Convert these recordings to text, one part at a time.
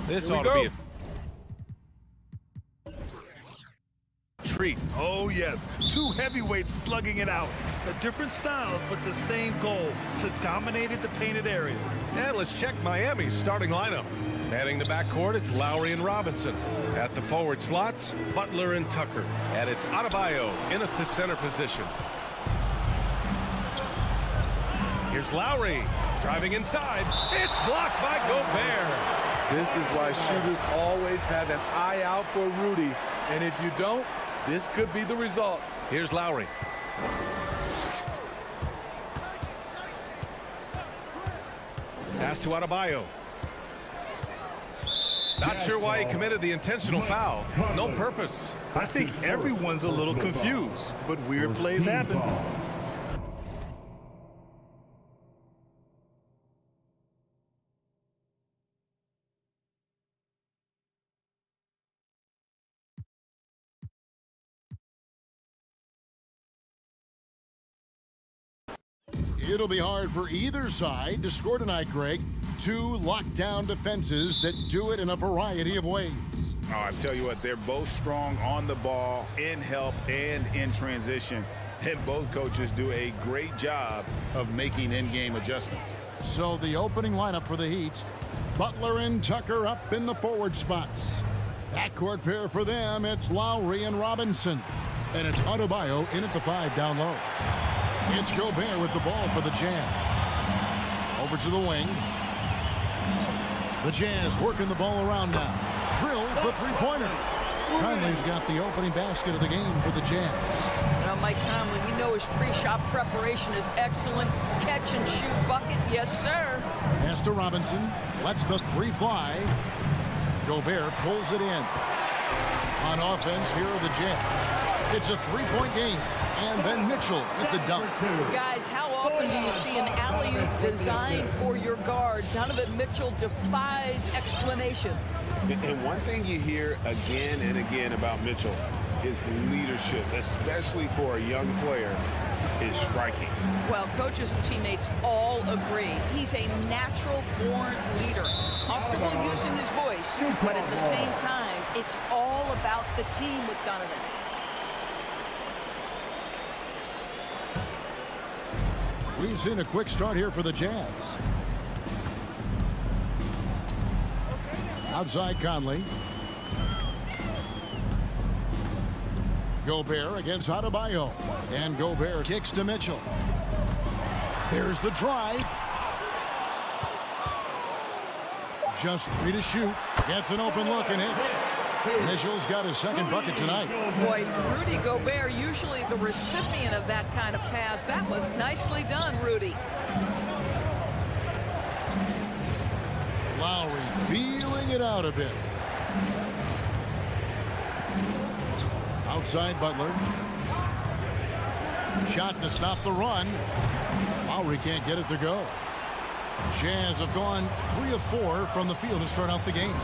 This ought to be a treat. Oh, yes. Two heavyweights slugging it out. The different styles, but the same goal, to dominate the painted areas. And let's check Miami's starting lineup. Heading the backcourt, it's Lowry and Robinson. At the forward slots, Butler and Tucker. And it's Adebayo in at the center position. Here's Lowry driving inside. It's blocked by Gobert. This is why shooters always have an eye out for Rudy. And if you don't, this could be the result. Here's Lowry. Pass to Adebayo. Not sure why he committed the intentional foul. No purpose. I think everyone's a little confused, but weird plays happen. It'll be hard for either side to score tonight, Greg. Two lockdown defenses that do it in a variety of ways. Oh, I tell you what, they're both strong on the ball, in help, and in transition. And both coaches do a great job of making in-game adjustments. So the opening lineup for the Heat, Butler and Tucker up in the forward spots. Backcourt pair for them, it's Lowry and Robinson. And it's Adebayo in at the 5 down low. It's Gobert with the ball for the Jazz. Over to the wing. The Jazz working the ball around now. Drills the three-pointer. Conley's got the opening basket of the game for the Jazz. Now, Mike Conley, we know his pre-shot preparation is excellent. Catch and shoot bucket, yes, sir. Pass to Robinson. Lets the three fly. Gobert pulls it in. On offense, here are the Jazz. It's a three-point game. And then Mitchell with the dunk. Guys, how often do you see an alley-oop designed for your guard? Donovan Mitchell defies explanation. And one thing you hear again and again about Mitchell is leadership, especially for a young player, is striking. Well, coaches and teammates all agree. He's a natural-born leader, comfortable using his voice, but at the same time, it's all about the team with Donovan. We've seen a quick start here for the Jazz. Outside Conley. Gobert against Adebayo. And Gobert kicks to Mitchell. There's the drive. Just 3 to shoot. Gets an open look and hits. Mitchell's got his second bucket tonight. Boy, Rudy Gobert, usually the recipient of that kind of pass. That was nicely done, Rudy. Lowry feeling it out a bit. Outside Butler. Shot to stop the run. Lowry can't get it to go. Jazz have gone 3 of 4 from the field to start out the game.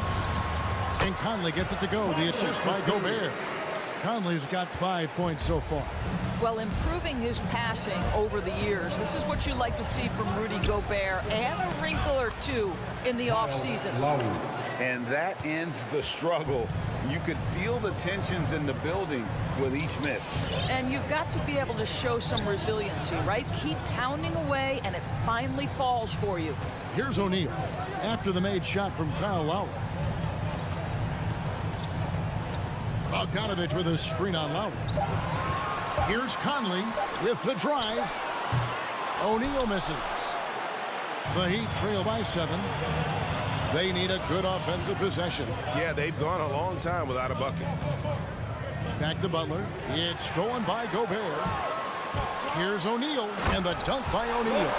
And Conley gets it to go. The assist by Gobert. Conley's got 5 points so far. Well, improving his passing over the years. This is what you like to see from Rudy Gobert, and a wrinkle or two in the offseason. And that ends the struggle. You could feel the tensions in the building with each miss. And you've got to be able to show some resiliency, right? Keep pounding away, and it finally falls for you. Here's O'Neal after the made shot from Kyle Lowry. Bogdanovich with a screen on Lowry. Here's Conley with the drive. O'Neal misses. The Heat trail by 7. They need a good offensive possession. Yeah, they've gone a long time without a bucket. Back to Butler. It's stolen by Gobert. Here's O'Neal, and the dunk by O'Neal.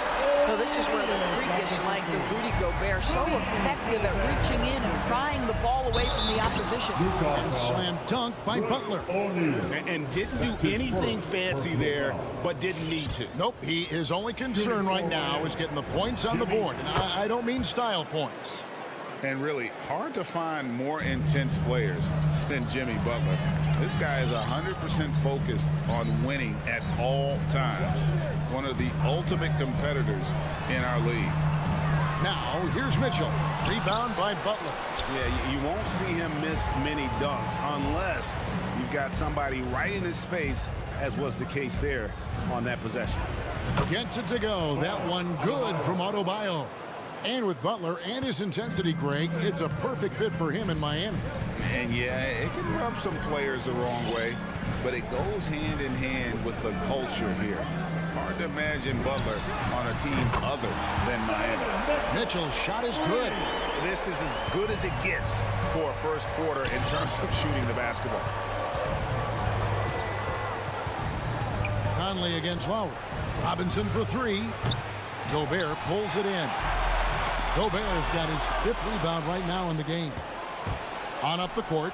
So this is where the freakish length of Rudy Gobert, so effective at reaching in and prying the ball away from the opposition. And slam dunk by Butler. And didn't do anything fancy there, but didn't need to. Nope, his only concern right now is getting the points on the board. And I don't mean style points. And really, hard to find more intense players than Jimmy Butler. This guy is 100% focused on winning at all times. One of the ultimate competitors in our league. Now, here's Mitchell. Rebound by Butler. Yeah, you won't see him miss many dunks unless you've got somebody right in his face, as was the case there on that possession. Gets it to go. That one good from Adebayo. And with Butler and his intensity, Greg, it's a perfect fit for him in Miami. And yeah, it can rub some players the wrong way, but it goes hand in hand with the culture here. Hard to imagine Butler on a team other than Miami. Mitchell's shot is good. This is as good as it gets for a first quarter in terms of shooting the basketball. Conley against Lowry. Robinson for three. Gobert pulls it in. Gobert's got his 5th rebound right now in the game. On up the court.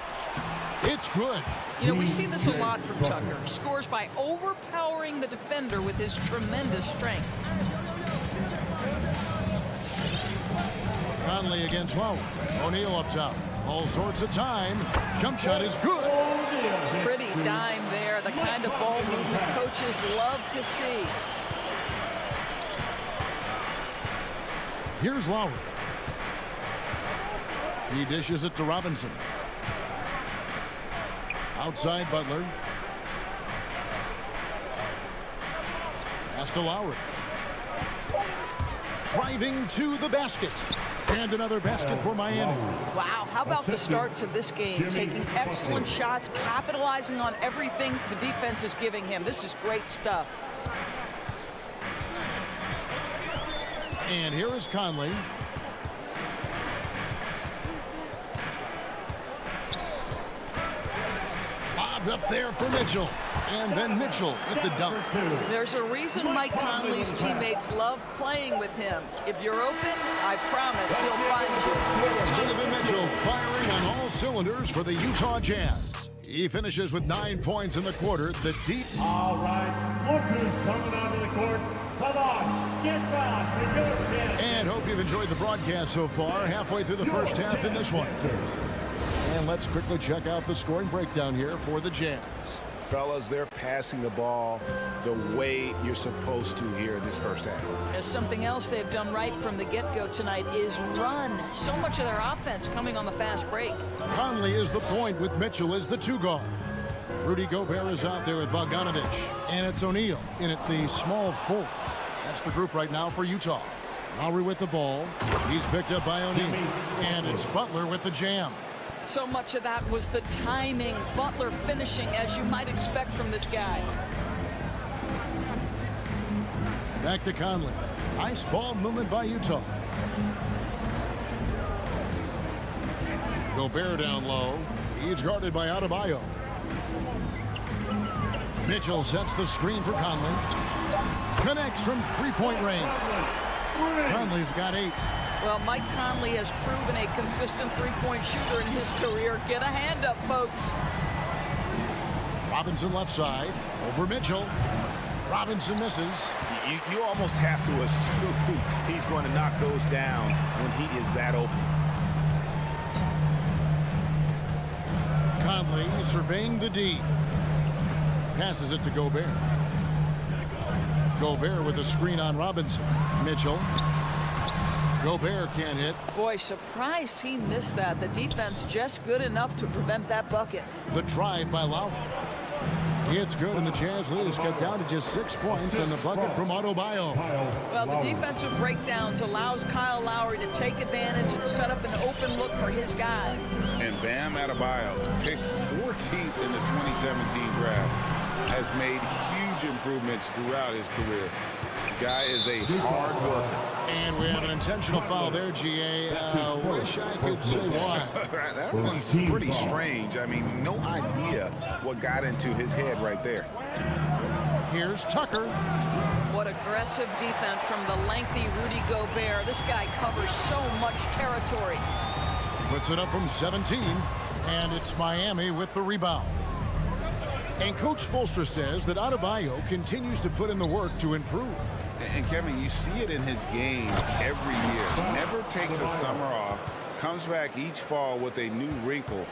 It's good. You know, we see this a lot from Tucker. Scores by overpowering the defender with his tremendous strength. Conley against Lowry. O'Neal up top. All sorts of time. Jump shot is good. Pretty dime there. The kind of ball movement coaches love to see. Here's Lowry. He dishes it to Robinson. Outside Butler. Pass to Lowry. Driving to the basket. And another basket for Miami. Wow, how about the start to this game? Taking excellent shots, capitalizing on everything the defense is giving him. This is great stuff. And here is Conley. Bobbed up there for Mitchell. And then Mitchell with the dunk. There's a reason Mike Conley's teammates love playing with him. If you're open, I promise he'll find you. Donovan Mitchell firing on all cylinders for the Utah Jazz. He finishes with 9 points in the quarter. The deep. All right, lookers coming onto the court. Come on, get back to your chance. And hope you've enjoyed the broadcast so far. Halfway through the first half in this one. And let's quickly check out the scoring breakdown here for the Jazz. Fellas, they're passing the ball the way you're supposed to here in this first half. There's something else they've done right from the get-go tonight is run. So much of their offense coming on the fast break. Conley is the point with Mitchell as the 2 guard. Rudy Gobert is out there with Bogdanovich. And it's O'Neal in at the small 4. That's the group right now for Utah. Lowry with the ball. He's picked up by O'Neal. And it's Butler with the jam. So much of that was the timing. Butler finishing as you might expect from this guy. Back to Conley. Nice ball movement by Utah. Gobert down low. He's guarded by Adebayo. Mitchell sets the screen for Conley. Connects from 3-point range. Conley's got 8. Well, Mike Conley has proven a consistent three-point shooter in his career. Get a hand up, folks. Robinson left side. Over Mitchell. Robinson misses. You almost have to assume he's going to knock those down when he is that open. Conley surveying the D. Passes it to Gobert. Gobert with a screen on Robinson. Mitchell. Gobert can't hit. Boy, surprised he missed that. The defense just good enough to prevent that bucket. The drive by Lowry. It's good, and the Jazz leaders cut down to just 6 points on the bucket from Adebayo. Well, the defensive breakdowns allows Kyle Lowry to take advantage and set up an open look for his guy. And Bam Adebayo, picked 14th in the 2017 draft, has made huge improvements throughout his career. The guy is a hard worker. And we have an intentional foul there, GA. Wish I could say why. That one's pretty strange. I mean, no idea what got into his head right there. Here's Tucker. What aggressive defense from the lengthy Rudy Gobert. This guy covers so much territory. Puts it up from 17, and it's Miami with the rebound. And Coach Spoelstra says that Adebayo continues to put in the work to improve. And Kevin, you see it in his game every year. Never takes a summer off. Comes back each fall with a new wrinkle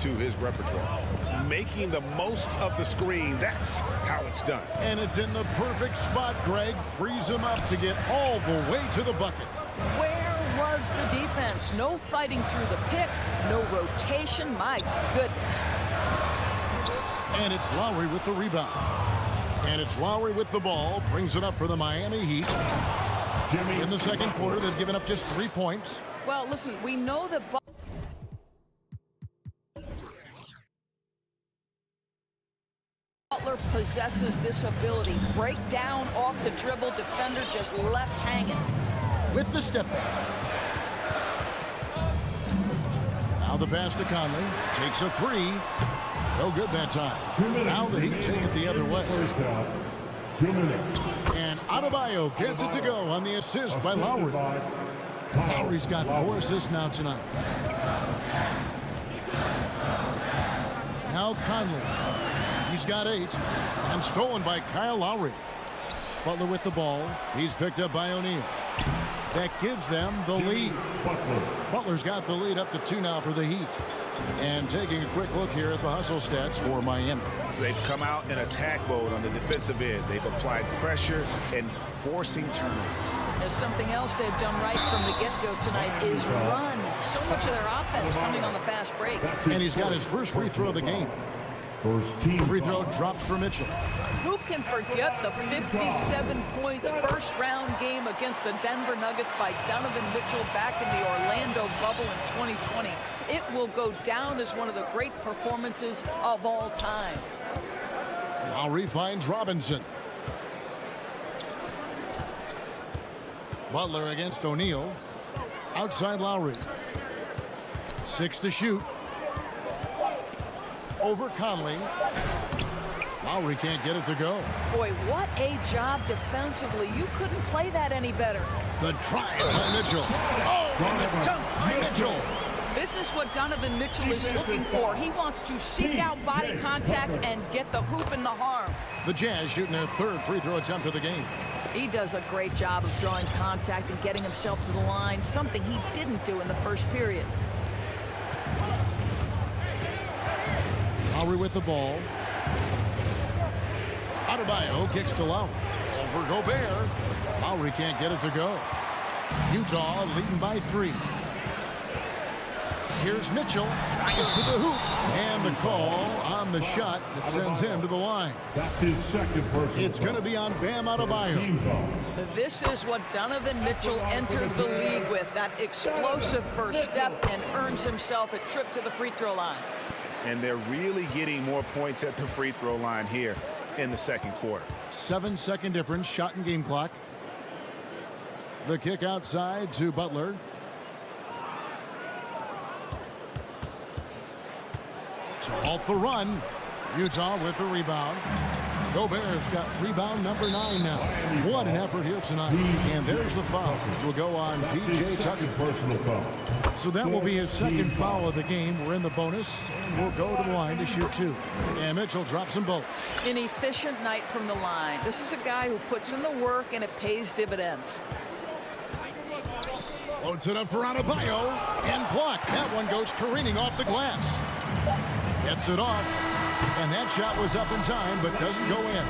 to his repertoire. Making the most of the screen. That's how it's done. And it's in the perfect spot, Greg. Frees him up to get all the way to the bucket. Where loves the defense. No fighting through the pick, no rotation. My goodness. And it's Lowry with the rebound. And it's Lowry with the ball. Brings it up for the Miami Heat. In the second quarter, they've given up just 3 points. Well, listen, we know that Butler possesses this ability. Break down off the dribble, defender just left hanging. With the step back. Now the pass to Conley. Takes a three. No good that time. Now the Heat take it the other way. 2 minutes. And Adebayo gets it to go on the assist by Lowry. Lowry's got 4 assists now tonight. Now Conley. He's got 8. And stolen by Kyle Lowry. Butler with the ball. He's picked up by O'Neal. That gives them the lead. Butler's got the lead up to 2 now for the Heat. And taking a quick look here at the hustle stats for Miami. They've come out in attack mode on the defensive end. They've applied pressure and forcing turnovers. There's something else they've done right from the get-go tonight is run. So much of their offense coming on the fast break. And he's got his first free throw of the game. Free throw dropped for Mitchell. Who can forget the 57 points first round game against the Denver Nuggets by Donovan Mitchell back in the Orlando bubble in 2020? It will go down as one of the great performances of all time. Lowry finds Robinson. Butler against O'Neal. Outside Lowry. 6 to shoot. Over Conley. Lowry can't get it to go. Boy, what a job defensively. You couldn't play that any better. The try by Mitchell. Oh, and the dunk by Mitchell. This is what Donovan Mitchell is looking for. He wants to seek out body contact and get the hoop and the harm. The Jazz shooting their 3rd free throw attempt of the game. He does a great job of drawing contact and getting himself to the line, something he didn't do in the first period. Lowry with the ball. Adebayo kicks to Lowry. Over Gobert. Lowry can't get it to go. Utah leading by 3. Here's Mitchell. Gets to the hoop. And the call on the shot that sends him to the line. That's his second personal. It's going to be on Bam Adebayo. This is what Donovan Mitchell entered the league with, that explosive first step, and earns himself a trip to the free throw line. And they're really getting more points at the free throw line here in the second quarter. 7-second difference, shot and game clock. The kick outside to Butler. To halt the run. Utah with the rebound. Gobert's got rebound number 9 now. What an effort here tonight. And there's the foul. It will go on P.J. Tucker. Personal foul. So that will be his second foul of the game. We're in the bonus, and we'll go to the line to shoot 2. And Mitchell drops them both. An efficient night from the line. This is a guy who puts in the work, and it pays dividends. Loads it up for Adebayo, and blocked. That one goes careening off the glass. Gets it off, and that shot was up in time, but doesn't go in.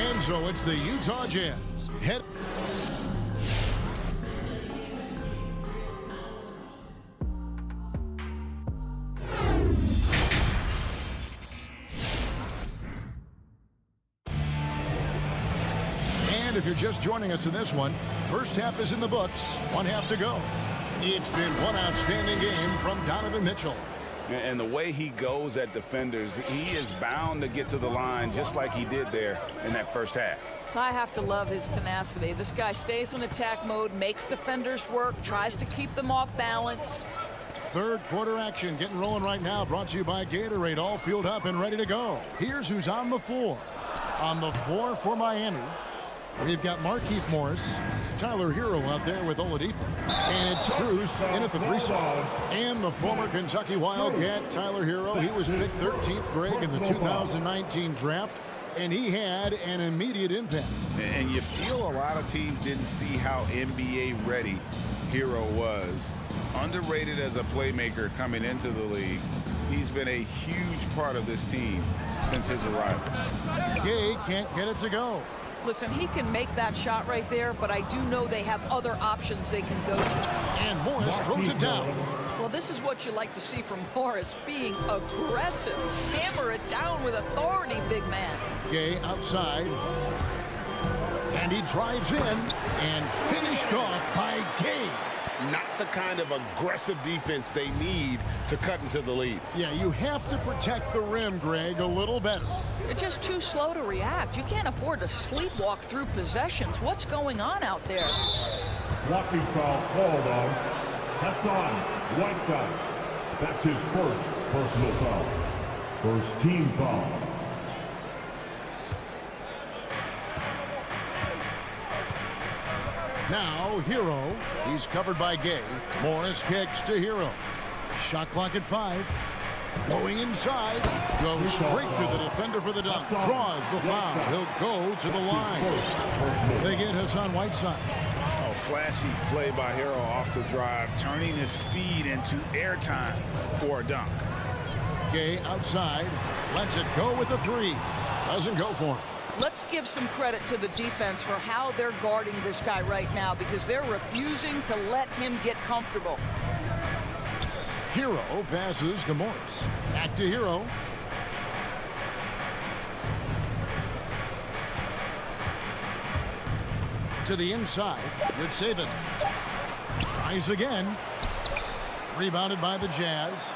And so it's the Utah Jazz. Head. And if you're just joining us in this one, first half is in the books, 1 half to go. It's been one outstanding game from Donovan Mitchell. And the way he goes at defenders, he is bound to get to the line just like he did there in that first half. I have to love his tenacity. This guy stays in attack mode, makes defenders work, tries to keep them off balance. Third quarter action getting rolling right now, brought to you by Gatorade, all fueled up and ready to go. Here's who's on the floor. On the floor for Miami, we've got Markieff Morris, Tyler Hero out there with Oladipo, and it's Strus in at the 3 spot. And the former Kentucky Wildcat, Tyler Hero, he was picked 13th grade in the 2019 draft, and he had an immediate impact. And you feel a lot of teams didn't see how NBA ready Hero was. Underrated as a playmaker coming into the league. He's been a huge part of this team since his arrival. Gay can't get it to go. Listen, he can make that shot right there, but I do know they have other options they can go to. And Morris throws it down. Well, this is what you like to see from Morris, being aggressive. Hammer it down with authority, big man. Gay outside. And he drives in and finished off by Gay. Not the kind of aggressive defense they need to cut into the lead. Yeah, you have to protect the rim, Greg, a little better. You're just too slow to react. You can't afford to sleepwalk through possessions. What's going on out there? Blocking foul called on Hassan Whiteside. That's his first personal foul. First team foul. Now, Hero. He's covered by Gay. Morris kicks to Hero. Shot clock at 5. Going inside. Goes straight to the defender for the dunk. Draws the foul. He'll go to the line. They get Hassan Whiteside. Oh, flashy play by Hero off the drive, turning his speed into airtime for a dunk. Gay outside. Lets it go with the 3. Doesn't go for him. Let's give some credit to the defense for how they're guarding this guy right now, because they're refusing to let him get comfortable. Hero passes to Morris. Back to Hero. To the inside. Good saving. Tries again. Rebounded by the Jazz.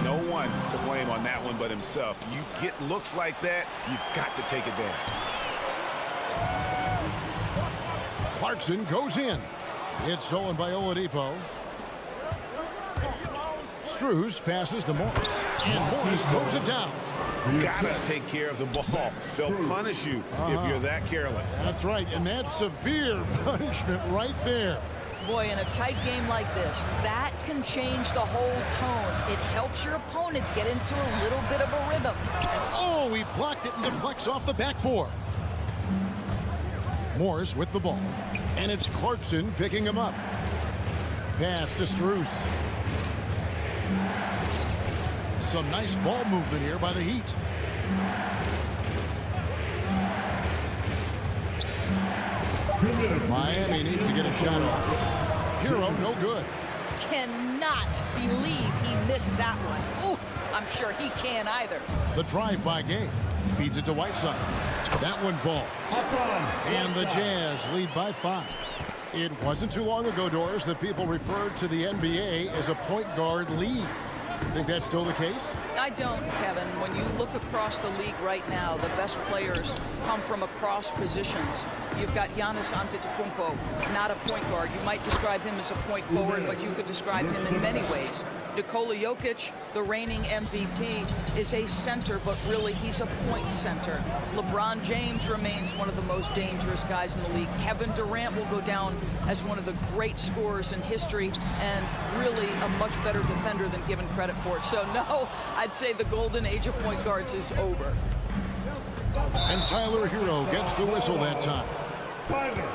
No one to blame on that one but himself. You get looks like that, you've got to take advantage. Clarkson goes in. It's stolen by Oladipo. Strus passes to Morris. And Morris throws it down. Gotta take care of the ball. They'll punish you if you're that careless. That's right, and that's severe punishment right there. Boy, in a tight game like this, that can change the whole tone. It helps your opponent get into a little bit of a rhythm. Oh, he blocked it and deflects off the backboard. Morris with the ball. And it's Clarkson picking him up. Pass to Strus. Some nice ball movement here by the Heat. Miami needs to get a shot off. Hero, no good. Cannot believe he missed that one. Ooh, I'm sure he can't either. The drive by Gay. Feeds it to Whiteside. That one falls. And the Jazz lead by 5. It wasn't too long ago, Doris, that people referred to the NBA as a point guard league. Think that's still the case? I don't, Kevin. When you look across the league right now, the best players come from across positions. You've got Giannis Antetokounmpo, not a point guard. You might describe him as a point forward, but you could describe him in many ways. Nikola Jokic, the reigning MVP, is a center, but really he's a point center. LeBron James remains one of the most dangerous guys in the league. Kevin Durant will go down as one of the great scorers in history and really a much better defender than given credit for it. So no, I'd say the golden age of point guards is over. And Tyler Hero gets the whistle that time.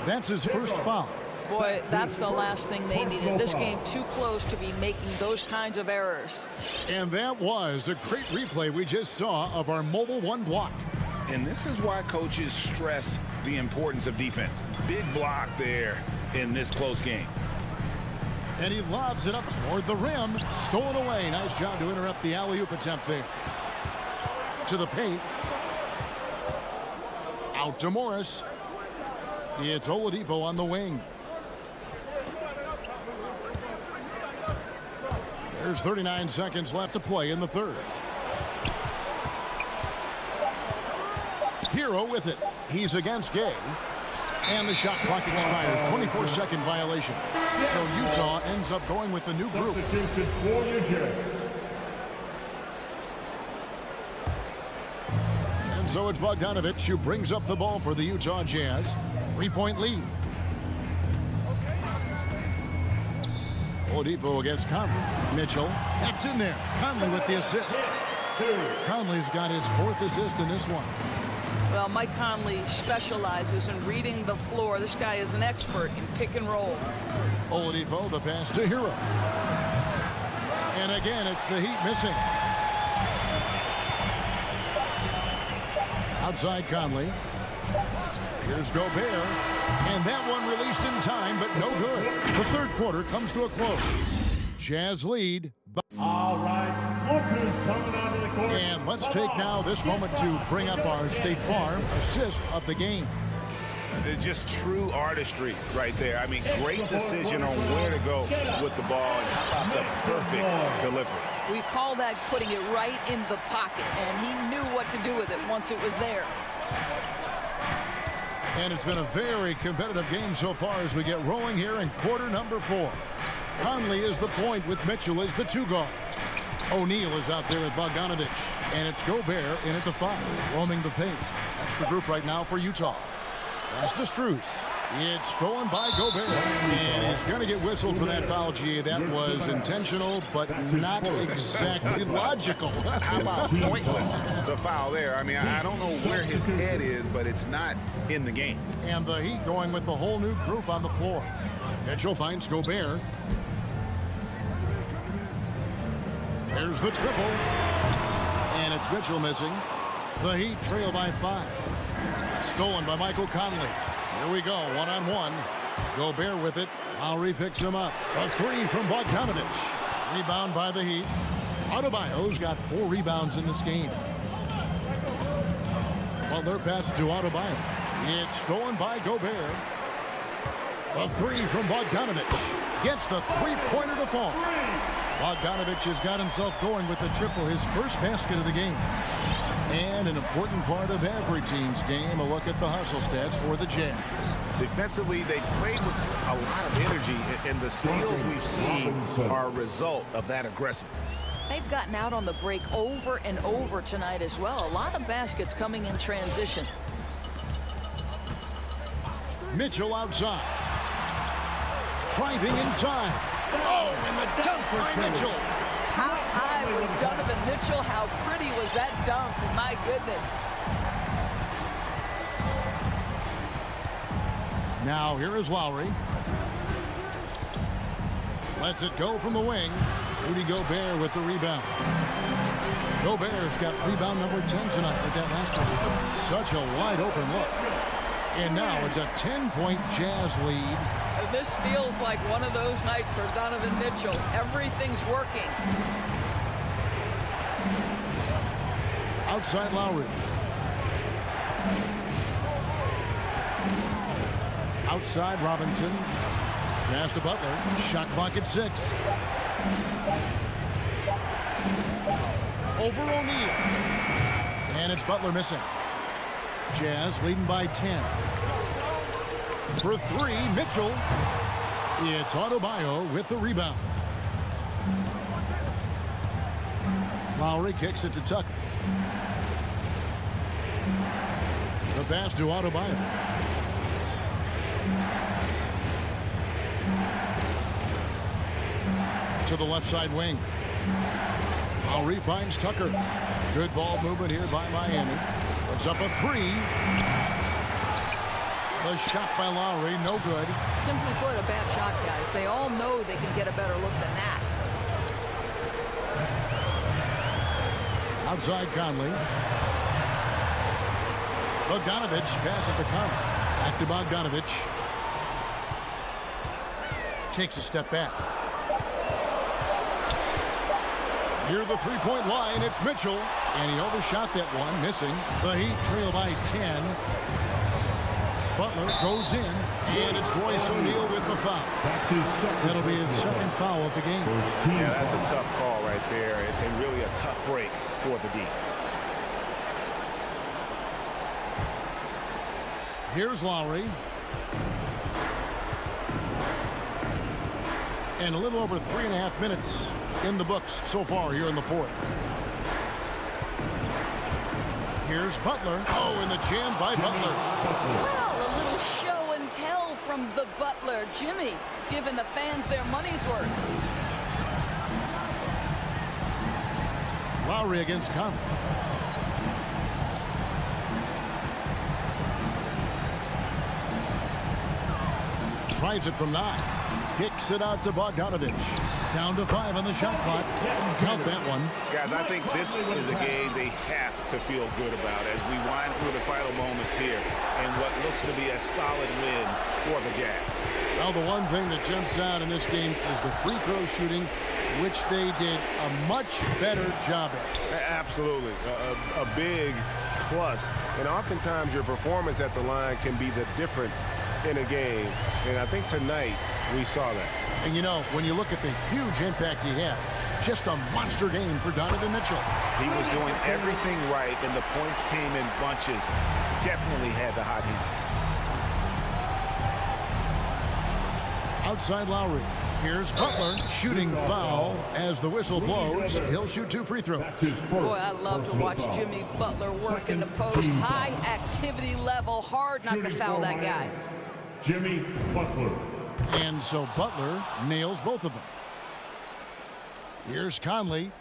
That's his first foul. Boy, that's the last thing they needed. This game too close to be making those kinds of errors. And that was a great replay we just saw of our Mobile One block. And this is why coaches stress the importance of defense. Big block there in this close game. And he lobs it up toward the rim. Stolen away. Nice job to interrupt the alley-oop attempt there. To the paint. Out to Morris. It's Oladipo on the wing. There's 39 seconds left to play in the third. Hero with it. He's against Gay. And the shot clock expires. 24-second violation. So Utah ends up going with the new group. And so it's Bogdanovich who brings up the ball for the Utah Jazz. 3-point lead. Oladipo against Conley. Mitchell. That's in there. Conley with the assist. Conley's got his 4th assist in this one. Well, Mike Conley specializes in reading the floor. This guy is an expert in pick and roll. Oladipo, the pass to Hero. And again, it's the Heat missing. Outside Conley. Here's Gobert. And that one released in time, but no good. The third quarter comes to a close. Jazz lead. All right, Lucas coming onto the court. And let's take now this moment to bring up our State Farm assist of the game. Just true artistry right there. I mean, great decision on where to go with the ball and how about the perfect delivery. We call that putting it right in the pocket, and he knew what to do with it once it was there. And it's been a very competitive game so far as we get rolling here in quarter number 4. Conley is the point with Mitchell as the 2 guard. O'Neal is out there with Bogdanovich. And it's Gobert in at the 5, roaming the paint. That's the group right now for Utah. Pass to Strus. It's stolen by Gobert. And he's going to get whistled for that foul, G. That was intentional, but not exactly logical. How about pointless to foul there? I mean, I don't know where his head is, but it's not in the game. And the Heat going with the whole new group on the floor. Mitchell finds Gobert. There's the triple. And it's Mitchell missing. The Heat trail by 5. Stolen by Michael Conley. Here we go, one-on-one. Gobert with it. Lowry picks him up. A 3 from Bogdanovich. Rebound by the Heat. Adebayo's got 4 rebounds in this game. Butler passes to Adebayo. It's stolen by Gobert. A 3 from Bogdanovich. Gets the three-pointer to fall. Bogdanovich has got himself going with the triple, his first basket of the game. And an important part of every team's game, a look at the hustle stats for the Jazz. Defensively, they played with a lot of energy, and the steals we've seen are a result of that aggressiveness. They've gotten out on the break over and over tonight as well. A lot of baskets coming in transition. Mitchell outside. Driving inside. Oh, and the dunk by Mitchell. How high was Donovan Mitchell? How pretty was that dunk? My goodness. Now here is Lowry. Lets it go from the wing. Rudy Gobert with the rebound. Gobert's got rebound number 10 tonight with that last one. Such a wide open look. And now it's a 10-point Jazz lead. This feels like one of those nights for Donovan Mitchell. Everything's working. Outside Lowry. Outside Robinson. Pass to Butler. Shot clock at 6. Over O'Neal. And it's Butler missing. Jazz leading by 10. For 3, Mitchell. It's Adebayo with the rebound. Lowry kicks it to Tucker. The pass to Adebayo. To the left side wing. Lowry finds Tucker. Good ball movement here by Miami. Puts up a 3. The shot by Lowry, no good. Simply put, a bad shot, guys. They all know they can get a better look than that. Outside Conley. Bogdanovich passes to Conley. Back to Bogdanovich. Takes a step back. Near the three-point line, it's Mitchell. And he overshot that one, missing. The Heat trail by 10. Butler goes in, and it's Royce O'Neal with the foul. That'll be his second foul of the game. Yeah, that's a tough call right there, and really a tough break for the D. Here's Lowry. And a little over 3.5 minutes in the books so far here in the fourth. Here's Butler. Oh, and the jam by Butler. Well, a little show and tell from the Butler. Jimmy giving the fans their money's worth. Lowry against Conley. Tries it from 9. Kicks it out to Bogdanovich. Down to 5 on the shot clock. Count that one. Guys, I think this is a game they have to feel good about as we wind through the final moments here in what looks to be a solid win for the Jazz. Well, the one thing that jumps out in this game is the free throw shooting, which they did a much better job at. Absolutely. A big plus. And oftentimes your performance at the line can be the difference in a game. And I think tonight we saw that. And you know, when you look at the huge impact he had, just a monster game for Donovan Mitchell. He was doing everything right, and the points came in bunches. Definitely had the hot heat. Outside Lowry. Here's Butler shooting foul as the whistle blows. He'll shoot 2 free throws. Boy, I love to watch Jimmy Butler work in the post. High activity level. Hard not to foul that guy. Jimmy Butler. And so Butler nails both of them. Here's Conley.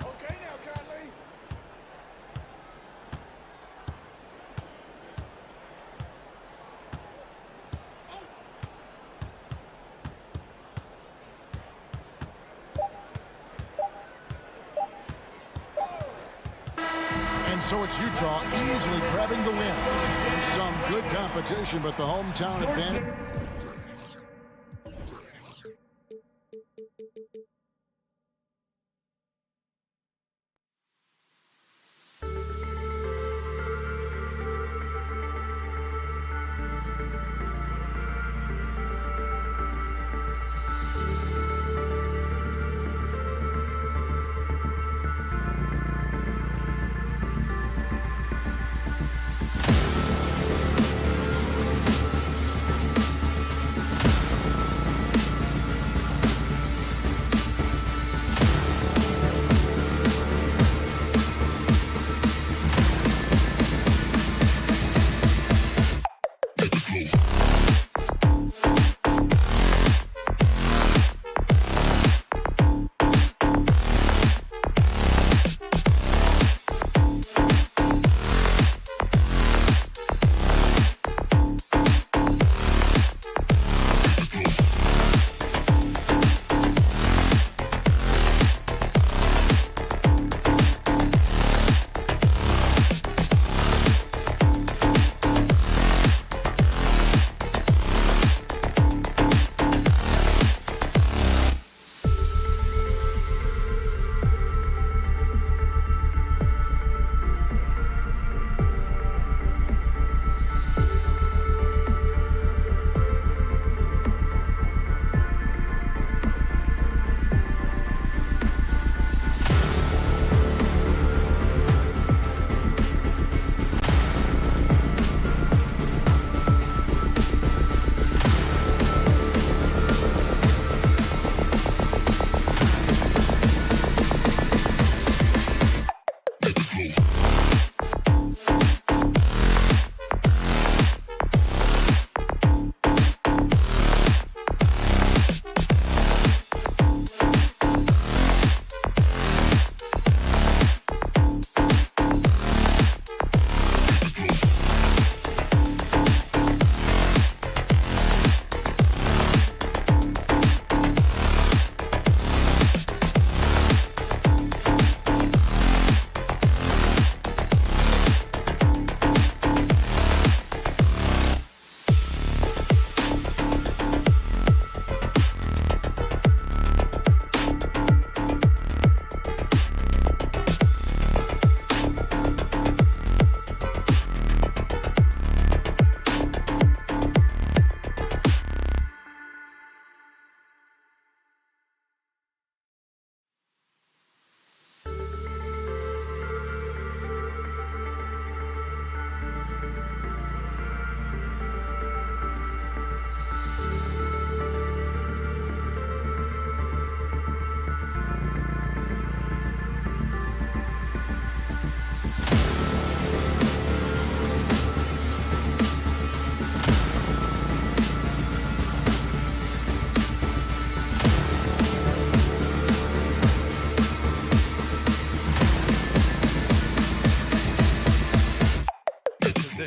Okay now, Conley. And so it's Utah easily grabbing the win. Some good competition, but the hometown advantage.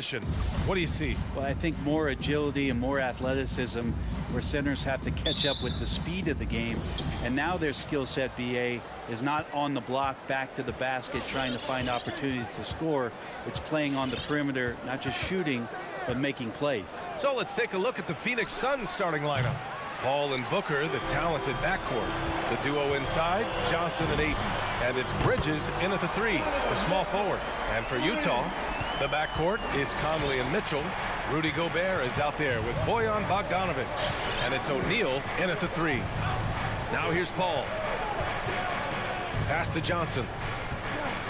transition. What do you see? Well, I think more agility and more athleticism where centers have to catch up with the speed of the game. And now their skill set, BA, is not on the block back to the basket trying to find opportunities to score. It's playing on the perimeter, not just shooting, but making plays. So let's take a look at the Phoenix Suns starting lineup. Paul and Booker, the talented backcourt. The duo inside, Johnson and Ayton. And it's Bridges in at the 3, the small forward. And for Utah, the backcourt, it's Conley and Mitchell. Rudy Gobert is out there with Bojan Bogdanovic. And it's O'Neal in at the 3. Now here's Paul. Pass to Johnson.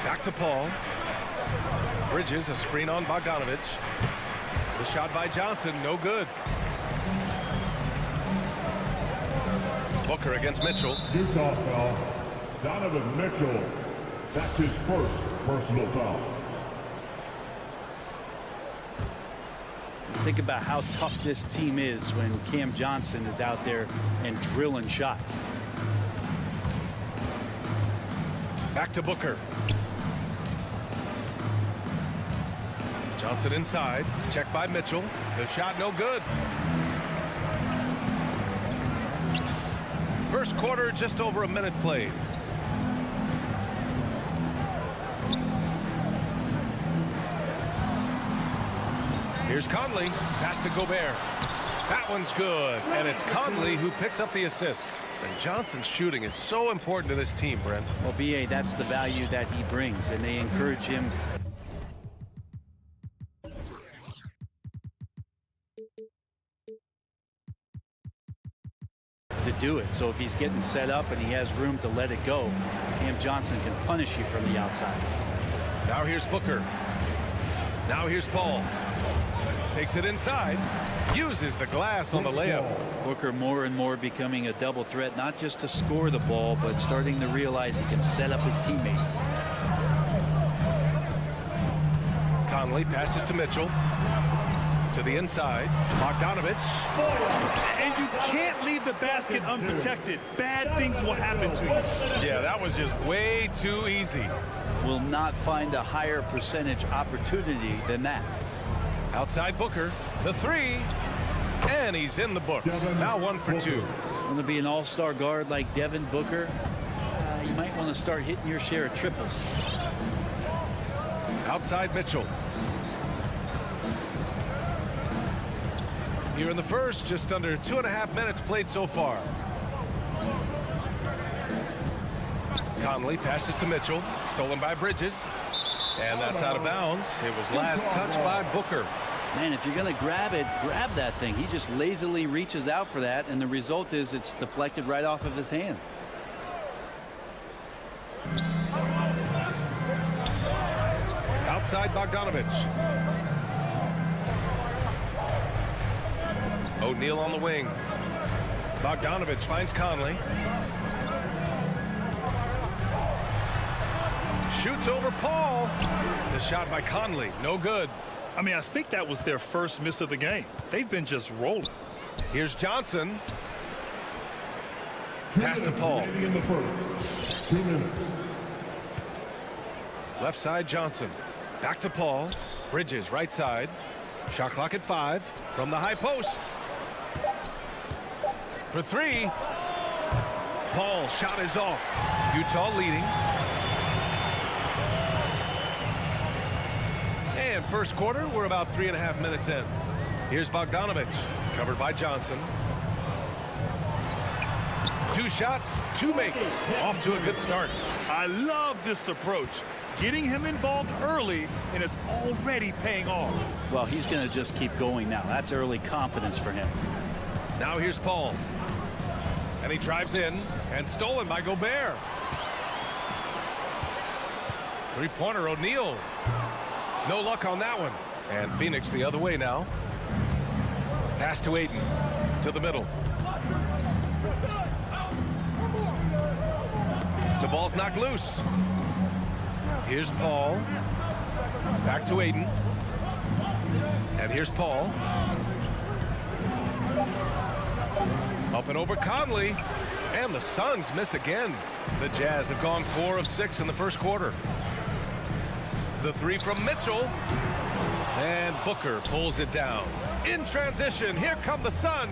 Back to Paul. Bridges, a screen on Bogdanovic. The shot by Johnson, no good. Booker against Mitchell. Utah foul. Donovan Mitchell. That's his first personal foul. Think about how tough this team is when Cam Johnson is out there and drilling shots. Back to Booker. Johnson inside. Checked by Mitchell. The shot no good. First quarter, just over a minute played. Here's Conley. Pass to Gobert. That one's good. And it's Conley who picks up the assist. And Johnson's shooting is so important to this team, Brent. Well, BA, that's the value that he brings, and they encourage him to do it. So if he's getting set up and he has room to let it go, Cam Johnson can punish you from the outside. Now here's Booker. Now here's Paul. Takes it inside. Uses the glass on the layup. Booker more and more becoming a double threat, not just to score the ball, but starting to realize he can set up his teammates. Conley passes to Mitchell. To the inside. Bogdanovic. And you can't leave the basket unprotected. Bad things will happen to you. Yeah, that was just way too easy. Will not find a higher percentage opportunity than that. Outside Booker, the 3, and he's in the books. Now 1 for 2. Want to be an all-star guard like Devin Booker? You might want to start hitting your share of triples. Outside Mitchell. Here in the first, just under 2.5 minutes played so far. Conley passes to Mitchell, stolen by Bridges. And that's out of bounds. It was last touched by Booker. Man, if you're going to grab it, grab that thing. He just lazily reaches out for that, and the result is it's deflected right off of his hand. Outside Bogdanovic. O'Neal on the wing. Bogdanovic finds Conley. Shoots over Paul. The shot by Conley, no good. I mean, I think that was their first miss of the game. They've been just rolling. Here's Johnson. Pass to Paul. In the first. 2 minutes. Left side Johnson. Back to Paul. Bridges right side. Shot clock at 5 from the high post. For 3. Paul shot is off. Utah leading. And first quarter, we're about 3.5 minutes in. Here's Bogdanovic, covered by Johnson. 2 shots, 2 makes. Off to a good start. I love this approach. Getting him involved early, and it's already paying off. Well, he's going to just keep going now. That's early confidence for him. Now here's Paul. And he drives in, and stolen by Gobert. 3-pointer O'Neal. No luck on that one. And Phoenix the other way now. Pass to Ayton. To the middle. The ball's knocked loose. Here's Paul. Back to Ayton. And here's Paul. Up and over Conley. And the Suns miss again. The Jazz have gone 4 of 6 in the first quarter. The 3 from Mitchell. And Booker pulls it down. In transition, here come the Suns.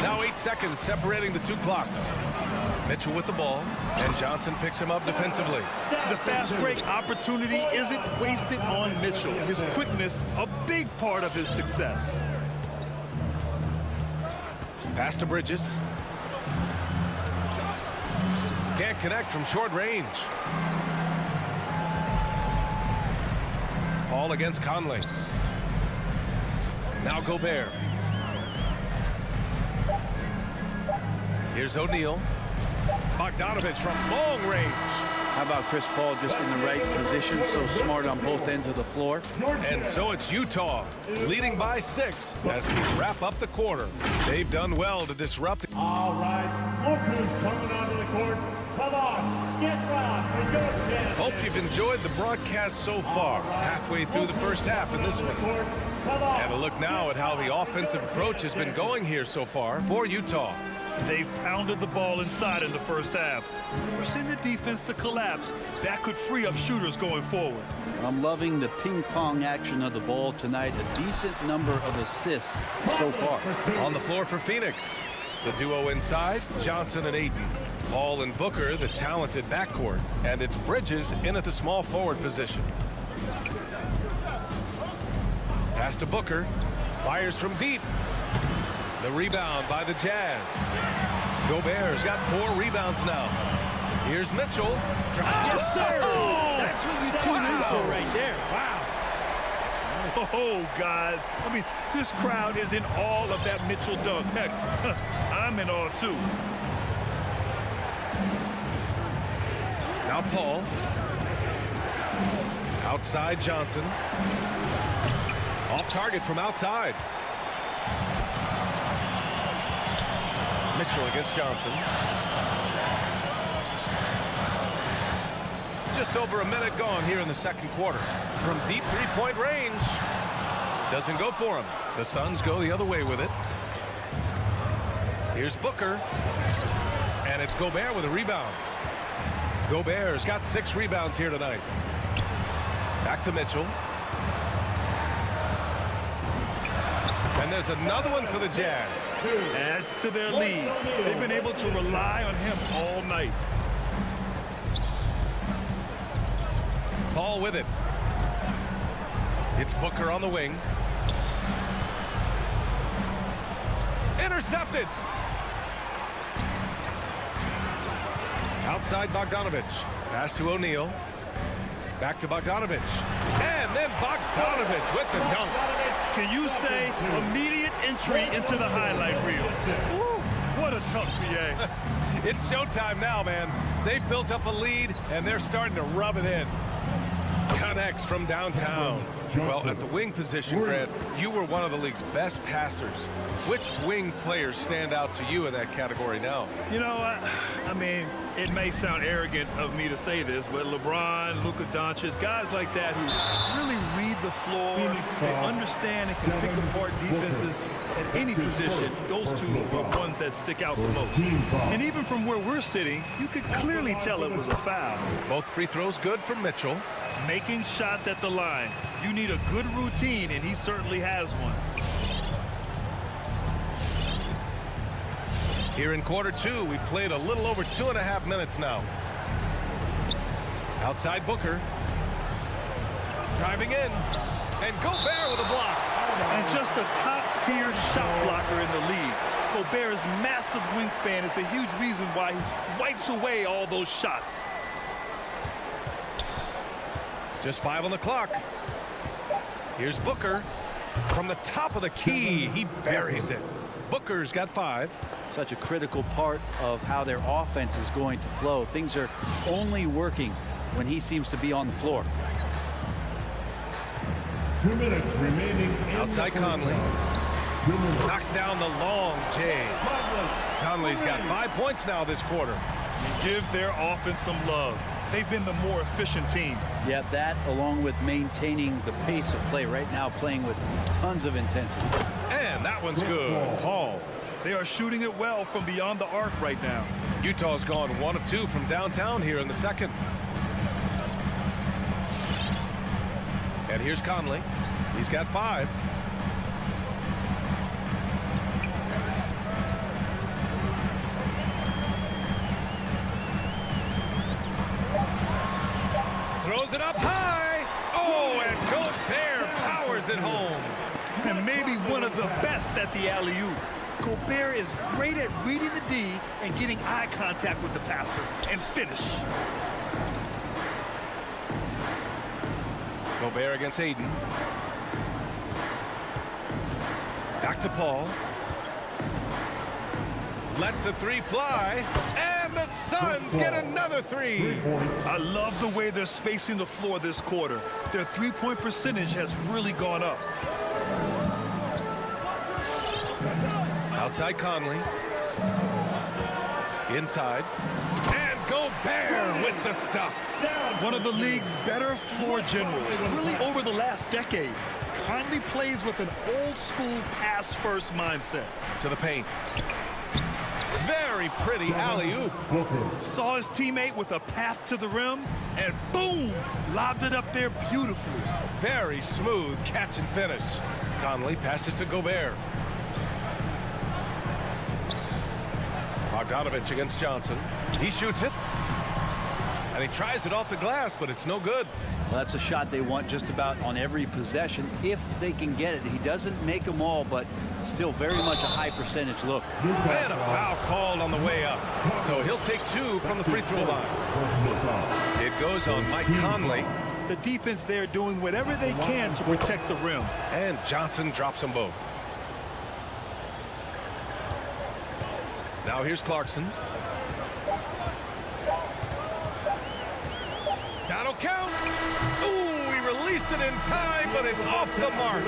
Now 8 seconds separating the two clocks. Mitchell with the ball, and Johnson picks him up defensively. The fast break opportunity isn't wasted on Mitchell. His quickness, a big part of his success. Pass to Bridges. Can't connect from short range. Paul against Conley. Now Gobert. Here's O'Neal. Bogdanovich from long range. How about Chris Paul just in the right position, so smart on both ends of the floor. And so it's Utah leading by 6 as we wrap up the quarter. They've done well to disrupt. All right, Booker's coming onto the court. Come on, get rocked and go again. Hope you've enjoyed the broadcast so far. Halfway through the first half in this one. And a look now at how the offensive approach has been going here so far for Utah. They've pounded the ball inside in the first half, forcing the defense to collapse. That could free up shooters going forward. I'm loving the ping-pong action of the ball tonight. A decent number of assists so far. On the floor for Phoenix, the duo inside, Johnson and Ayton. Paul and Booker, the talented backcourt. And it's Bridges in at the small forward position. Pass to Booker. Fires from deep. The rebound by the Jazz. Gobert's got 4 rebounds now. Here's Mitchell. Yes, sir! That's what you tune in for right there. Wow. Oh, guys. I mean, this crowd is in awe of that Mitchell dunk. Heck, I'm in awe, too. Now Paul. Outside Johnson. Off target from outside. Mitchell against Johnson. Just over a minute gone here in the second quarter. From deep three-point range. Doesn't go for him. The Suns go the other way with it. Here's Booker. And it's Gobert with a rebound. Gobert's got 6 rebounds here tonight. Back to Mitchell. And there's another one for the Jazz. Adds to their lead. They've been able to rely on him all night. Paul with it. It's Booker on the wing. Intercepted. Outside Bogdanovich. Pass to O'Neal. Back to Bogdanovich. And then Bogdanovich with the dunk. Can you say immediate entry into the highlight reel? Woo, what a tough PA. It's showtime now, man. They've built up a lead, and they're starting to rub it in. Connects from downtown. Well, at the wing position, Grant, you were one of the league's best passers. Which wing players stand out to you in that category now? You know, I mean, it may sound arrogant of me to say this, but LeBron, Luka Doncic, guys like that who really read the floor, they understand and can pick apart defenses at any position. Those two are the ones that stick out the most. And even from where we're sitting, you could clearly tell it was a foul. Both free throws good from Mitchell. Making shots at the line. You need a good routine, and he certainly has one. Here in quarter 2, we played a little over 2.5 minutes now. Outside Booker. Driving in. And Gobert with a block. And just a top-tier shot blocker in the league. Gobert's massive wingspan is a huge reason why he wipes away all those shots. Just 5 on the clock. Here's Booker. From the top of the key, he buries it. Booker's got 5. Such a critical part of how their offense is going to flow. Things are only working when he seems to be on the floor. 2 minutes remaining. Outside Conley. Knocks down the long J. Conley's got 5 points now this quarter. Give their offense some love. They've been the more efficient team. Yeah, that along with maintaining the pace of play right now, playing with tons of intensity. And that one's good. Paul. They are shooting it well from beyond the arc right now. Utah's gone 1 of 2 from downtown here in the second. And here's Conley. He's got 5. Throws it up high. Oh, and Gobert powers it home. And maybe one of the best at the alley-oop. Gobert is great at reading the D and getting eye contact with the passer and finish. Gobert against Aiden. Back to Paul. Lets the 3 fly. And the Suns get another 3. I love the way they're spacing the floor this quarter. Their three-point percentage has really gone up. Outside Conley. Inside. And Gobert with the stuff. One of the league's better floor generals, really over the last decade. Conley plays with an old-school pass-first mindset. To the paint. Very pretty alley-oop. Saw his teammate with a path to the rim, and boom, lobbed it up there beautifully. Very smooth catch and finish. Conley passes to Gobert. Bogdanovich against Johnson. He shoots it. And he tries it off the glass, but it's no good. Well, that's a shot they want just about on every possession if they can get it. He doesn't make them all, but still very much a high percentage look. And a foul called on the way up. So he'll take 2 from the free throw line. It goes on Mike Conley. The defense there doing whatever they can to protect the rim. And Johnson drops them both. Now here's Clarkson. That'll count. Ooh, he released it in time, but it's off the mark.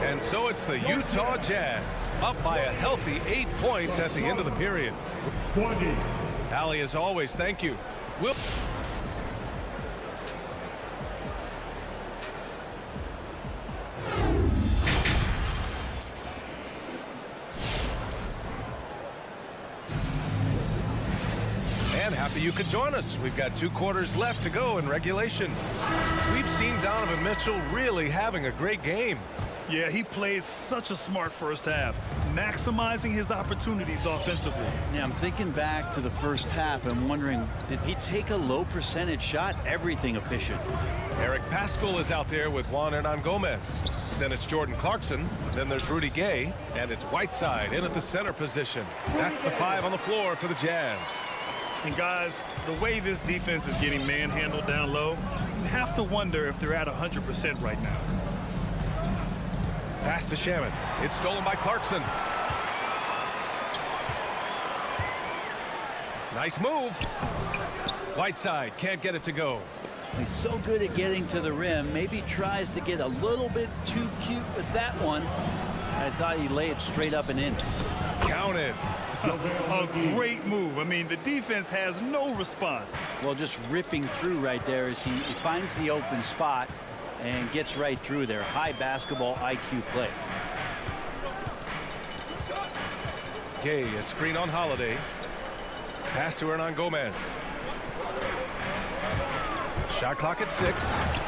And so it's the Utah Jazz up by a healthy 8 points at the end of the period. 20. Allie, as always, thank you. We'll happy you could join us. We've got 2 quarters left to go in regulation. We've seen Donovan Mitchell really having a great game. Yeah, he played such a smart first half, maximizing his opportunities offensively. Yeah, I'm thinking back to the first half and wondering, did he take a low percentage shot? Everything efficient. Eric Paschall is out there with Juan Hernan Gomez. Then it's Jordan Clarkson. Then there's Rudy Gay. And it's Whiteside in at the center position. That's the 5 on the floor for the Jazz. And guys, the way this defense is getting manhandled down low, you have to wonder if they're at 100% right now. Pass to Shaman. It's stolen by Clarkson. Nice move. Whiteside can't get it to go. He's so good at getting to the rim. Maybe tries to get a little bit too cute with that one. I thought he laid it straight up and in. Counted. A great move. I mean, the defense has no response. Well, just ripping through right there as he finds the open spot and gets right through there. High basketball IQ play. Gay, a screen on Holiday. Pass to Hernan Gomez. Shot clock at 6.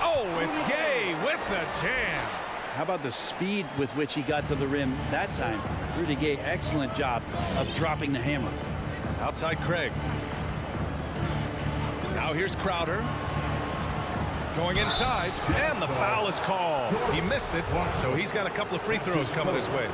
Oh, it's Gay with the jam. How about the speed with which he got to the rim that time? Rudy Gay, excellent job of dropping the hammer. Outside Craig. Now here's Crowder. Going inside, and the foul is called. He missed it, so he's got a couple of free throws coming his way.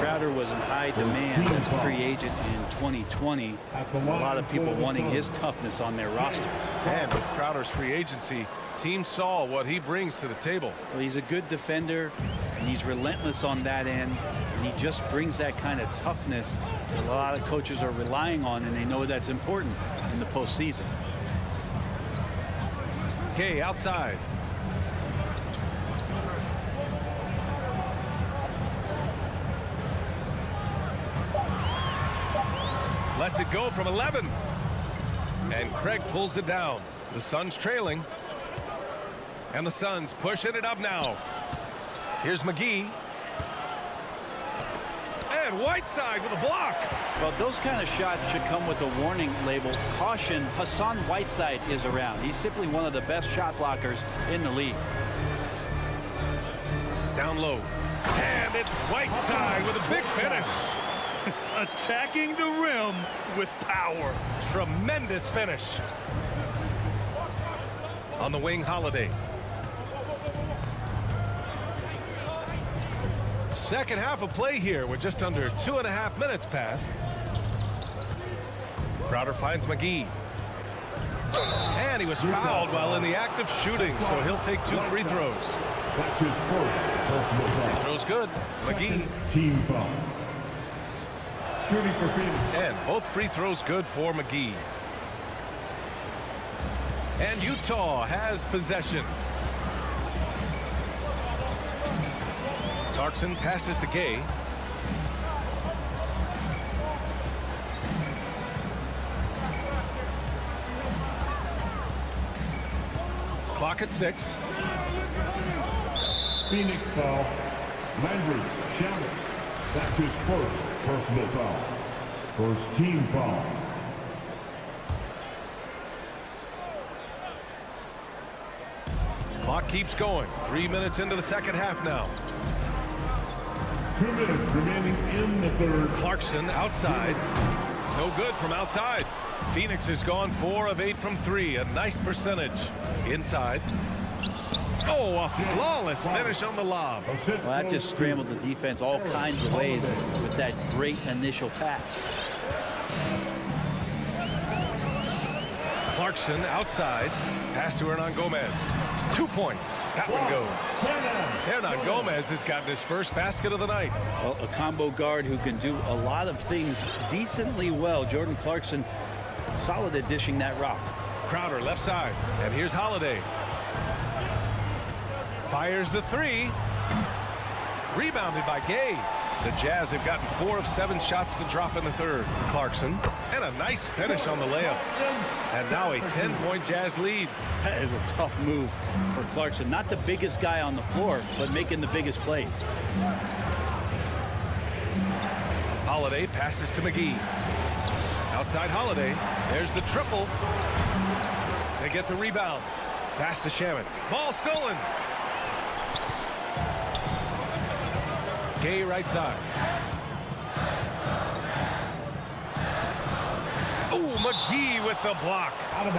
Crowder was in high demand as a free agent in 2020. A lot of people wanting his toughness on their roster. And with Crowder's free agency, teams saw what he brings to the table. Well, he's a good defender, and he's relentless on that end. And he just brings that kind of toughness that a lot of coaches are relying on, and they know that's important in the postseason. Gay outside. Lets it go from 11. And Craig pulls it down. The Suns trailing. And the Suns pushing it up now. Here's McGee. And Whiteside with a block. Well, those kind of shots should come with a warning label. Caution, Hassan Whiteside is around. He's simply one of the best shot blockers in the league. down low. And it's Whiteside with a big finish. Attacking the rim with power. Tremendous finish. On the wing, Holiday. Second half of play here with just under 2.5 minutes passed. Crowder finds McGee. And he was fouled while in the act of shooting, so he'll take 2 free throws. That's his first personal foul. Free throws good. McGee. Team foul. Shooting for Phoenix. And both free throws good for McGee. And Utah has possession. Clarkson passes to Gay. Clock at 6. Phoenix foul. Landry Shamet. That's his first personal foul. First team foul. Clock keeps going. 3 minutes into the second half now. 2 minutes remaining in the third. Clarkson outside. No good from outside. Phoenix has gone 4 of 8 from 3. A nice percentage. Inside. Oh, a flawless finish on the lob. Well, that just scrambled the defense all kinds of ways with that great initial pass. Clarkson outside. Pass to Hernan Gomez. 2 points. That one goes. Hernan Gomez has gotten his first basket of the night. Well, a combo guard who can do a lot of things decently well. Jordan Clarkson, solid at dishing that rock. Crowder left side. And here's Holiday. Fires the 3. Rebounded by Gay. The Jazz have gotten 4 of 7 shots to drop in the third. Clarkson. And a nice finish on the layup. And now a 10-point Jazz lead. That is a tough move for Clarkson. Not the biggest guy on the floor, but making the biggest plays. Holiday passes to McGee. Outside Holiday. There's the triple. They get the rebound. Pass to Shamet. Ball stolen. Gay right side. Oh, McGee with the block.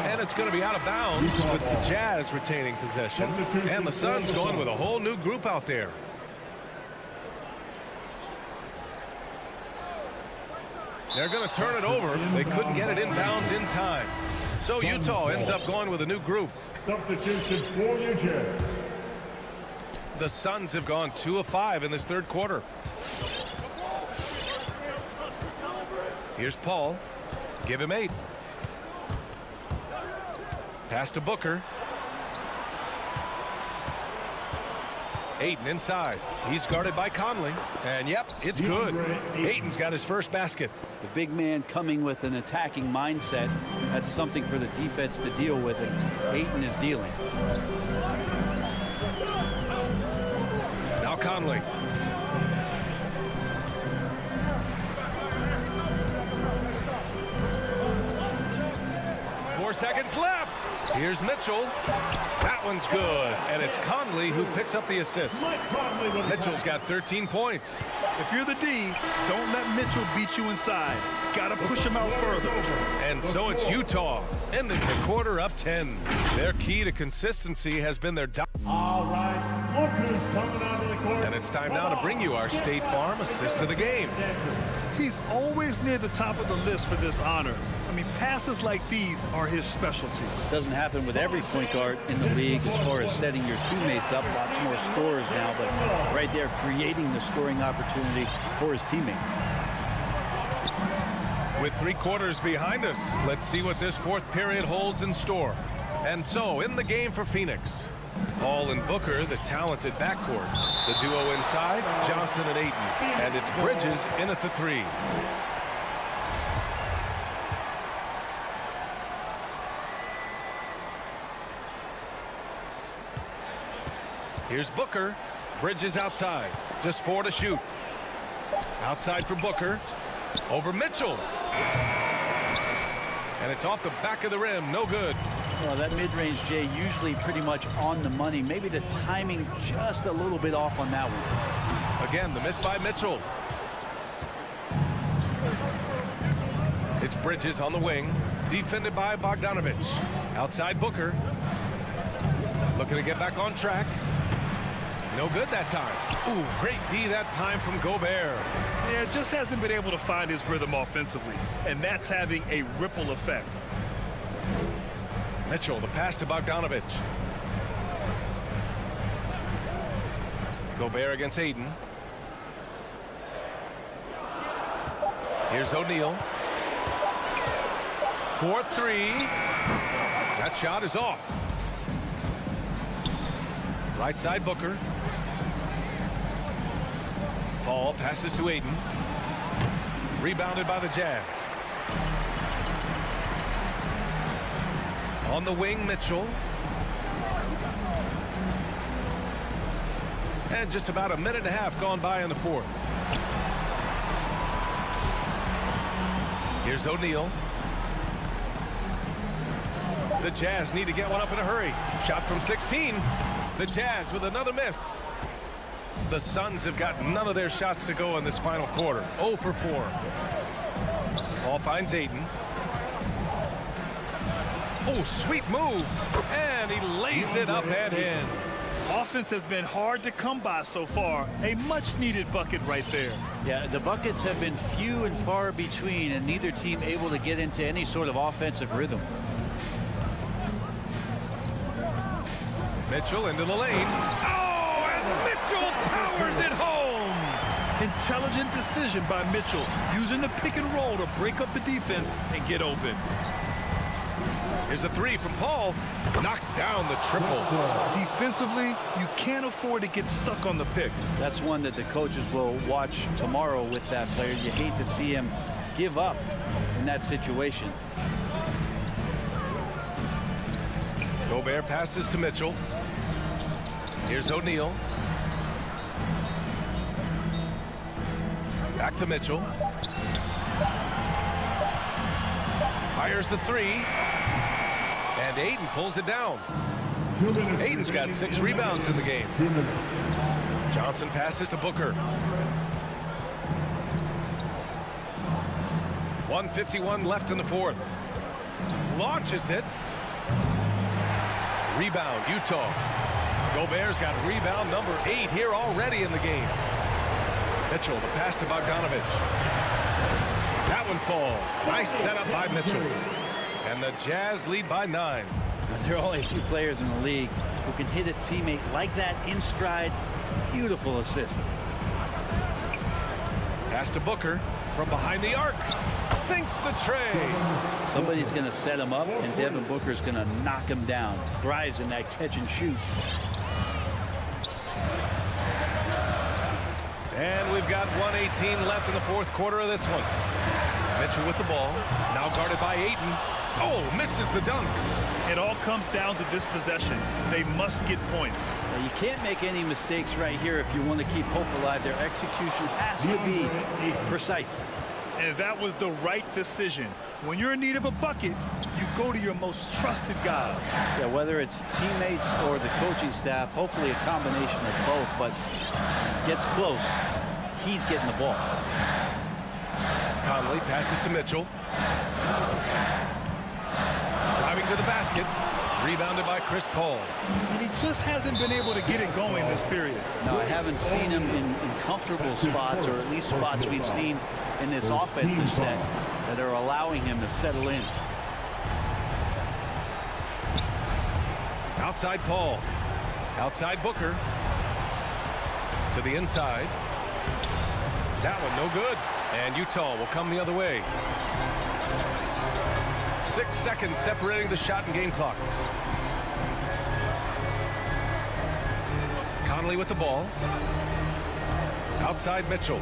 And it's going to be out of bounds with the Jazz retaining possession. And the Suns going with a whole new group out there. They're going to turn it over. They couldn't get it inbounds in time. So Utah ends up going with a new group. Substitution for Utah. The Suns have gone 2 of 5 in this third quarter. Here's Paul. Give him 8. Pass to Booker. Ayton inside. He's guarded by Conley. And yep, it's good. Ayton's got his first basket. The big man coming with an attacking mindset. That's something for the defense to deal with, and Ayton is dealing. Now Conley. Four seconds left. Here's Mitchell. That one's good. And it's Conley who picks up the assist. Mitchell's got 13 points. If you're the D, don't let Mitchell beat you inside. Gotta push him out further. And so it's Utah, ending the quarter up 10. Their key to consistency has been their All right, Booker's coming out of the court. And it's time now to bring you our State Farm assist of the game. He's always near the top of the list for this honor. I mean, passes like these are his specialty. Doesn't happen with every point guard in the league as far as setting your teammates up. Lots more scorers now, but right there creating the scoring opportunity for his teammate. With 3 quarters behind us, let's see what this fourth period holds in store. And so, in the game for Phoenix, Paul and Booker, the talented backcourt. The duo inside, Johnson and Ayton. And it's Bridges in at the 3. Here's Booker. Bridges outside. Just 4 to shoot. Outside for Booker. Over Mitchell. And it's off the back of the rim. No good. Well, that mid-range, Jay, usually pretty much on the money. Maybe the timing just a little bit off on that one. Again, the miss by Mitchell. It's Bridges on the wing, defended by Bogdanovich. Outside Booker. Looking to get back on track. No good that time. Ooh, great D that time from Gobert. Yeah, just hasn't been able to find his rhythm offensively, and that's having a ripple effect. Mitchell, the pass to Bogdanovich. Gobert against Aiden. Here's O'Neal. 4-3. That shot is off. Right side Booker. Paul passes to Aiden. Rebounded by the Jazz. On the wing, Mitchell. And just about a minute and a half gone by in the fourth. Here's O'Neal. The Jazz need to get one up in a hurry. Shot from 16. The Jazz with another miss. The Suns have got none of their shots to go in this final quarter. 0 for 4. Ball finds Aiden. Oh, sweet move. And he lays it up and in. Offense has been hard to come by so far. A much-needed bucket right there. Yeah, the buckets have been few and far between, and neither team able to get into any sort of offensive rhythm. Mitchell into the lane. Oh, and Mitchell powers it home. Intelligent decision by Mitchell, using the pick and roll to break up the defense and get open. Here's a three from Paul. Knocks down the triple. Defensively, you can't afford to get stuck on the pick. That's one that the coaches will watch tomorrow with that player. You hate to see him give up in that situation. Gobert passes to Mitchell. Here's O'Neal. Back to Mitchell. Fires the three. And Aiden pulls it down. Aiden's got 6 rebounds in the game. Johnson passes to Booker. 1:51 left in the fourth. Launches it. Rebound, Utah. Gobert's got rebound number 8 here already in the game. Mitchell, the pass to Bogdanovich. That one falls. Nice setup by Mitchell. And the Jazz lead by 9. There are only a few players in the league who can hit a teammate like that in stride. Beautiful assist. Pass to Booker from behind the arc. Sinks the tray. Somebody's going to set him up, and Devin Booker's going to knock him down. Thrives in that catch and shoot. And we've got 1:18 left in the fourth quarter of this one. Mitchell with the ball. Now guarded by Aiden. Oh, misses the dunk. It all comes down to this possession. They must get points. Now, you can't make any mistakes right here if you want to keep hope alive. Their execution has to be precise. And that was the right decision. When you're in need of a bucket, you go to your most trusted guys. Yeah, whether it's teammates or the coaching staff, hopefully a combination of both, but gets close. He's getting the ball. Conley passes to Mitchell. Driving to the basket. Rebounded by Chris Paul. And he just hasn't been able to get it going this period. No, I haven't seen him in comfortable spots, or at least spots we've seen in this offensive set that are allowing him to settle in. Outside Paul. Outside Booker. To the inside. That one no good. And Utah will come the other way. 6 seconds separating the shot and game clocks. Conley with the ball. Outside Mitchell.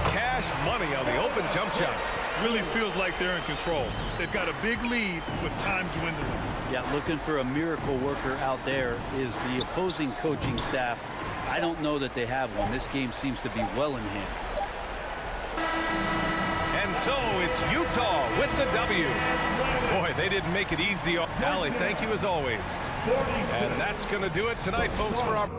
Cash money on the open jump shot. Really feels like they're in control. They've got a big lead with time dwindling. Yeah, looking for a miracle worker out there is the opposing coaching staff. I don't know that they have one. This game seems to be well in hand. And And so it's Utah with the W. Boy, they didn't make it easy. Allie, thank you as always. And that's going to do it tonight, folks, for our...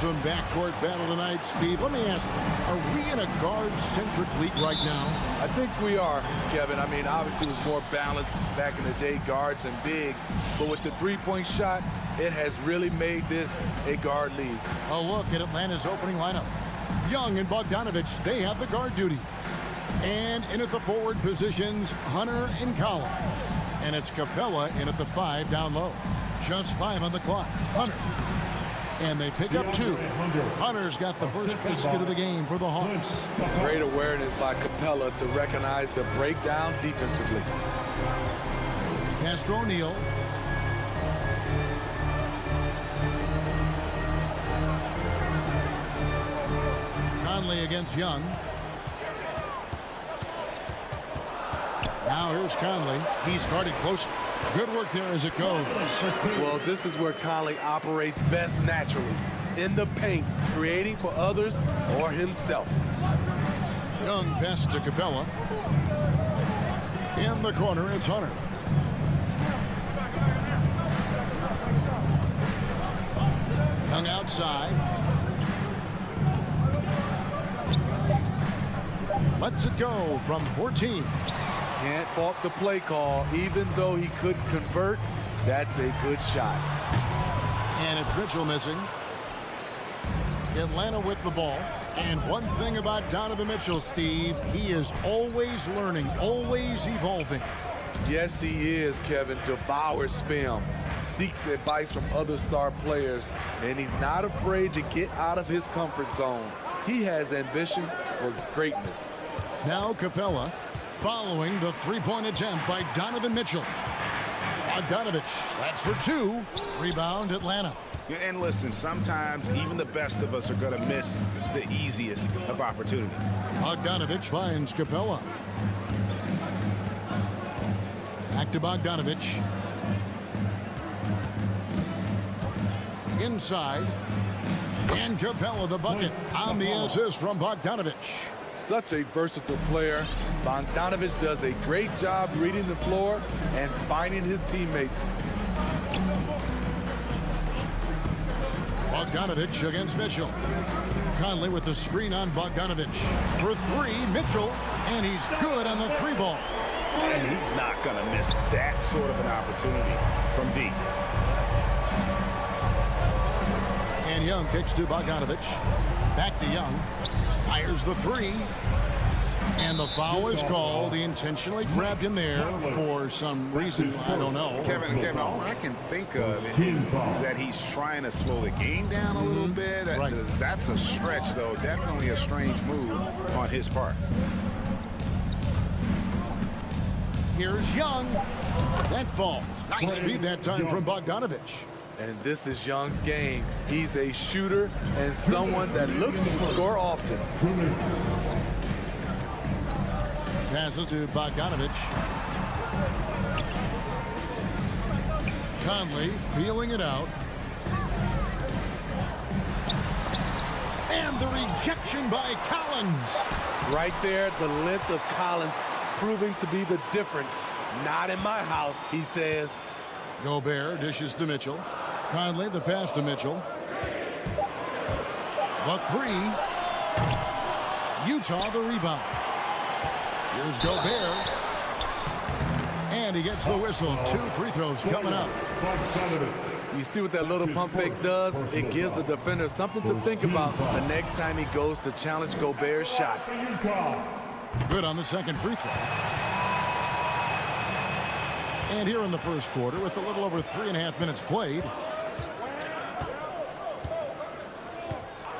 some backcourt battle tonight, Steve. Let me ask, are we in a guard-centric league right now? I think we are, Kevin. I mean, obviously it was more balanced back in the day, guards and bigs. But with the three-point shot, it has really made this a guard league. A look at Atlanta's opening lineup. Young and Bogdanovich, they have the guard duty. And in at the forward positions, Hunter and Collins. And it's Capella in at the 5 down low. Just 5 on the clock. Hunter. And they pick up 2. Hunter's got the first basket of the game for the Hawks. Great awareness by Capella to recognize the breakdown defensively. Castro O'Neal. Conley against Young. Now here's Conley. He's guarded close. Good work there as it goes. Well, this is where Conley operates best naturally. In the paint, creating for others or himself. Young passes to Capella. In the corner, it's Hunter. Young outside. Lets it go from 14. Can't fault the play call. Even though he could convert, that's a good shot. And it's Mitchell missing. Atlanta with the ball. And one thing about Donovan Mitchell, Steve, he is always learning, always evolving. Yes, he is, Kevin. Devours film, seeks advice from other star players, and he's not afraid to get out of his comfort zone. He has ambitions for greatness. Now Capella following the three-point attempt by Donovan Mitchell. Bogdanovich, that's for 2. Rebound, Atlanta. Yeah, and listen, sometimes even the best of us are going to miss the easiest of opportunities. Bogdanovich finds Capella. Back to Bogdanovich. Inside. And Capella the bucket on the assist from Bogdanovich. Such a versatile player. Bogdanovich does a great job reading the floor and finding his teammates. Bogdanovich against Mitchell. Conley with the screen on Bogdanovich. For 3, Mitchell, and he's good on the 3 ball. And he's not going to miss that sort of an opportunity from deep. And Young kicks to Bogdanovich. Back to Young. Fires the 3. And the foul is called. He intentionally grabbed him there for some reason. I don't know. Kevin, all I can think of is that he's trying to slow the game down a little bit. Right. That's a stretch, though. Definitely a strange move on his part. Here's Young. That falls. Nice feed that time from Bogdanovich. And this is Young's game. He's a shooter and someone that looks to score often. Passes to Bogdanovich. Conley feeling it out. And the rejection by Collins. Right there, the length of Collins proving to be the difference. Not in my house, he says. Gobert dishes to Mitchell. Conley the pass to Mitchell. The 3. Utah the rebound. Here's Gobert. And he gets the whistle. 2 free throws coming up. You see what that little pump fake does? It gives the defender something to think about the next time he goes to challenge Gobert's shot. Good on the second free throw. And here in the first quarter, with a little over 3.5 minutes played,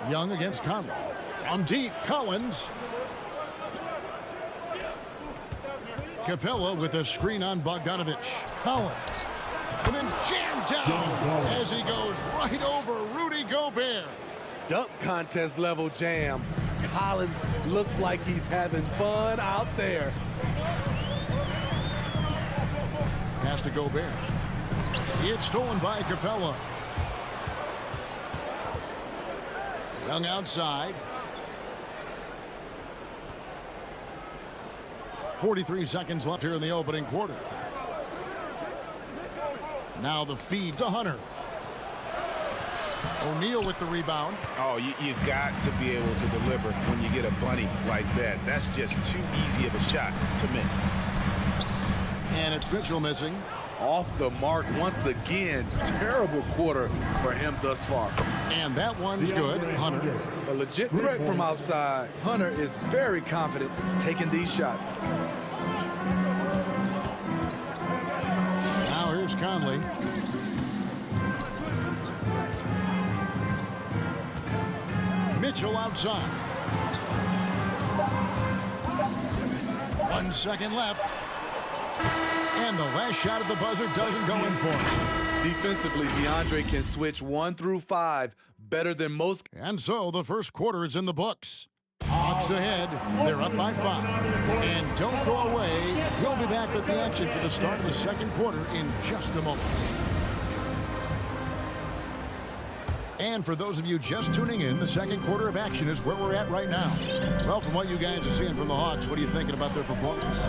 Young against Conley. From deep, Collins. Capella with a screen on Bogdanovich. Collins. And then jammed down as he goes right over Rudy Gobert. Dunk contest level jam. Collins looks like he's having fun out there. Pass to Gobert. It's stolen by Capella. Young outside. 43 seconds left here in the opening quarter. Now the feed to Hunter. O'Neal with the rebound. Oh, you've got to be able to deliver when you get a bunny like that. That's just too easy of a shot to miss. And it's Mitchell missing. Off the mark once again. Terrible quarter for him thus far. And that one's good. Hunter. A legit threat from outside. Hunter is very confident taking these shots. Now here's Conley. Mitchell outside. 1 second left. And the last shot at the buzzer doesn't go in for him. Defensively, DeAndre can switch 1 through 5 better than most. And so the first quarter is in the books. Hawks ahead. They're up by 5. And don't go away. We'll be back with the action for the start of the second quarter in just a moment. And for those of you just tuning in, the second quarter of action is where we're at right now. Well, from what you guys are seeing from the Hawks, what are you thinking about their performance?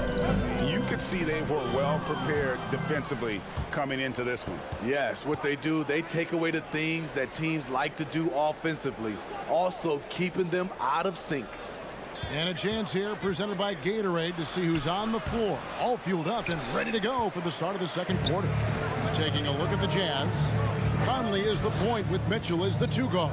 You could see they were well prepared defensively coming into this one. Yes, what they do, they take away the things that teams like to do offensively, also keeping them out of sync. And a chance here presented by Gatorade to see who's on the floor, all fueled up and ready to go for the start of the second quarter. Taking a look at the Jazz. Conley is the point with Mitchell as the 2 guard.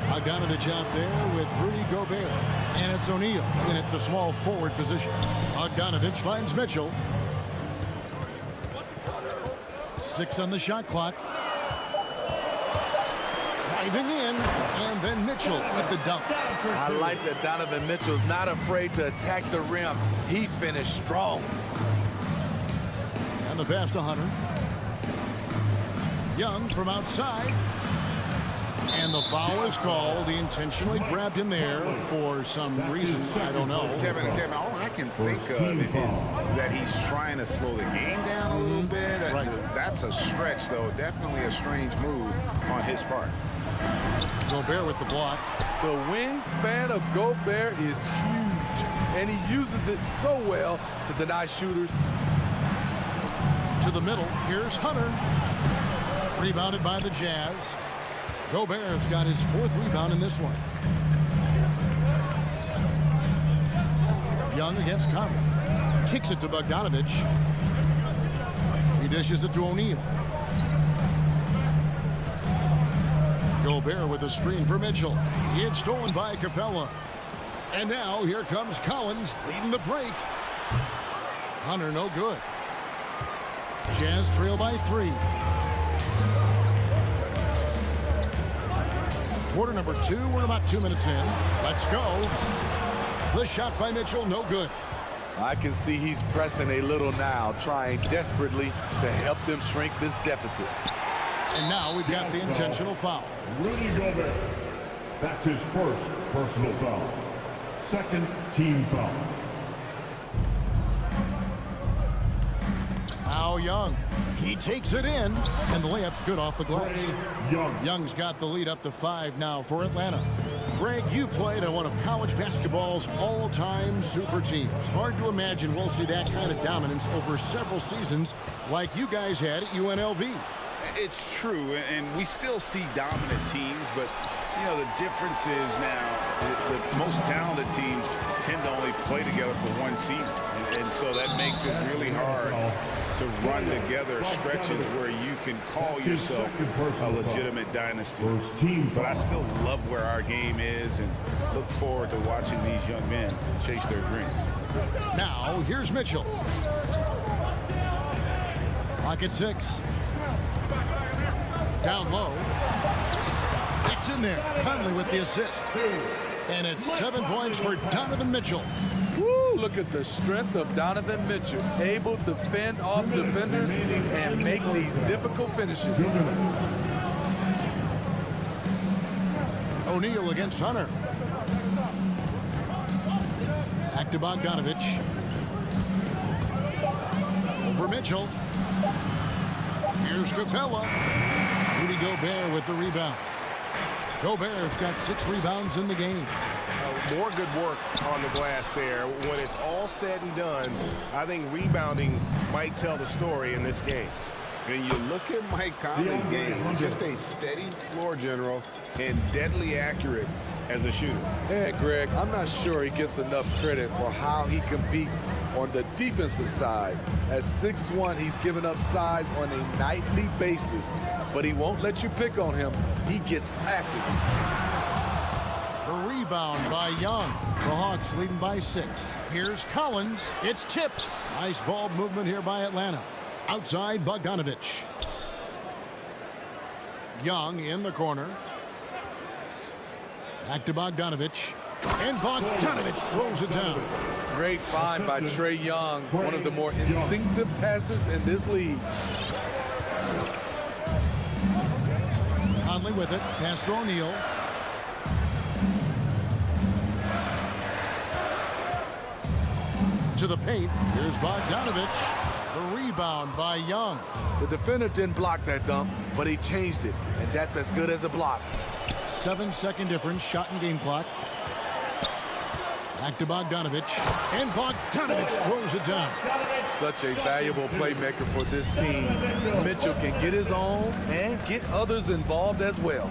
Bogdanovich out there with Rudy Gobert. And it's O'Neal in at the small forward position. Bogdanovich finds Mitchell. 6 on the shot clock. Driving in, and then Mitchell with the dunk. I like that Donovan Mitchell's not afraid to attack the rim. He finished strong. And the pass to Hunter. Young from outside. And the foul is called. He intentionally grabbed him there for some reason. I don't know. Kevin, all I can think of is that he's trying to slow the game down a little bit. That's a stretch, though. Definitely a strange move on his part. Gobert with the block. The wingspan of Gobert is huge, and he uses it so well to deny shooters. To the middle. Here's Hunter. Rebounded by the Jazz. Gobert's got his 4th rebound in this one. Young against Conley. Kicks it to Bogdanovich. He dishes it to O'Neal. Gobert with a screen for Mitchell. It's stolen by Capella. And now here comes Collins leading the break. Hunter no good. Jazz trail by 3. Quarter number 2. We're about 2 minutes in. Let's go. The shot by Mitchell, no good. I can see he's pressing a little now, trying desperately to help them shrink this deficit. And now we've got the intentional foul. Rudy Gobert. That's his first personal foul. Second team foul. Now Young. He takes it in, and the layup's good off the glass. Young's got the lead up to 5 now for Atlanta. Greg, you played on one of college basketball's all-time super teams. Hard to imagine we'll see that kind of dominance over several seasons like you guys had at UNLV. It's true, and we still see dominant teams, but, you know, the difference is now the most talented teams tend to only play together for one season, and so that makes it really hard to run together stretches where you can call yourself a legitimate dynasty. But I still love where our game is and look forward to watching these young men chase their dream. Now, here's Mitchell. Pocket 6. Down low. It's in there. Conley with the assist. And it's 7 points for Donovan Mitchell. Woo, look at the strength of Donovan Mitchell. Able to fend off defenders and make these difficult finishes. O'Neal against Hunter. Back to Bogdanovich. Over Mitchell. Here's Capella. Rudy Gobert with the rebound. Gobert's got 6 rebounds in the game. More good work on the glass there. When it's all said and done, I think rebounding might tell the story in this game. And you look at Mike Conley's game, just a steady floor general and deadly accurate as a shooter. Yeah, Greg, I'm not sure he gets enough credit for how he competes on the defensive side. At 6'1", he's given up size on a nightly basis, but he won't let you pick on him. He gets after you. The rebound by Young. The Hawks leading by 6. Here's Collins. It's tipped. Nice ball movement here by Atlanta. Outside Bogdanovich. Young in the corner. Back to Bogdanovich. And Bogdanovich throws it down. Great find by Trae Young, one of the more instinctive passers in this league. Conley with it. Pass to O'Neal. To the paint. Here's Bogdanovich. The rebound by Young. The defender didn't block that dunk, but he changed it, and that's as good as a block. 7-second difference, shot and game clock. Back to Bogdanovich, and Bogdanovich throws it down. Such a valuable playmaker for this team. Mitchell can get his own and get others involved as well.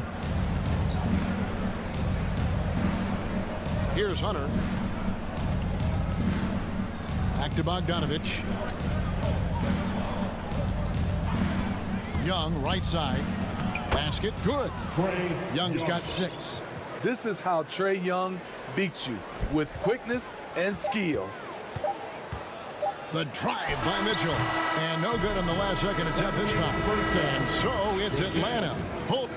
Here's Hunter. Back to Bogdanovich. Young, right side. Basket, good. Young's got 6. This is how Trae Young beats you, with quickness and skill. The drive by Mitchell. And no good on the last second attempt this time. And so it's Atlanta. Holt.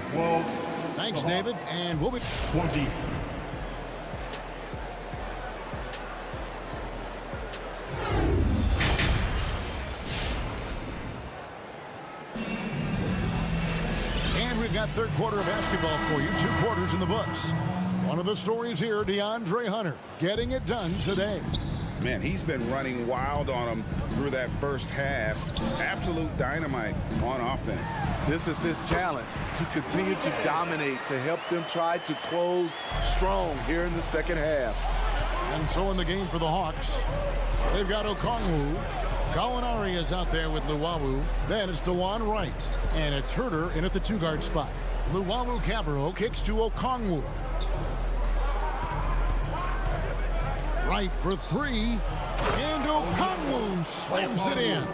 Thanks, David. And we'll be 20. We've got third quarter of basketball for you. 2 quarters in the books. One of the stories here, DeAndre Hunter getting it done today. Man, he's been running wild on him through that first half. Absolute dynamite on offense. This is his challenge, to continue to dominate, to help them try to close strong here in the second half. And so in the game for the Hawks, they've got Okongwu. Gallinari is out there with Luwawu. Then it's DeJuan Wright. And it's Herter in at the 2-guard spot. Luwawu-Cabarrot kicks to Okongwu. Wright for 3. And Okongwu slams it in.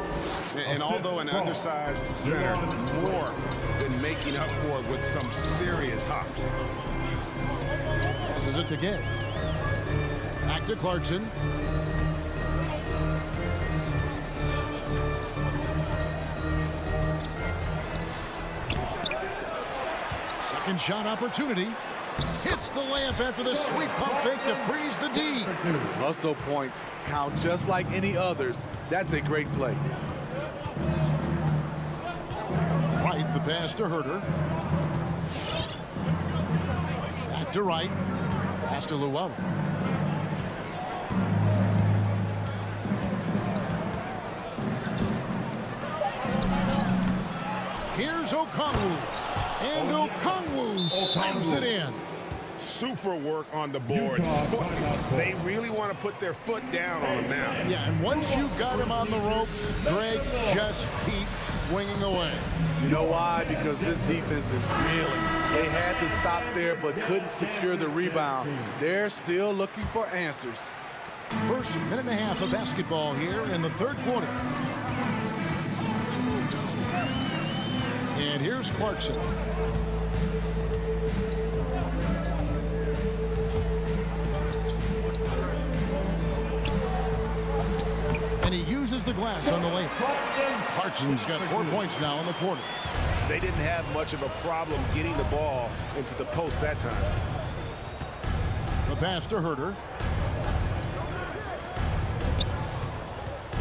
And although an undersized center, more than making up for it with some serious hops. Passes it to Gay. Back to Clarkson. Second shot opportunity. Hits the layup after the sweep pump fake to freeze the D. Hustle points count just like any others. That's a great play. Wright, the pass to Herter. Back to Wright. Pass to Luwawu. Here's Okongwu. And Okongwu slams it in. Super work on the boards. They really want to put their foot down on him now. Yeah, and once you've got him on the rope, Greg, just keep swinging away. You know why? Because this defense is reeling. They had to stop there but couldn't secure the rebound. They're still looking for answers. First minute and a half of basketball here in the third quarter. And here's Clarkson. And he uses the glass on the lane. Clarkson's got 4 points now in the quarter. They didn't have much of a problem getting the ball into the post that time. The pass to Herter.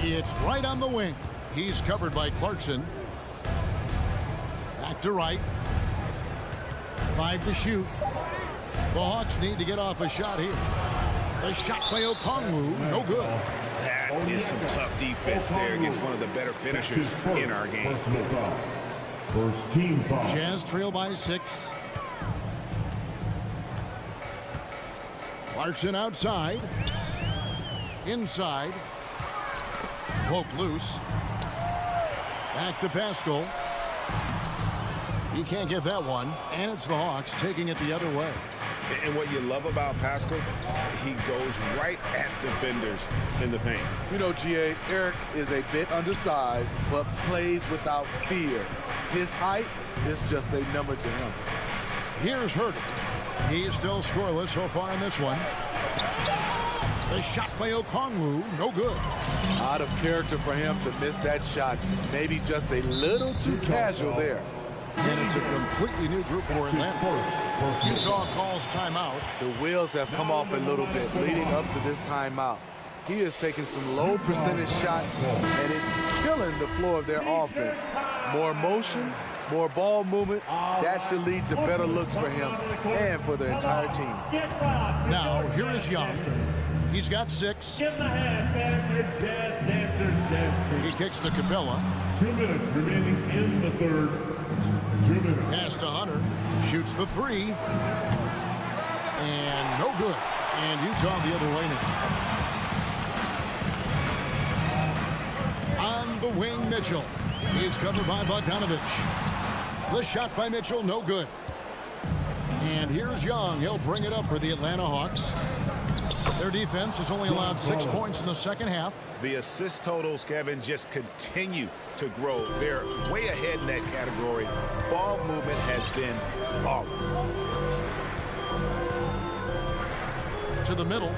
It's right on the wing. He's covered by Clarkson. Back to Wright. 5 to shoot. The Hawks need to get off a shot here. The shot by Okongwu, no good. That is some tough defense there against one of the better finishers in our game. First team foul. Jazz trail by 6. Clarkson outside. Inside. Poke loose. Back to Pascal. He can't get that one, and it's the Hawks taking it the other way. And what you love about Pascal, he goes right at defenders in the paint. You know, GA, Eric is a bit undersized, but plays without fear. His height is just a number to him. Here's Hurdle. He's still scoreless so far in this one. The shot by Okongwu, no good. Out of character for him to miss that shot. Maybe just a little too casual there. And it's a completely new group for Atlanta. Utah calls timeout. The wheels have come off a little bit leading up to this timeout. He is taking some low percentage shots, and it's killing the flow of their offense. More motion, more ball movement, that should lead to better looks for him and for the entire team. Now, here is Young. He's got 6. He kicks to Capella. 2 minutes remaining in the third. 2 minutes. Pass to Hunter. Shoots the 3. And no good. And Utah the other way now. On the wing, Mitchell. He's covered by Bogdanovich. The shot by Mitchell, no good. And here's Young. He'll bring it up for the Atlanta Hawks. Their defense has only allowed 6 points in the second half. The assist totals, Kevin, just continue to grow. They're way ahead in that category. Ball movement has been flawless. To the middle.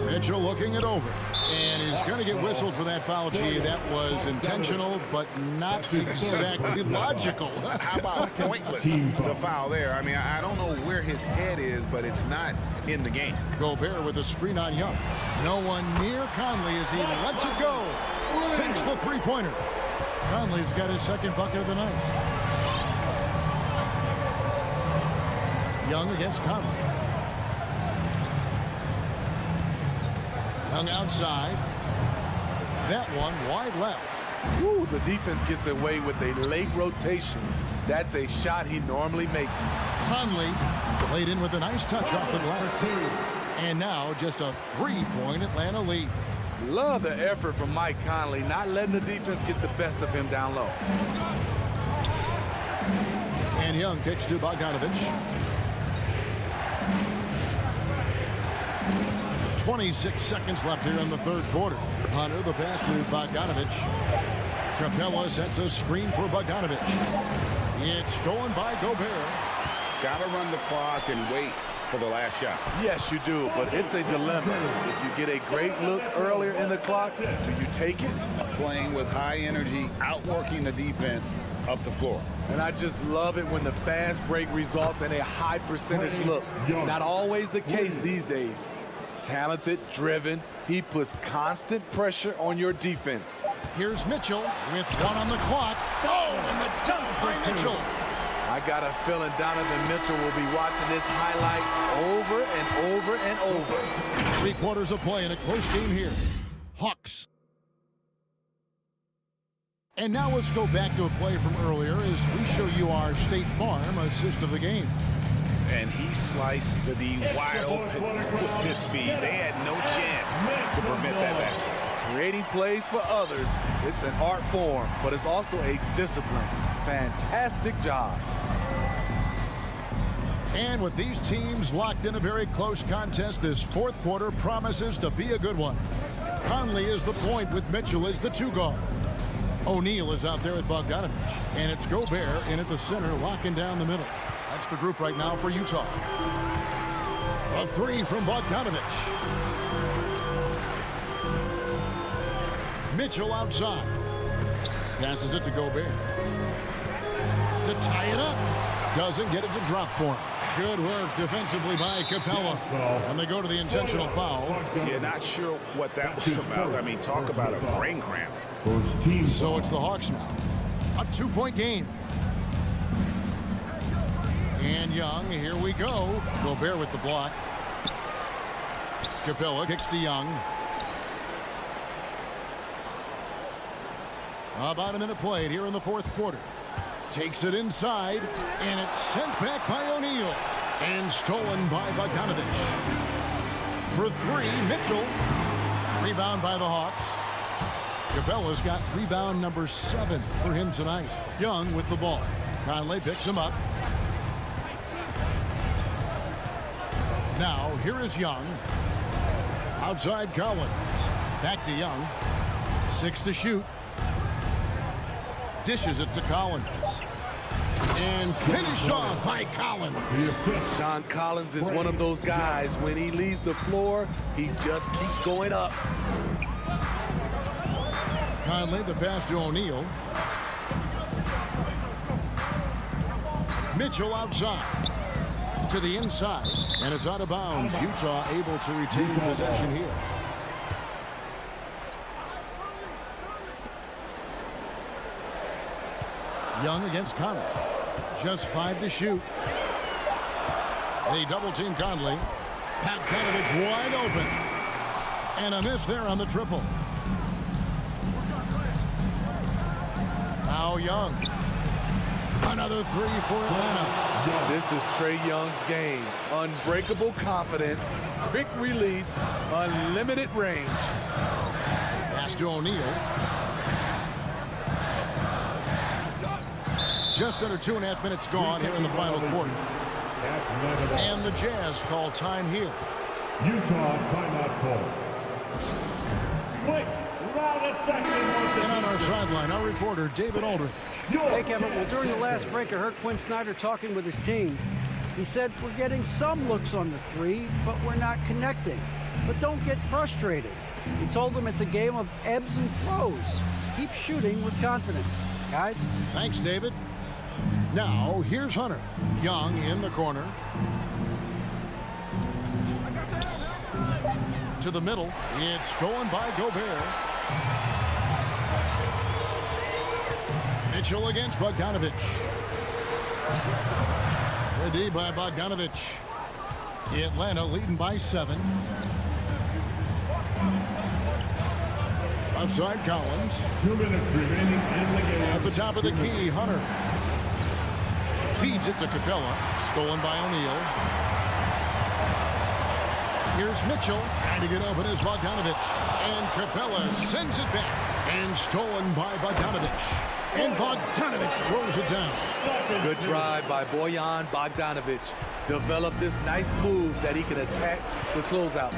Mitchell looking it over. And he's going to get whistled for that foul, G. That was intentional, but not exactly logical. How about pointless to foul there? I mean, I don't know where his head is, but it's not in the game. Gobert with a screen on Young. No one near Conley as he lets it go. Sinks the three-pointer. Conley's got his second bucket of the night. Young against Conley. Young outside. That one wide left. Ooh, the defense gets away with a late rotation. That's a shot he normally makes. Conley played in with a nice touch off the glass. And now just a 3-point Atlanta lead. Love the effort from Mike Conley, not letting the defense get the best of him down low. And Young kicks to Bogdanovich. 26 seconds left here in the third quarter. Hunter, the pass to Bogdanovich. Capella sets a screen for Bogdanovich. It's stolen by Gobert. Got to run the clock and wait for the last shot. Yes, you do, but it's a dilemma. If you get a great look earlier in the clock, do you take it? Playing with high energy, outworking the defense up the floor. And I just love it when the fast break results in a high percentage look. Not always the case these days. Talented, driven, he puts constant pressure on your defense. Here's Mitchell with 1 on the clock. Oh, and the dunk by Mitchell. I got a feeling Donovan Mitchell will be watching this highlight over and over and over. 3 quarters of play in a close game here. Hawks. And now let's go back to a play from earlier as we show you our State Farm assist of the game. And he sliced the D wide open with his speed. They had no chance to prevent that basket. Creating plays for others, it's an art form, but it's also a discipline. Fantastic job. And with these teams locked in a very close contest, this fourth quarter promises to be a good one. Conley is the point with Mitchell as the 2 guard. O'Neal is out there with Bogdanovich. And it's Gobert in at the center, locking down the middle. That's the group right now for Utah. A 3 from Bogdanovich. Mitchell outside. Passes it to Gobert. To tie it up. Doesn't get it to drop for him. Good work defensively by Capella. And they go to the intentional foul. Yeah, not sure what that was about. I mean, talk about a brain cramp. So it's the Hawks now. A 2-point game. And Young, here we go. Gobert with the block. Capella kicks to Young. About a minute played here in the fourth quarter. Takes it inside, and it's sent back by O'Neal. And stolen by Bogdanovich. For 3, Mitchell. Rebound by the Hawks. Capella's got rebound number 7 for him tonight. Young with the ball. Conley picks him up. Now, here is Young. Outside Collins. Back to Young. 6 to shoot. Dishes it to Collins. And finished off by Collins. John Collins is one of those guys. When he leaves the floor, he just keeps going up. Conley, the pass to O'Neal. Mitchell outside. To the inside. And it's out of bounds. Utah able to retain possession here. Young against Conley. Just 5 to shoot. They double team Conley. Pat Kanovich wide open. And a miss there on the triple. Now Young. Another 3 for Atlanta. This is Trae Young's game. Unbreakable confidence, quick release, unlimited range. Pass to O'Neal. Just under 2.5 minutes gone here in the final quarter. And the Jazz call time here. Utah timeout call. Wait, without a second. And on our sideline, our reporter, David Aldridge. Hey, Kevin. Well, during the last break, I heard Quinn Snyder talking with his team. He said, we're getting some looks on the 3, but we're not connecting. But don't get frustrated. He told them it's a game of ebbs and flows. Keep shooting with confidence, guys. Thanks, David. Now, here's Hunter. Young in the corner. To the middle. It's stolen by Gobert. Mitchell against Bogdanovich. Ready by Bogdanovich. Atlanta leading by 7. Outside Collins. 2 minutes remaining in the game. At the top of the key, Hunter. Feeds it to Capella. Stolen by O'Neal. Here's Mitchell trying to get open as Bogdanovich. And Capella sends it back. And stolen by Bogdanovich. And Bogdanovich throws it down. Good drive by Bojan Bogdanovich. Developed this nice move that he can attack the closeouts.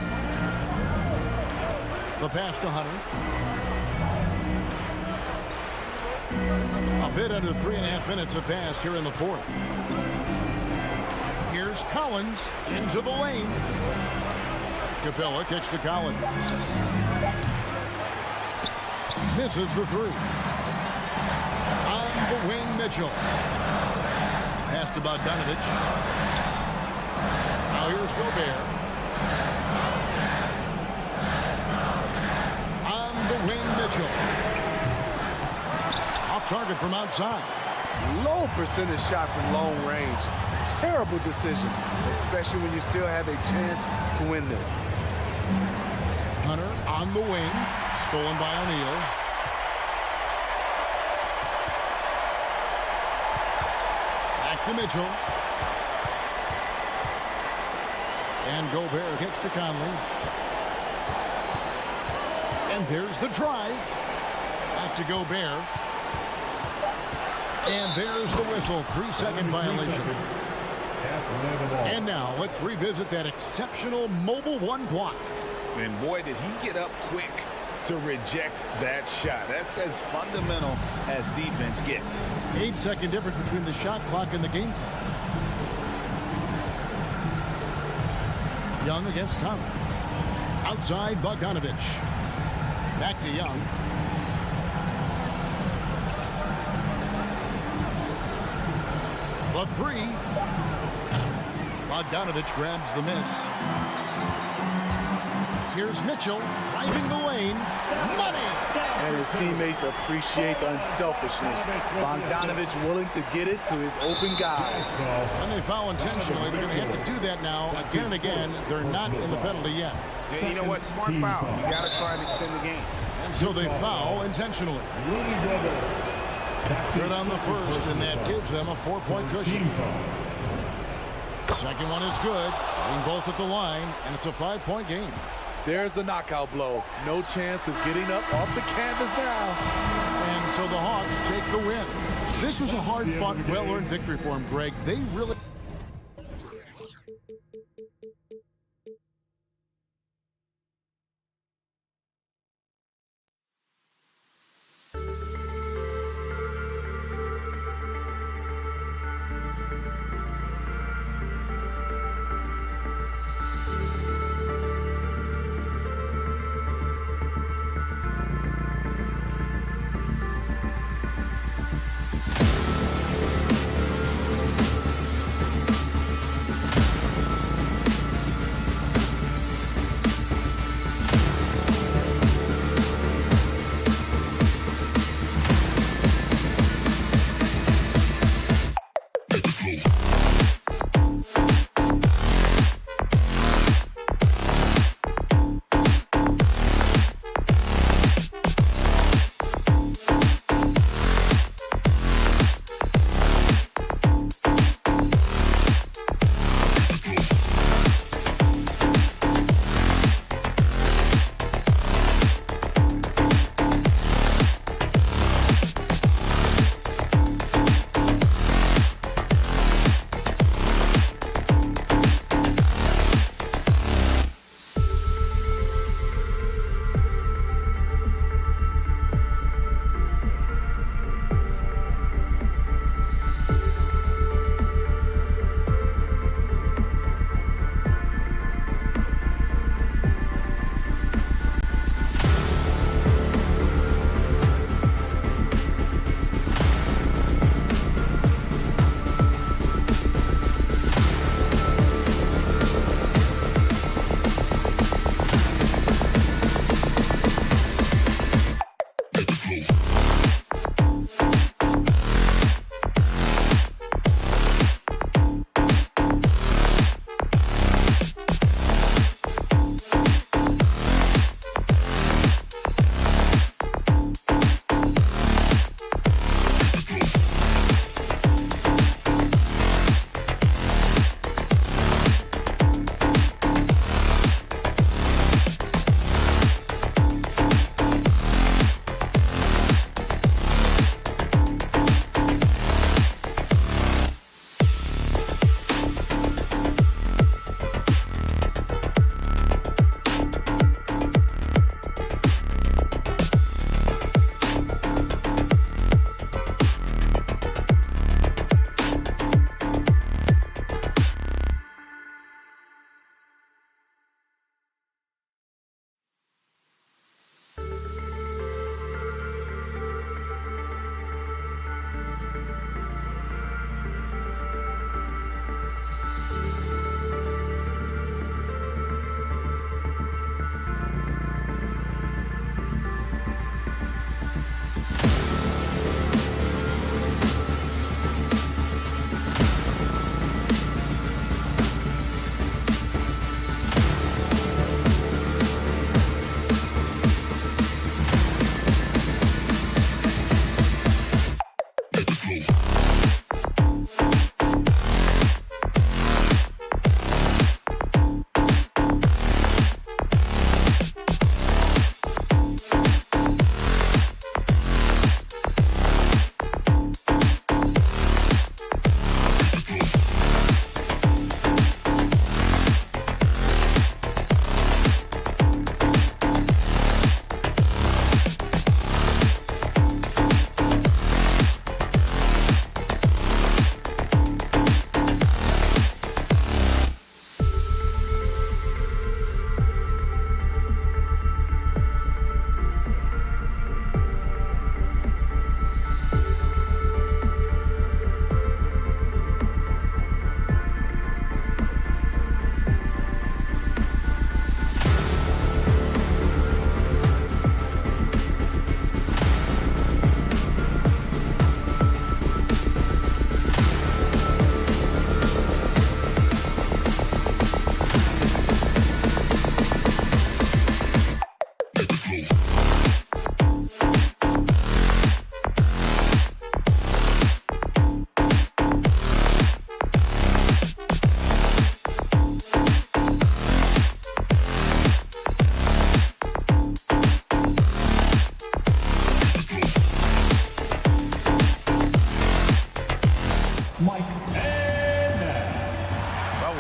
The pass to Hunter. A bit under 3.5 minutes have passed here in the 4th. Here's Collins into the lane. Capella kicks to Collins. Misses the 3. On the wing, Mitchell. Pass to Bogdanovich. Now here's Gobert. On the wing, Mitchell. Off target from outside. Low percentage shot from long range. Terrible decision, especially when you still have a chance to win this. Hunter on the wing. Stolen by O'Neal. Back to Mitchell. And Gobert kicks to Conley. And there's the drive. Back to Gobert. And there's the whistle. 3-second violation. And now let's revisit that exceptional mobile 1 block. And boy, did he get up quick to reject that shot. That's as fundamental as defense gets. 8-second difference between the shot clock and the game clock. Young against Conley. Outside Bogdanovich. Back to Young. The 3. Bogdanovich grabs the miss. Here's Mitchell driving the lane. Money! And his teammates appreciate the unselfishness. Bogdanovich willing to get it to his open guys. When they foul intentionally, they're going to have to do that now again and again. They're not in the penalty yet. Yeah, you know what? Smart foul. You got to try and extend the game. And so they foul intentionally. Good on the first, and that gives them a 4-point cushion. Second one is good. Being both at the line, and it's a 5-point game. There's the knockout blow. No chance of getting up off the canvas now. And so the Hawks take the win. This was a hard-fought, well-earned victory for them, Greg. They really...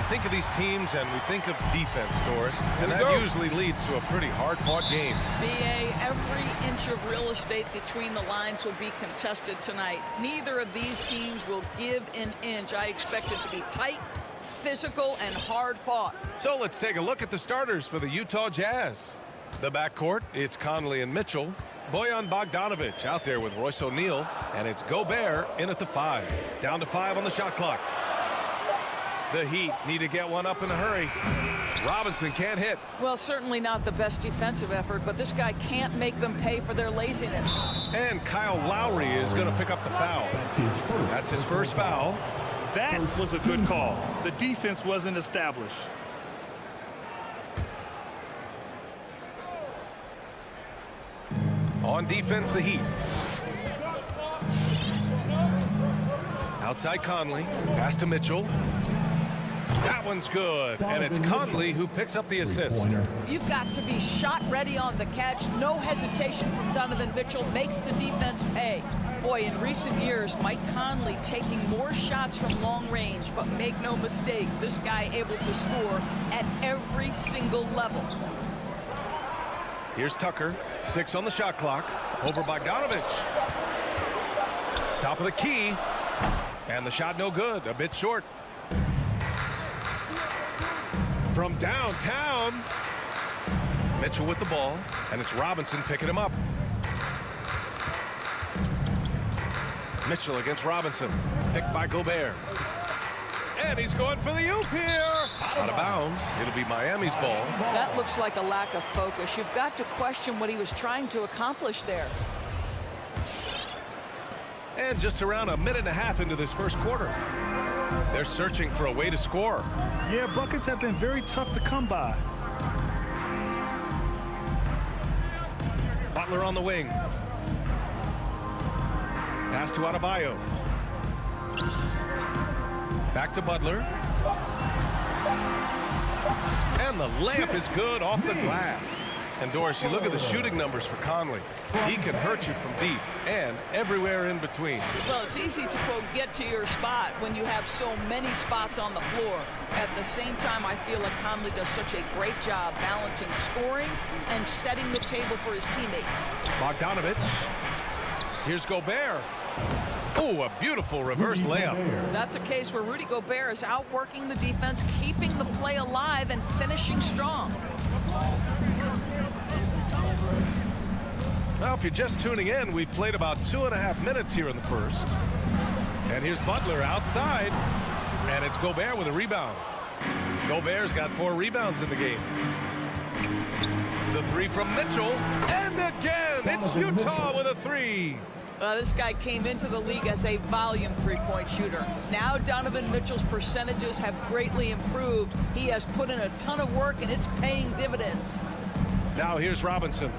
think of these teams and we think of defense, Doris, and that usually leads to a pretty hard-fought game. BA, every inch of real estate between the lines will be contested tonight. Neither of these teams will give an inch. I expect it to be tight, physical, and hard-fought. So let's take a look at the starters for the Utah Jazz. The backcourt, it's Conley and Mitchell. Bojan Bogdanovic out there with Royce O'Neal, and it's Gobert in at the 5. Down to 5 on the shot clock. The Heat need to get one up in a hurry. Robinson can't hit. Well, certainly not the best defensive effort, but this guy can't make them pay for their laziness. And Kyle Lowry is going to pick up the foul. That's his first foul. That was a good call. The defense wasn't established. On defense, the Heat. Outside Conley. Pass to Mitchell. That one's good. And it's Conley who picks up the assist. You've got to be shot ready on the catch. No hesitation from Donovan Mitchell makes the defense pay. Boy, in recent years, Mike Conley taking more shots from long range, but make no mistake, this guy able to score at every single level. Here's Tucker, 6 on the shot clock, over Bogdanovic. Top of the key, and the shot no good, a bit short. From downtown, Mitchell with the ball, and it's Robinson picking him up. Mitchell against Robinson, picked by Gobert. And he's going for the oop here. Out of bounds. It'll be Miami's ball. That looks like a lack of focus. You've got to question what he was trying to accomplish there. And just around a minute and a half into this first quarter, they're searching for a way to score. Yeah, buckets have been very tough to come by. Butler on the wing. Pass to Adebayo. Back to Butler. And the layup is good off the glass. And Doris, you look at the shooting numbers for Conley. He can hurt you from deep and everywhere in between. Well, it's easy to, quote, get to your spot when you have so many spots on the floor. At the same time, I feel like Conley does such a great job balancing scoring and setting the table for his teammates. Bogdanovic. Here's Gobert. Oh, a beautiful reverse layup. That's a case where Rudy Gobert is outworking the defense, keeping the play alive, and finishing strong. Well, if you're just tuning in, we've played about 2.5 minutes here in the first. And here's Butler outside. And it's Gobert with a rebound. Gobert's got 4 rebounds in the game. The 3 from Mitchell. And again, it's Utah with a 3. This guy came into the league as a volume three-point shooter. Now Donovan Mitchell's percentages have greatly improved. He has put in a ton of work, and it's paying dividends. Now here's Robinson.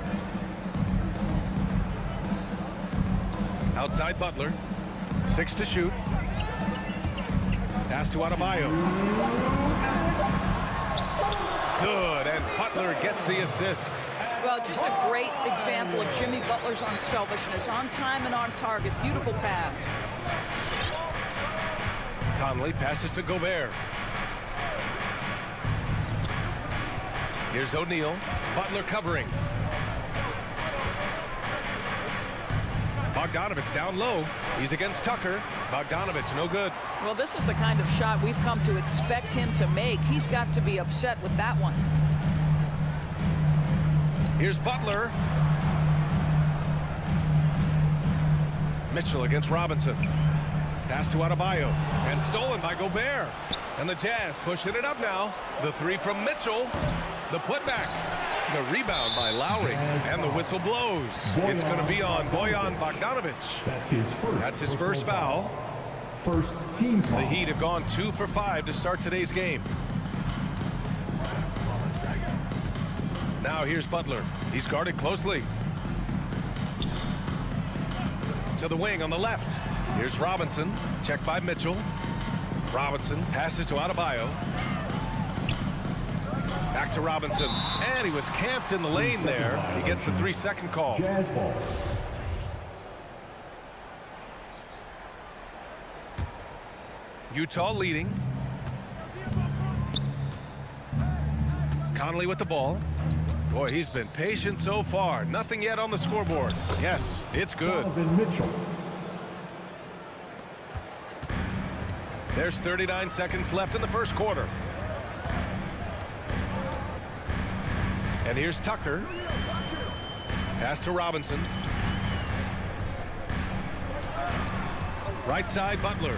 Outside Butler. 6 to shoot. Pass to Adebayo. Good, and Butler gets the assist. Well, just a great example of Jimmy Butler's unselfishness. On time and on target. Beautiful pass. Conley passes to Gobert. Here's O'Neal. Butler covering. Bogdanovic down low. He's against Tucker. Bogdanovic, no good. Well, this is the kind of shot we've come to expect him to make. He's got to be upset with that one. Here's Butler. Mitchell against Robinson. Pass to Adebayo. And stolen by Gobert. And the Jazz pushing it up now. The 3 from Mitchell. The putback. The rebound by Lowry. And the whistle blows. It's going to be on Bojan Bogdanovic. That's his first foul. First team foul. The Heat have gone 2 for 5 to start today's game. Now here's Butler. He's guarded closely. To the wing on the left. Here's Robinson. Checked by Mitchell. Robinson passes to Adebayo. Back to Robinson. And he was camped in the lane there. He gets a 3-second call. Jazz ball. Utah leading. Conley with the ball. Boy, he's been patient so far. Nothing yet on the scoreboard. Yes, it's good. Donovan Mitchell. There's 39 seconds left in the first quarter. And here's Tucker. Pass to Robinson. Right side, Butler.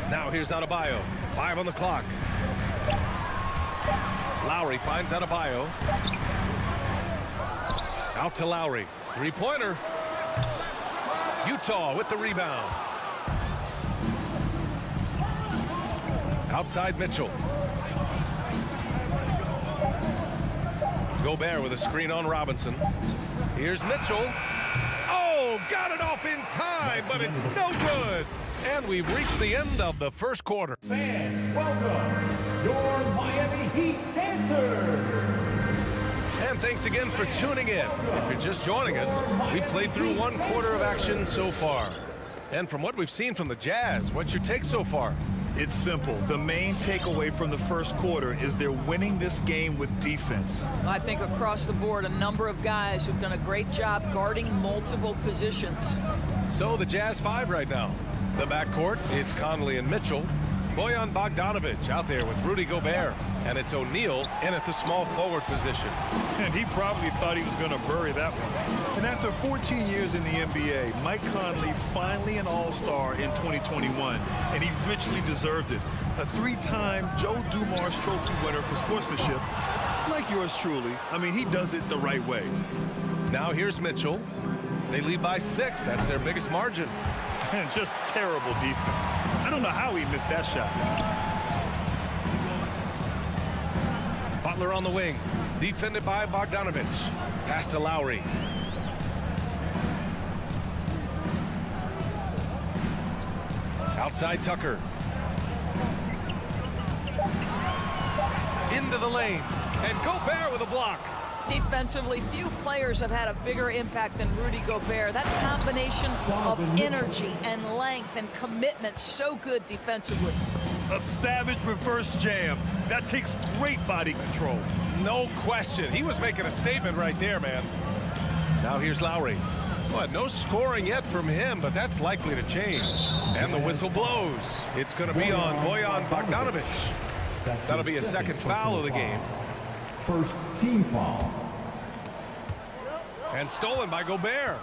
Now here's Adebayo. 5 on the clock. Lowry finds Adebayo. Out to Lowry. Three-pointer. Utah with the rebound. Outside Mitchell. Gobert with a screen on Robinson. Here's Mitchell. Oh, got it off in time, but it's no good. And we've reached the end of the first quarter. Fans, welcome your Miami Heat dancers. And thanks again for tuning in. If you're just joining us, we've played through one quarter of action so far. And from what we've seen from the Jazz, what's your take so far? It's simple. The main takeaway from the first quarter is they're winning this game with defense. I think across the board, a number of guys who've done a great job guarding multiple positions. So the Jazz 5 right now. The backcourt, it's Conley and Mitchell. Bojan Bogdanovic out there with Rudy Gobert. And it's O'Neal in at the small forward position. And he probably thought he was going to bury that one. And after 14 years in the NBA, Mike Conley finally an all-star in 2021. And he richly deserved it. A 3-time Joe Dumars Trophy winner for sportsmanship, like yours truly. I mean, he does it the right way. Now here's Mitchell. They lead by 6. That's their biggest margin. And just terrible defense. I don't know how he missed that shot. Butler on the wing, defended by Bogdanovic. Pass to Lowry. Outside Tucker. Into the lane. And Gobert with a block. Defensively, few players have had a bigger impact than Rudy Gobert. That combination of energy and length and commitment, so good defensively. A savage reverse jam. That takes great body control. No question. He was making a statement right there, man. Now here's Lowry. Well, no scoring yet from him, but that's likely to change. And the whistle blows. It's going to be on Bojan Bogdanovic. That'll be a second foul of the game. First team foul. And stolen by Gobert.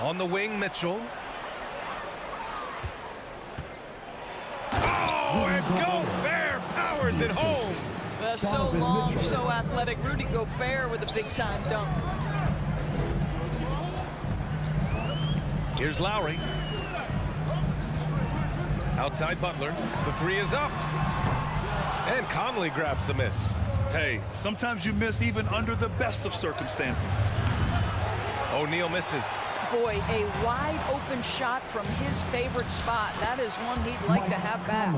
On the wing, Mitchell. Oh, and Gobert powers it home. So long, so athletic. Rudy Gobert with a big-time dunk. Here's Lowry. Outside Butler. The 3 is up. And Conley grabs the miss. Hey, sometimes you miss even under the best of circumstances. O'Neal misses. Boy, a wide-open shot from his favorite spot. That is one he'd like to have back.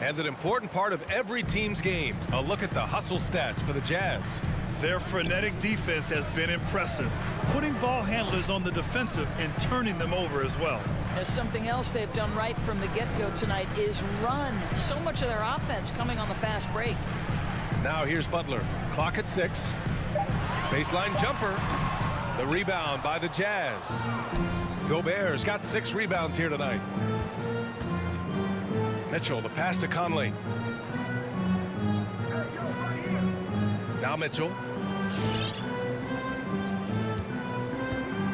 And an important part of every team's game. A look at the hustle stats for the Jazz. Their frenetic defense has been impressive, putting ball handlers on the defensive and turning them over as well. There's something else they've done right from the get-go tonight is run. So much of their offense coming on the fast break. Now here's Butler. Clock at 6. Baseline jumper. The rebound by the Jazz. Gobert's got 6 rebounds here tonight. Mitchell, the pass to Conley. Now Mitchell.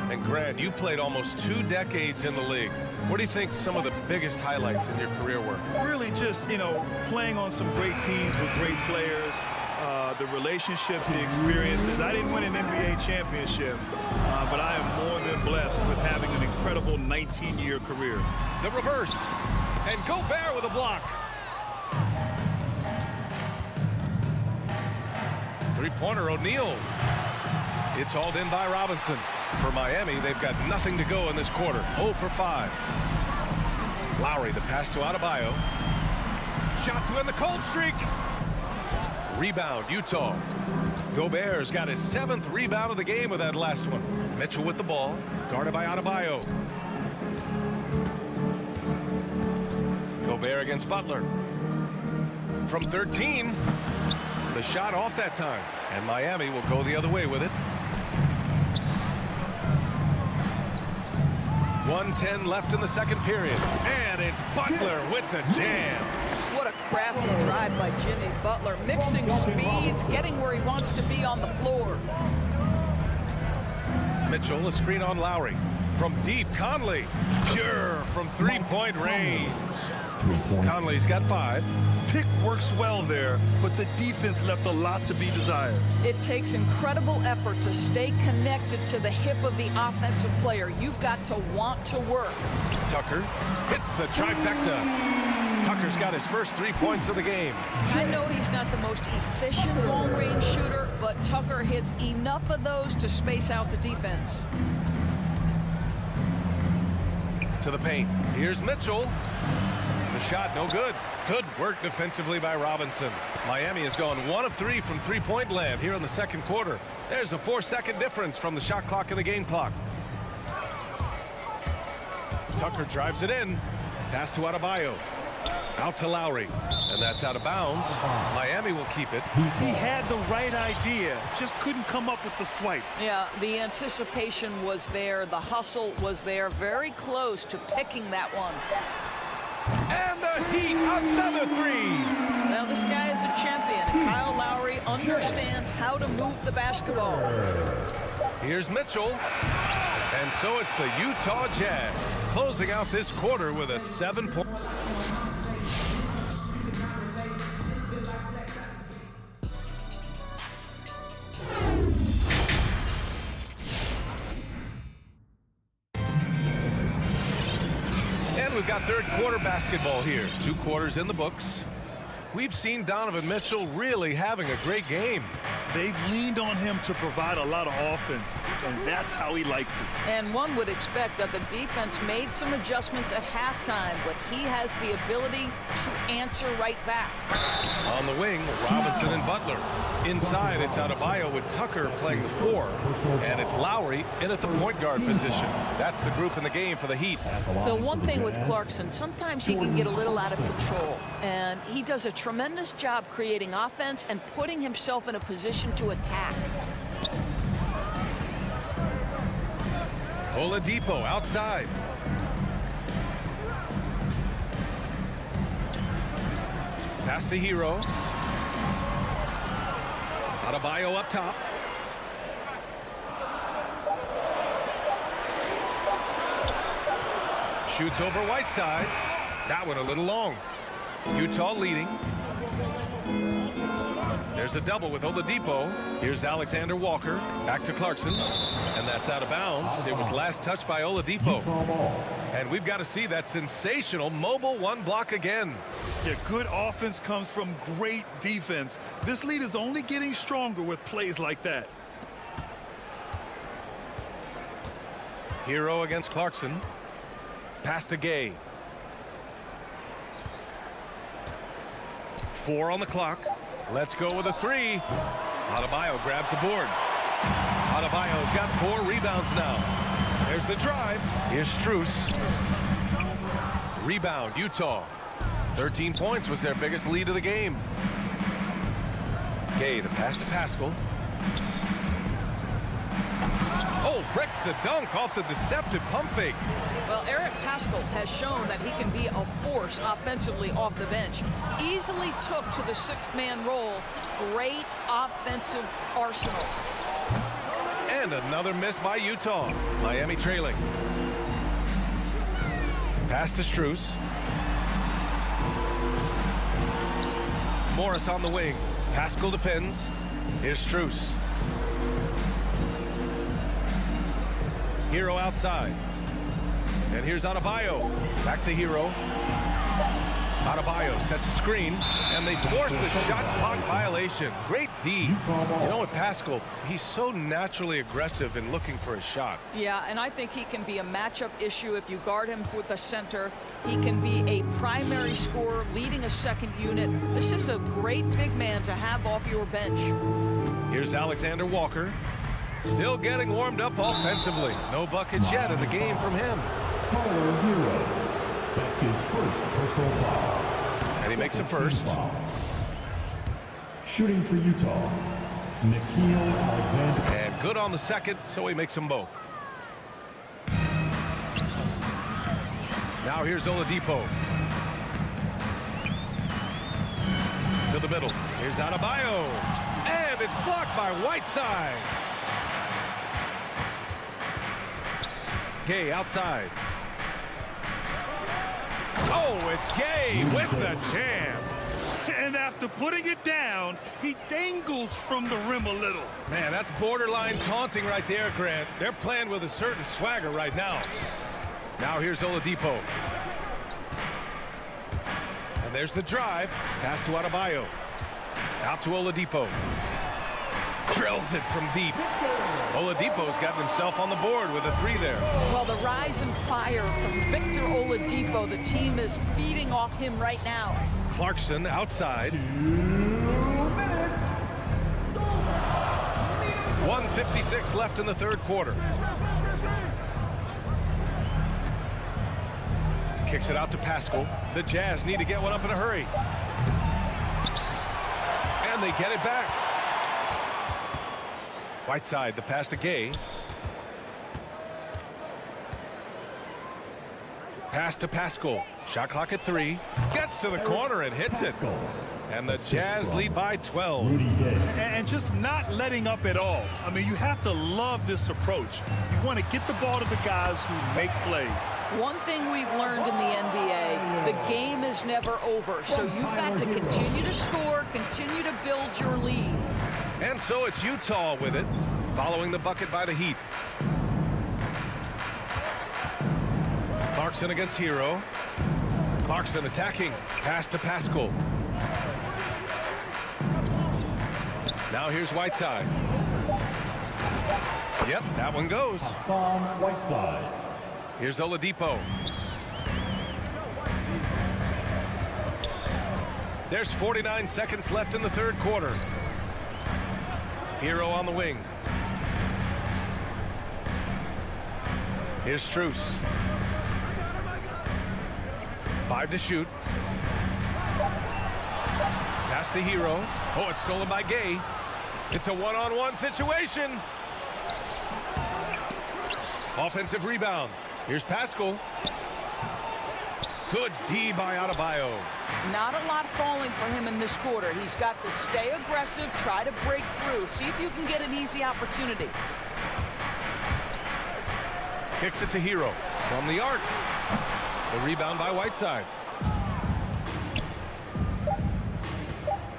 And Grant, you played almost 2 decades in the league. What do you think some of the biggest highlights in your career were? Really just, playing on some great teams with great players, the relationships, the experiences. I didn't win an NBA championship, but I am more than blessed with having an incredible 19-year career. The reverse. And Gobert with a block. Three-pointer, O'Neal. It's hauled in by Robinson. For Miami, they've got nothing to go in this quarter. 0 for 5. Lowry, the pass to Adebayo. Shot to end the cold streak. Rebound, Utah. Gobert's got his 7th rebound of the game with that last one. Mitchell with the ball, guarded by Adebayo. Gobert against Butler. From 13. The shot off that time, and Miami will go the other way with it. 1:10 left in the second period, and it's Butler with the jam. What a crafty drive by Jimmy Butler, mixing speeds, getting where he wants to be on the floor. Mitchell, a screen on Lowry. From deep, Conley, pure from three-point range. Conley's got 5. Pick works well there, but the defense left a lot to be desired. It takes incredible effort to stay connected to the hip of the offensive player. You've got to want to work. Tucker hits the trifecta. Tucker's got his first 3 points of the game. I know he's not the most efficient long-range shooter, but Tucker hits enough of those to space out the defense. To the paint. Here's Mitchell. The shot no good. Good work defensively by Robinson. Miami has gone 1 of 3 from three-point land here in the second quarter. There's a 4-second difference from the shot clock and the game clock. Tucker drives it in. Pass to Adebayo. Out to Lowry. And that's out of bounds. Miami will keep it. He had the right idea, just couldn't come up with the swipe. Yeah, the anticipation was there. The hustle was there. Very close to picking that one. And the Heat, another 3. Now, this guy is a champion. Kyle Lowry understands how to move the basketball. Here's Mitchell. And so it's the Utah Jazz closing out this quarter with a 7-point. We've got third quarter basketball here. 2 quarters in the books. We've seen Donovan Mitchell really having a great game. They've leaned on him to provide a lot of offense, and that's how he likes it. And one would expect that the defense made some adjustments at halftime, but he has the ability to answer right back. On the wing, Robinson and Butler. Inside, it's Adebayo with Tucker playing the 4, and it's Lowry in at the point guard position. That's the group in the game for the Heat. The one thing with Clarkson, sometimes he can get a little out of control, and he does a tremendous job creating offense and putting himself in a position to attack. Oladipo outside. Pass to Hero. Adebayo up top. Shoots over Whiteside. That one a little long. Utah leading. There's a double with Oladipo. Here's Alexander Walker. Back to Clarkson. And that's out of bounds. It was last touched by Oladipo. And we've got to see that sensational mobile 1 block again. Yeah, good offense comes from great defense. This lead is only getting stronger with plays like that. Hero against Clarkson. Pass to Gay. 4 on the clock. Let's go with a 3. Adebayo grabs the board. Adebayo's got 4 rebounds now. There's the drive. Here's Strus. Rebound, Utah. 13 points was their biggest lead of the game. Gay, the pass to Pascal. Oh, breaks the dunk off the deceptive pump fake. Well, Eric Pascal has shown that he can be a force offensively off the bench. Easily took to the 6th-man role. Great offensive arsenal. And another miss by Utah. Miami trailing. Pass to Strus. Morris on the wing. Pascal defends. Here's Strus. Hero outside. And here's Adebayo. Back to Hero. Adebayo sets a screen, and they force the shot clock violation. Great D. You know what, Pascal, he's so naturally aggressive in looking for a shot. Yeah, and I think he can be a matchup issue if you guard him with a center. He can be a primary scorer leading a second unit. This is a great big man to have off your bench. Here's Alexander Walker. Still getting warmed up offensively. No buckets yet in the game from him. That's his first personal foul. And he makes a first. Shooting for Utah, Nickeil Alexander. And good on the second, so he makes them both. Now here's Oladipo. To the middle. Here's Adebayo. And it's blocked by Whiteside. Gay outside. Oh, it's Gay with the jam. And after putting it down, he dangles from the rim a little. Man, that's borderline taunting right there, Grant. They're playing with a certain swagger right now. Now here's Oladipo. And there's the drive. Pass to Adebayo. Out to Oladipo. Drills it from deep. Oladipo's got himself on the board with a three there. Well, the rise and fire from Victor Oladipo, the team is feeding off him right now. Clarkson outside. 1:56 left in the third quarter. Kicks it out to Pascal. The Jazz need to get one up in a hurry. And they get it back. Whiteside, the pass to Gay. Pass to Pascal. Shot clock at 3. Gets to the corner and hits it. And the Jazz lead by 12. And just not letting up at all. I mean, you have to love this approach. You want to get the ball to the guys who make plays. One thing we've learned in the NBA, the game is never over. So you've got to continue to score, continue to build your lead. And so it's Utah with it, following the bucket by the Heat. Clarkson against Hero. Clarkson attacking. Pass to Pascal. Now here's Whiteside. Yep, that one goes. Whiteside. Here's Oladipo. There's 49 seconds left in the third quarter. Hero on the wing. Here's Strus. 5 to shoot. Pass to Hero. Oh, it's stolen by Gay. It's a one-on-one situation. Offensive rebound. Here's Pascal. Good D by Adebayo. Not a lot falling for him in this quarter. He's got to stay aggressive, try to break through. See if you can get an easy opportunity. Kicks it to Hero from the arc. The rebound by Whiteside.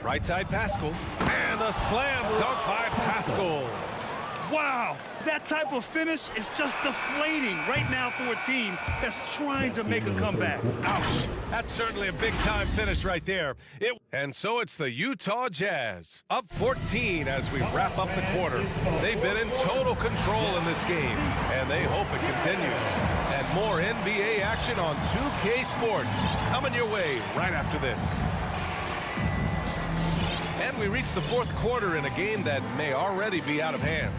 Right side Pascal. And a slam dunk by Pascal. Wow, that type of finish is just deflating right now for a team that's trying to make a comeback. Ouch. That's certainly a big-time finish right there. And so it's the Utah Jazz, up 14 as we wrap up the quarter. They've been in total control in this game, and they hope it continues. And more NBA action on 2K Sports coming your way right after this. And we reach the fourth quarter in a game that may already be out of hand.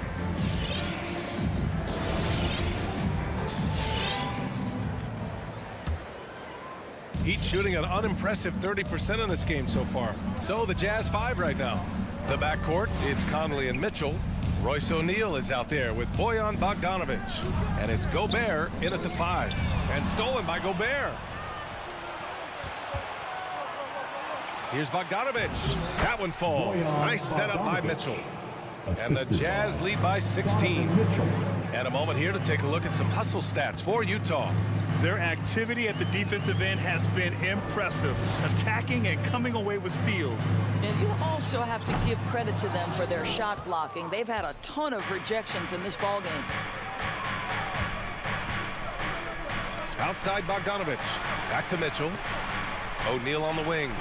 Heat shooting an unimpressive 30% in this game so far. So the Jazz 5 right now. The backcourt, it's Conley and Mitchell. Royce O'Neal is out there with Bojan Bogdanovic. And it's Gobert in at the 5. And stolen by Gobert. Here's Bogdanovic. That one falls. Nice setup by Mitchell. And the Jazz lead by 16. And a moment here to take a look at some hustle stats for Utah. Their activity at the defensive end has been impressive, attacking and coming away with steals. And you also have to give credit to them for their shot blocking. They've had a ton of rejections in this ballgame. Outside Bogdanovic. Back to Mitchell. O'Neal on the wing.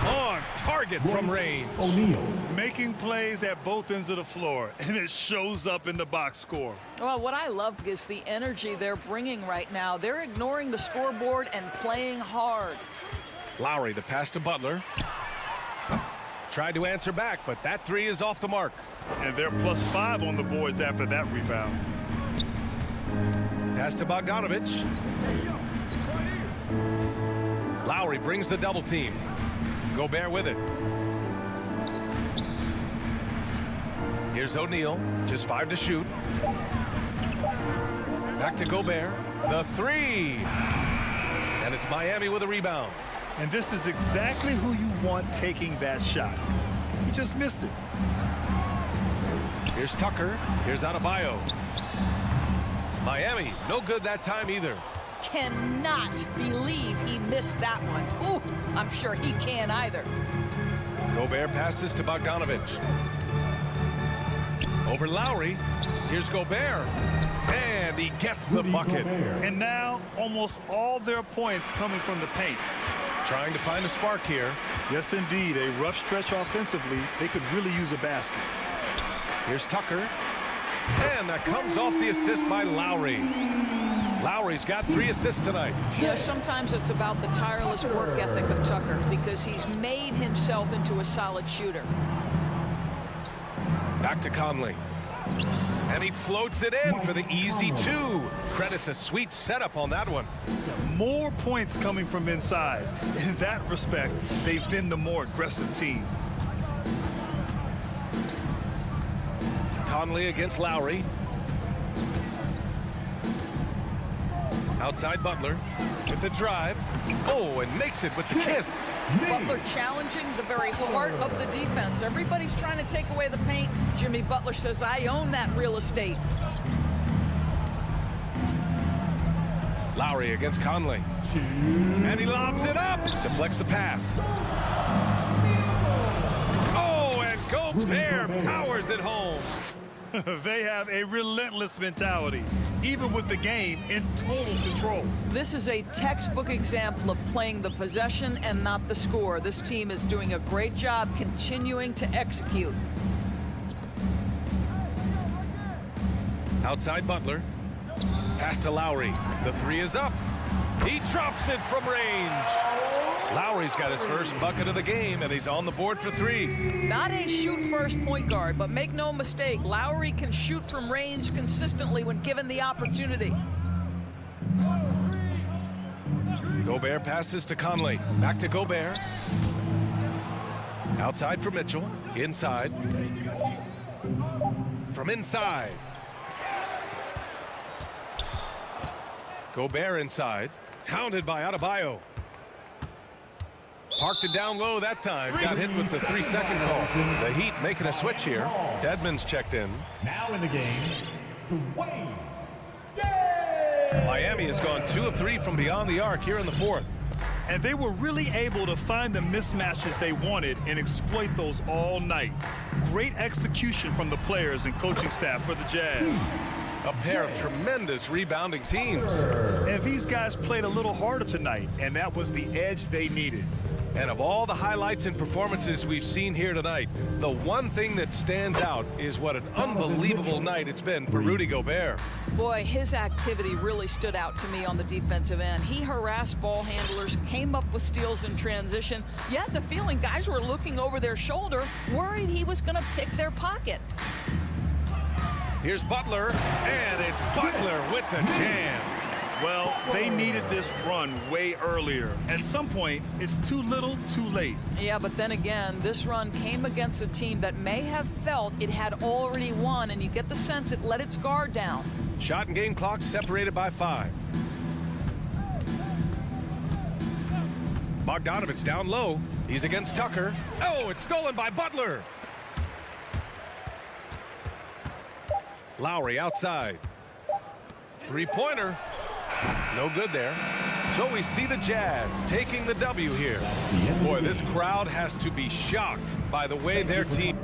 On target from range. O'Neal. Making plays at both ends of the floor, and it shows up in the box score. Well, what I love is the energy they're bringing right now. They're ignoring the scoreboard and playing hard. Lowry, the pass to Butler. Tried to answer back, but that three is off the mark. And they're +5 on the boards after that rebound. Pass to Bogdanovic. Lowry brings the double team. Gobert with it. Here's O'Neal, just 5 to shoot. Back to Gobert, the 3. And it's Miami with a rebound. And this is exactly who you want taking that shot. He just missed it. Here's Tucker, here's Adebayo. Miami, no good that time either. Cannot believe he missed that one. Ooh, I'm sure he can't either. Gobert passes to Bogdanovich. Over Lowry. Here's Gobert. And he gets the bucket. And now almost all their points coming from the paint. Trying to find a spark here. Yes, indeed. A rough stretch offensively. They could really use a basket. Here's Tucker. And that comes off the assist by Lowry. Lowry's got 3 assists tonight. You know, sometimes it's about the tireless work ethic of Tucker because he's made himself into a solid shooter. Back to Conley. And he floats it in for the easy 2. Credit the sweet setup on that one. More points coming from inside. In that respect, they've been the more aggressive team. Conley against Lowry. Outside Butler with the drive. Oh, and makes it with the kiss. Butler challenging the very heart of the defense. Everybody's trying to take away the paint. Jimmy Butler says, I own that real estate. Lowry against Conley. And he lobs it up. Deflects the pass. Oh, and Gobert powers it home. They have a relentless mentality, even with the game in total control. This is a textbook example of playing the possession and not the score. This team is doing a great job continuing to execute. Outside Butler. Pass to Lowry. The 3 is up. He drops it from range. Lowry's got his first bucket of the game, and he's on the board for 3. Not a shoot-first point guard, but make no mistake, Lowry can shoot from range consistently when given the opportunity. Gobert passes to Conley. Back to Gobert. Outside for Mitchell. Inside. From inside. Gobert inside. Hounded by Adebayo. Parked it down low that time. Got hit with the 3-second call. The Heat making a switch here. Dedmon's checked in. Now in the game, Dwayne. Miami has gone 2 of 3 from beyond the arc here in the 4th. And they were really able to find the mismatches they wanted and exploit those all night. Great execution from the players and coaching staff for the Jazz. A pair of tremendous rebounding teams. And these guys played a little harder tonight, and that was the edge they needed. And of all the highlights and performances we've seen here tonight, the one thing that stands out is what an unbelievable night it's been for Rudy Gobert. Boy, his activity really stood out to me on the defensive end. He harassed ball handlers, came up with steals in transition. You had the feeling guys were looking over their shoulder, worried he was going to pick their pocket. Here's Butler, and it's Butler with the jam. Well, they needed this run way earlier. At some point, it's too little, too late. Yeah, but then again, this run came against a team that may have felt it had already won, and you get the sense it let its guard down. Shot and game clock separated by 5. Bogdanovich down low. He's against Tucker. Oh, it's stolen by Butler. Lowry outside. 3-pointer. No good there. So we see the Jazz taking the W here. Boy, this crowd has to be shocked by the way their team...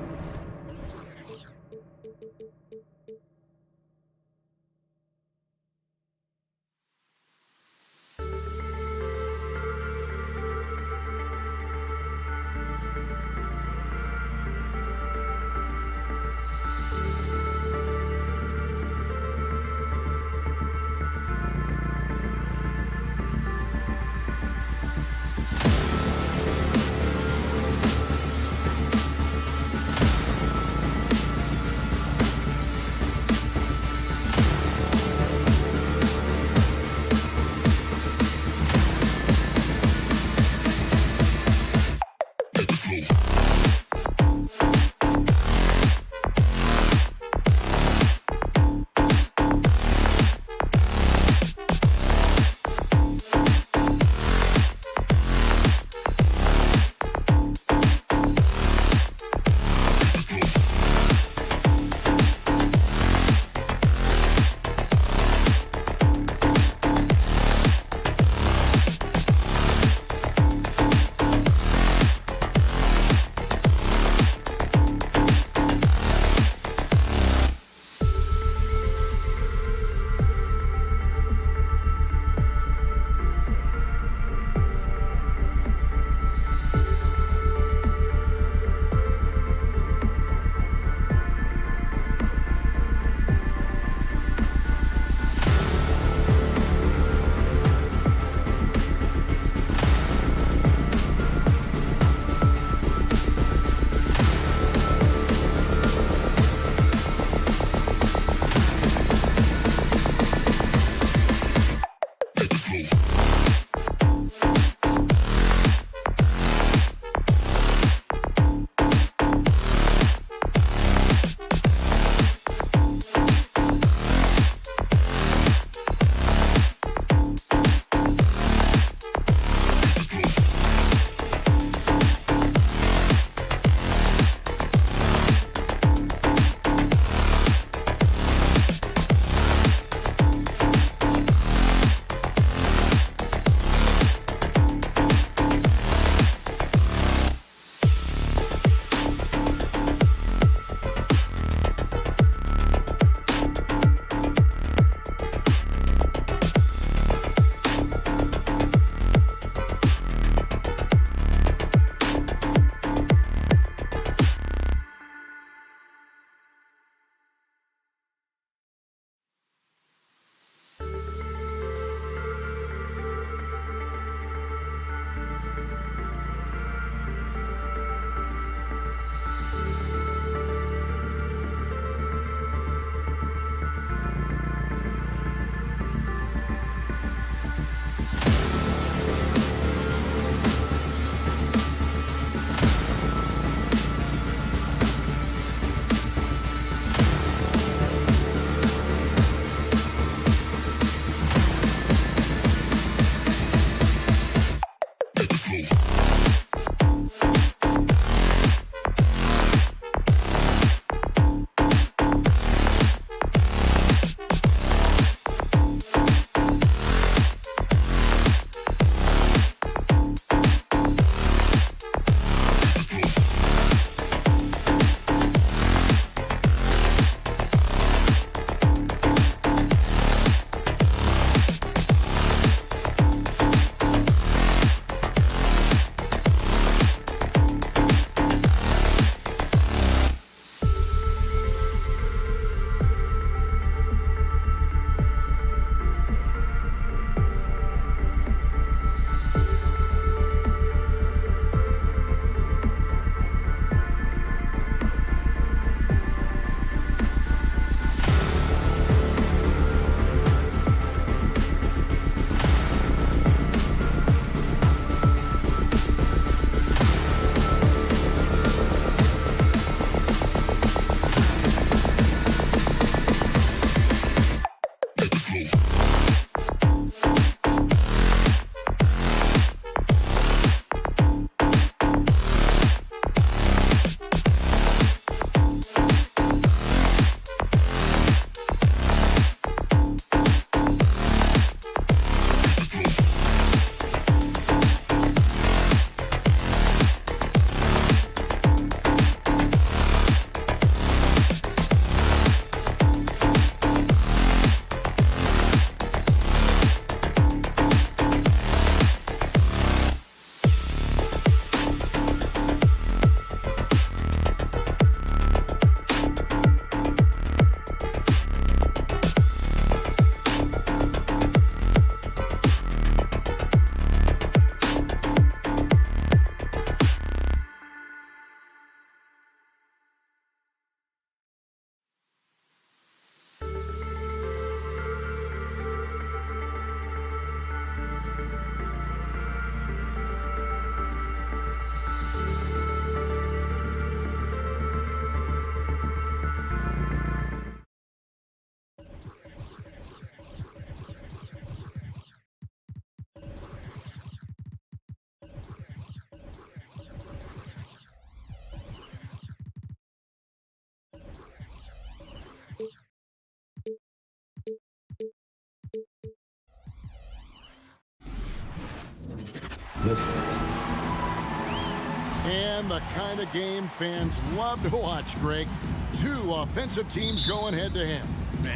And the kind of game fans love to watch, Greg. Two offensive teams going head-to-head.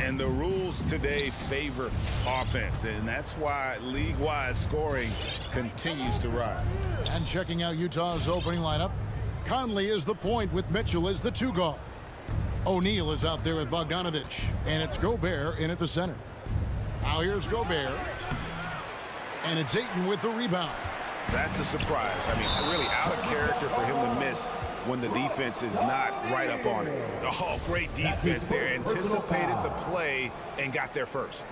And the rules today favor offense, and that's why league-wide scoring continues to rise. And checking out Utah's opening lineup, Conley is the point with Mitchell as the two guard. O'Neal is out there with Bogdanovich, and it's Gobert in at the center. Now here's Gobert, and it's Ayton with the rebound. That's a surprise. I mean, really out of character for him to miss when the defense is not right up on it. Oh, great defense there. Anticipated the play and got there first.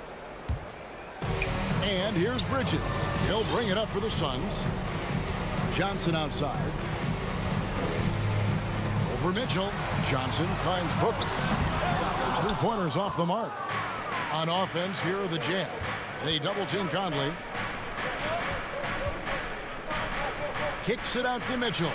And here's Bridges. He'll bring it up for the Suns. Johnson outside. Over Mitchell. Johnson finds Booker. There's three-pointers off the mark. On offense, here are the Jazz. They double-team Conley. Kicks it out to Mitchell.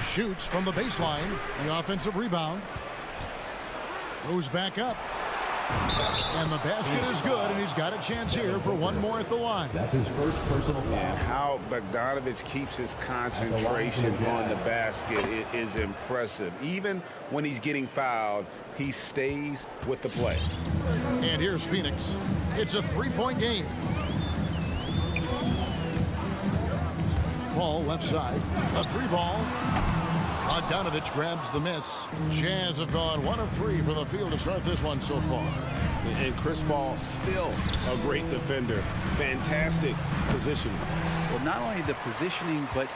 Shoots from the baseline. The offensive rebound. Goes back up. And the basket is good, and he's got a chance here for one more at the line. That's his first personal foul. And how Bogdanovich keeps his concentration on the basket is impressive. Even when he's getting fouled, he stays with the play. And here's Phoenix. It's a three-point game. Ball left side. A three ball. Bogdanovich grabs the miss. Jazz have gone 1 of 3 from the field to start this one so far. And Chris Paul still a great defender. Fantastic positioning. Well, not only the positioning, but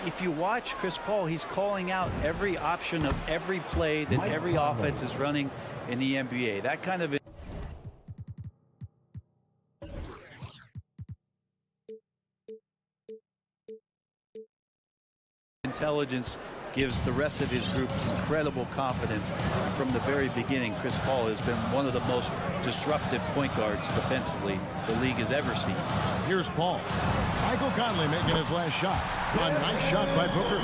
if you watch Chris Paul, he's calling out every option of every play that every offense is running in the NBA. That kind of intelligence gives the rest of his group incredible confidence. From the very beginning, Chris Paul has been one of the most disruptive point guards defensively the league has ever seen. Here's Paul. Michael Conley making his last shot. A nice shot by Booker.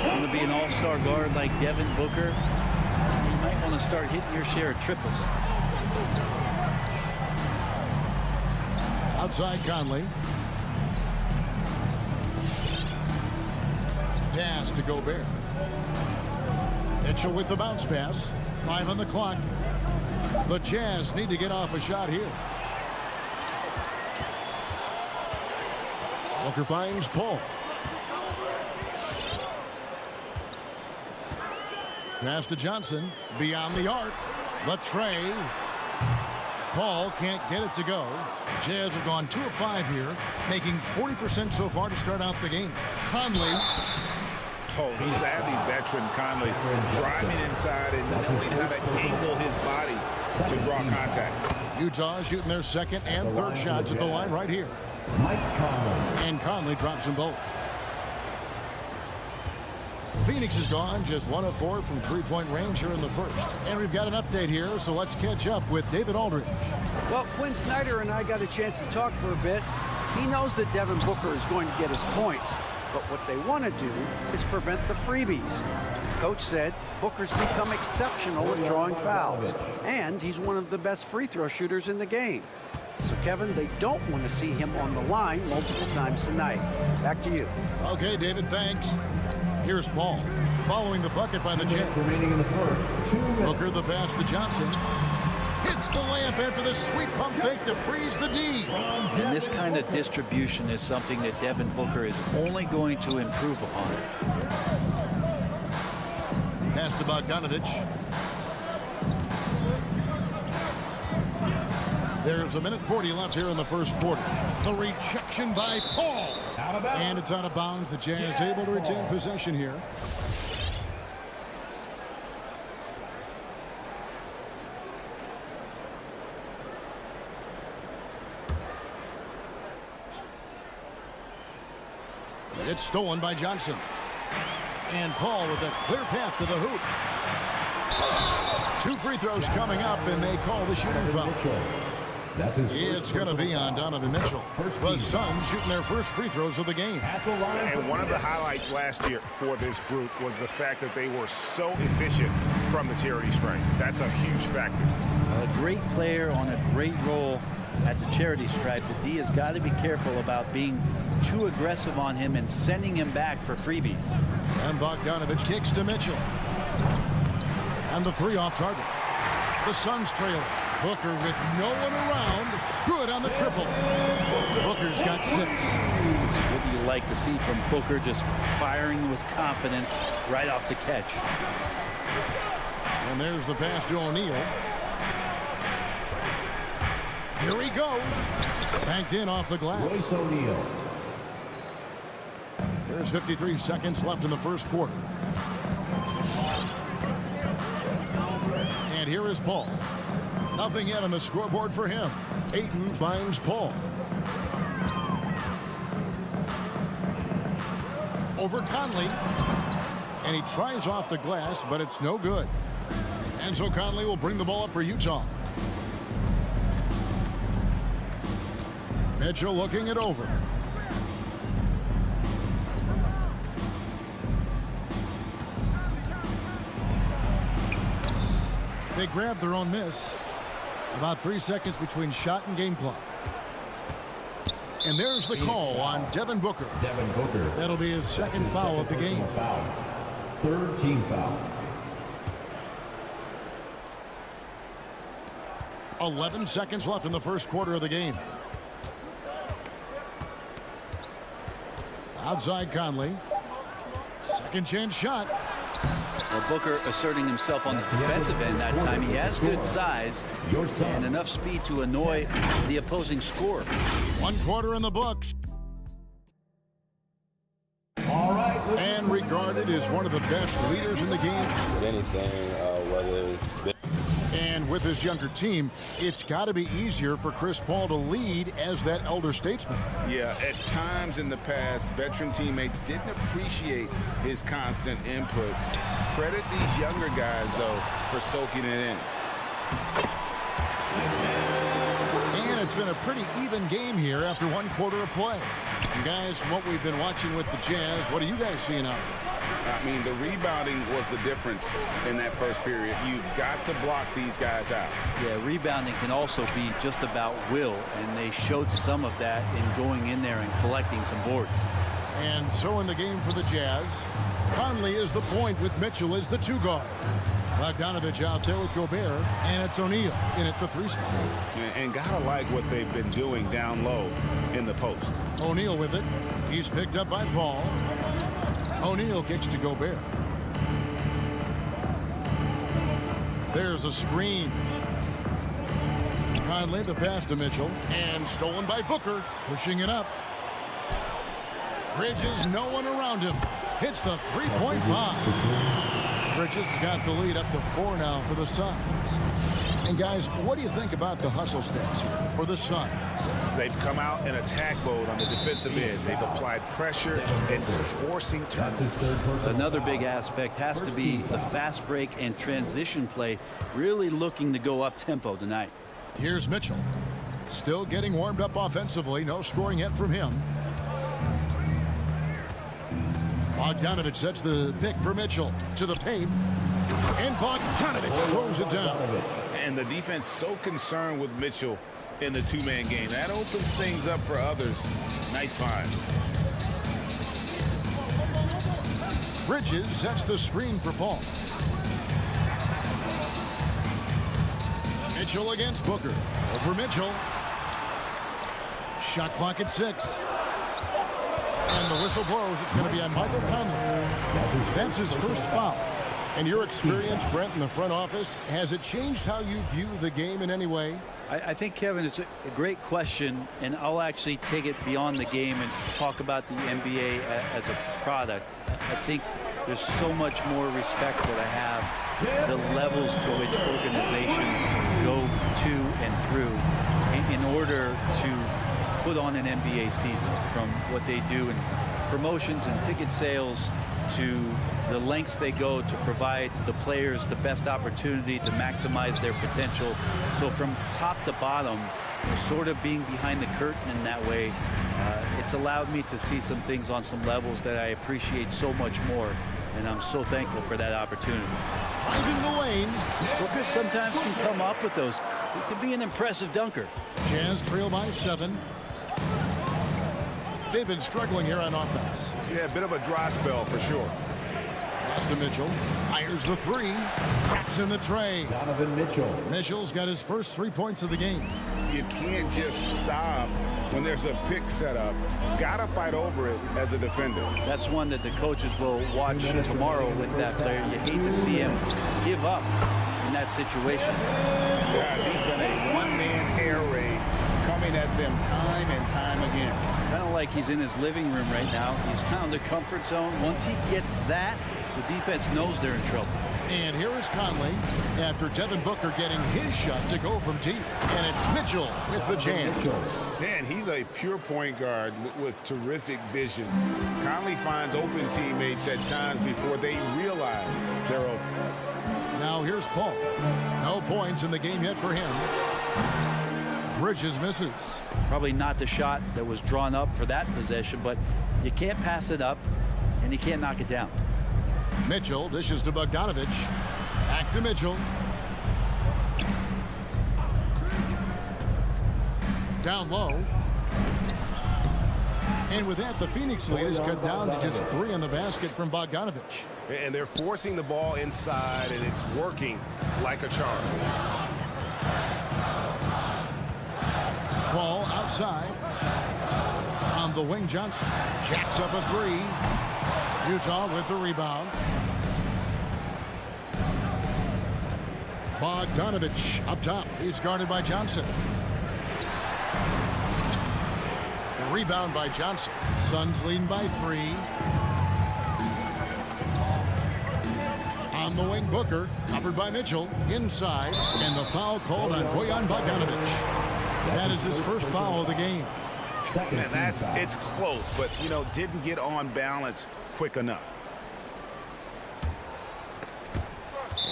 Want to be an all-star guard like Devin Booker? You might want to start hitting your share of triples. Outside Conley. Pass to Gobert. Mitchell with the bounce pass. 5 on the clock. The Jazz need to get off a shot here. Booker finds Paul. Pass to Johnson. Beyond the arc. The tray. Paul can't get it to go. Jazz have gone 2 of 5 here, making 40% so far to start out the game. Conley. Oh, the savvy veteran Conley driving inside and knowing how to angle his body to draw contact. Utah shooting their second and third shots at the line right here. And Conley drops them both. Phoenix is gone, just 1 of 4 from three-point range here in the first. And we've got an update here, so let's catch up with David Aldridge. Well, Quinn Snyder and I got a chance to talk for a bit. He knows that Devin Booker is going to get his points, but what they want to do is prevent the freebies. Coach said Booker's become exceptional at drawing fouls, and he's one of the best free throw shooters in the game. So, Kevin, they don't want to see him on the line multiple times tonight. Back to you. Okay, David, thanks. Here's Paul, following the bucket by the Jazz. Booker the pass to Johnson. Hits the layup after the sweet pump fake to freeze the D. And this kind of distribution is something that Devin Booker is only going to improve upon. Pass to Bogdanovich. There's a minute 40 left here in the first quarter. The rejection by Paul. And it's out of bounds. The Jazz able to retain possession here. It's stolen by Johnson. And Paul with a clear path to the hoop. 2 free throws coming up, and they call the shooting foul. It's going to be on Donovan Mitchell. The Suns shooting their first free throws of the game. And one of the highlights last year for this group was the fact that they were so efficient from the charity stripe. That's a huge factor. A great player on a great role at the charity stripe. The D has got to be careful about being too aggressive on him and sending him back for freebies. And Bogdanovich kicks to Mitchell. And the 3 off target. The Suns trail. Booker with no one around. Good on the triple. Booker's got 6. This is what you like to see from Booker, just firing with confidence right off the catch. And there's the pass to O'Neal. Here he goes. Banked in off the glass. Royce O'Neal. There's 53 seconds left in the first quarter. And here is Paul. Nothing yet on the scoreboard for him. Ayton finds Paul. Over Conley. And he tries off the glass, but it's no good. And so Conley will bring the ball up for Utah. Mitchell looking it over. They grabbed their own miss. About 3 seconds between shot and game clock. And there's the call on Devin Booker. Devin Booker. That'll be his second foul of the game. Foul. 3rd team foul. 11 seconds left in the first quarter of the game. Outside Conley. Second chance shot. Well, Booker asserting himself on the defensive end that time. He has good size and enough speed to annoy the opposing scorer. 1 quarter in the books. All right. And regarded as one of the best leaders in the game. Anything, whether it's And with his younger team, it's got to be easier for Chris Paul to lead as that elder statesman. Yeah, at times in the past, veteran teammates didn't appreciate his constant input. Credit these younger guys, though, for soaking it in. And it's been a pretty even game here after 1 quarter of play. And guys, from what we've been watching with the Jazz, what are you guys seeing out there? I mean, the rebounding was the difference in that first period. You've got to block these guys out. Yeah, rebounding can also be just about will, and they showed some of that in going in there and collecting some boards. And so in the game for the Jazz, Conley is the point with Mitchell as the 2 guard. Bogdanovich out there with Gobert, and it's O'Neal in at the 3 spot. And gotta like what they've been doing down low in the post. O'Neal with it. He's picked up by Paul. O'Neal kicks to Gobert. There's a screen. Conley, the pass to Mitchell, and stolen by Booker, pushing it up. Bridges, no one around him. Hits the 3-point line. Bridges has got the lead up to 4 now for the Suns. And guys, what do you think about the hustle stats here for the Suns? They've come out in attack mode on the defensive end. They've applied pressure and forcing turnovers. Another big aspect has to be the fast break and transition play, really looking to go up tempo tonight. Here's Mitchell. Still getting warmed up offensively. No scoring yet from him. Bogdanovich sets the pick for Mitchell to the paint. And Bogdanovich throws it down. And the defense so concerned with Mitchell in the 2-man game. That opens things up for others. Nice find. Bridges sets the screen for Paul. Mitchell against Booker. Over Mitchell. Shot clock at 6. And the whistle blows. It's going to be on Michael Conley. That's his first foul. And your experience, Brent, in the front office, has it changed how you view the game in any way? I think, Kevin, it's a great question, and I'll actually take it beyond the game and talk about the NBA as a product. I think there's so much more respect that I have, the levels to which organizations go to and through in order to put on an NBA season, from what they do in promotions and ticket sales to the lengths they go to provide the players the best opportunity to maximize their potential. So from top to bottom, sort of being behind the curtain in that way, it's allowed me to see some things on some levels that I appreciate so much more. And I'm so thankful for that opportunity. Finding the lane. Booker sometimes can come up with those. He can be an impressive dunker. Jazz trail by 7. They've been struggling here on offense. Yeah, a bit of a dry spell for sure. Pass to Mitchell. Fires the 3. Traps in the tray. Donovan Mitchell. Mitchell's got his first 3 points of the game. You can't just stop when there's a pick set up. Gotta fight over it as a defender. That's one that the coaches will watch tomorrow with that player. You hate to see him give up in that situation. Guys, he's been a one-man air raid coming at them time and time again. Kind of like he's in his living room right now. He's found a comfort zone. Once he gets that, the defense knows they're in trouble. And here is Conley after Devin Booker getting his shot to go from deep. And it's Mitchell with the jam. Man, he's a pure point guard with terrific vision. Conley finds open teammates at times before they realize they're open. Now here's Paul. No points in the game yet for him. Bridges misses. Probably not the shot that was drawn up for that possession, but you can't pass it up, and you can't knock it down. Mitchell dishes to Bogdanovich. Back to Mitchell. Down low. And with that, the Phoenix lead is cut down to just 3 on the basket from Bogdanovich. And they're forcing the ball inside, and it's working like a charm. Ball outside. On the wing, Johnson. Jacks up a 3. Utah with the rebound. Bogdanovich up top. He's guarded by Johnson. The rebound by Johnson. Suns leading by 3. On On the wing, Booker, covered by Mitchell, inside, and the foul called on Bojan Bogdanovic. That is his first foul of the game. Man, it's close, but, didn't get on balance quick enough.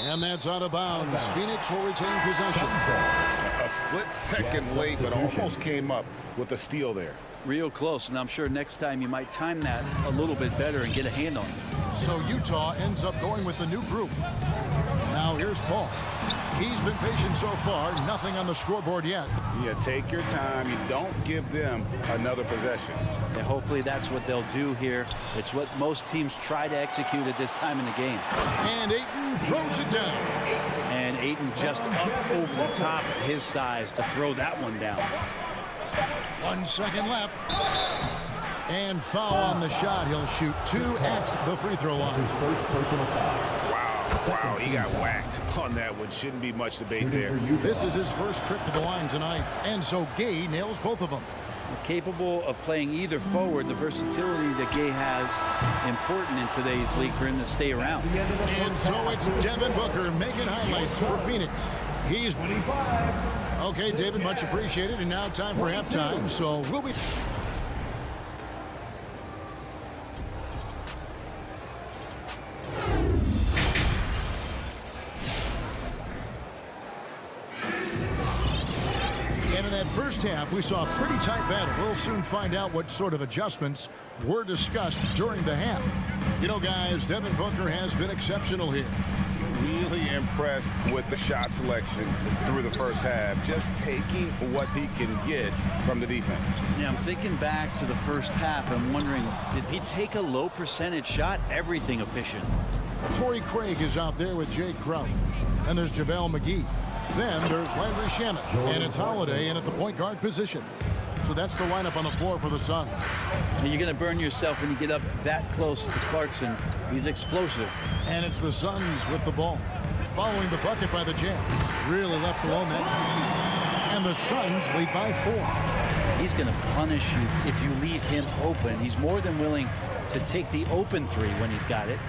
And that's out of bounds. Phoenix will retain possession. A split second late, but almost came up with a steal there. Real close, and I'm sure next time you might time that a little bit better and get a hand on it. So Utah ends up going with the new group. Now here's Paul. He's been patient so far. Nothing on the scoreboard yet. Yeah, take your time. You don't give them another possession. And hopefully that's what they'll do here. It's what most teams try to execute at this time in the game. And Ayton throws it down. And Ayton just up over the top of his size to throw that one down. 1 second left. And foul on the shot. He'll shoot 2 at the free throw line. His first personal foul. Wow, he got whacked on that one. Shouldn't be much debate there. This is his first trip to the line tonight. And so Gay nails both of them. Capable of playing either forward, the versatility that Gay has important in today's league for him to stay around. And so it's Devin Booker making highlights for Phoenix. He's 25. Okay, David, much appreciated. And now time for halftime. So we'll be... First half, we saw a pretty tight battle. We'll soon find out what sort of adjustments were discussed during the half. Guys, Devin Booker has been exceptional here. Really impressed with the shot selection through the first half. Just taking what he can get from the defense. Yeah, I'm thinking back to the first half. I'm wondering, did he take a low percentage shot? Everything efficient. Torrey Craig is out there with Jay Crowder. And there's JaVale McGee. Then there's Landry Shamet, and it's Holiday in at the point guard position. So that's the lineup on the floor for the Suns. And you're going to burn yourself when you get up that close to Clarkson. He's explosive. And it's the Suns with the ball. Following the bucket by the Jazz. Really left alone that time. And the Suns lead by 4. He's going to punish you if you leave him open. He's more than willing to take the open three when he's got it.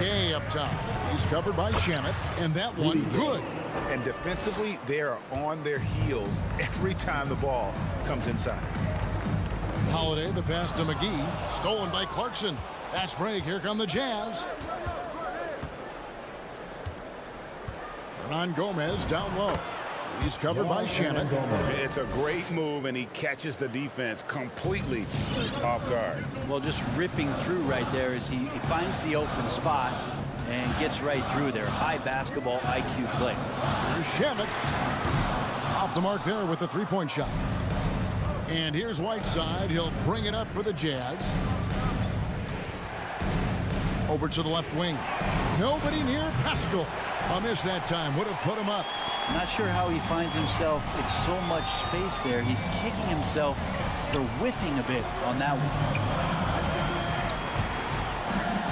Gay up top. He's covered by Shamet, and that one good. And defensively, they are on their heels every time the ball comes inside. Holiday, the pass to McGee, stolen by Clarkson. Fast break, here come the Jazz. Hernan Gomez down low. He's covered by Shamet. It's a great move, and he catches the defense completely off guard. Well, just ripping through right there as he finds the open spot and gets right through there. High basketball IQ play. Here's Shamet. Off the mark there with the three-point shot. And here's Whiteside. He'll bring it up for the Jazz. Over to the left wing. Nobody near Pascal. A miss that time. Would have put him up. Not sure how he finds himself. It's so much space there. He's kicking himself for whiffing a bit on that one.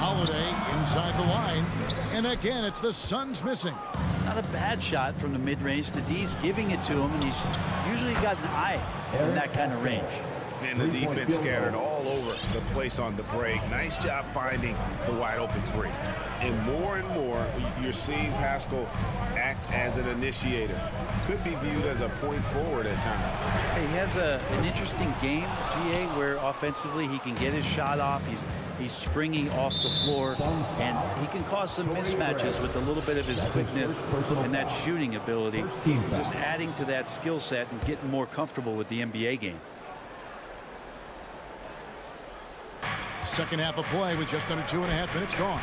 Holiday inside the line. And again, it's the Suns missing. Not a bad shot from the mid-range. The D's giving it to him, and he's usually got an eye in that kind of range. And the defense scattered all over the place on the break. Nice job finding the wide open three. And more, you're seeing Pascal act as an initiator. Could be viewed as a point forward at times. Hey, he has an interesting game, GA, where offensively he can get his shot off. He's springing off the floor, and he can cause some mismatches with a little bit of his quickness and that shooting ability. Just adding to that skill set and getting more comfortable with the NBA game. Second half of play with just under 2.5 minutes gone.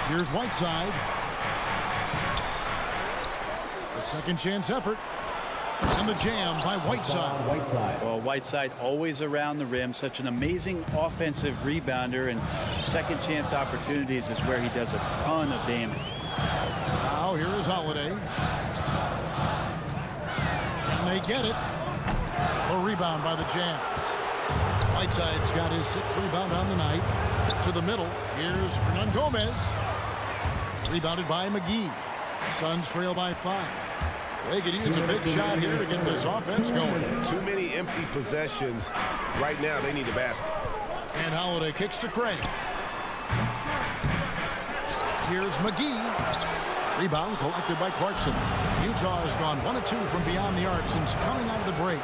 Here's Whiteside. The second chance effort. And the jam by Whiteside. Well, Whiteside always around the rim. Such an amazing offensive rebounder, and second chance opportunities is where he does a ton of damage. Now here is Holiday. And they get it. A rebound by the Jazz. Whiteside's got his 6th rebound on the night. To the middle. Here's Hernan Gomez. Rebounded by McGee. Suns trail by 5. They could use a big shot here to get this offense going. Too many empty possessions. Right now, they need a basket. And Holiday kicks to Craig. Here's McGee. Rebound collected by Clarkson. Utah has gone 1 of 2 from beyond the arc since coming out of the break.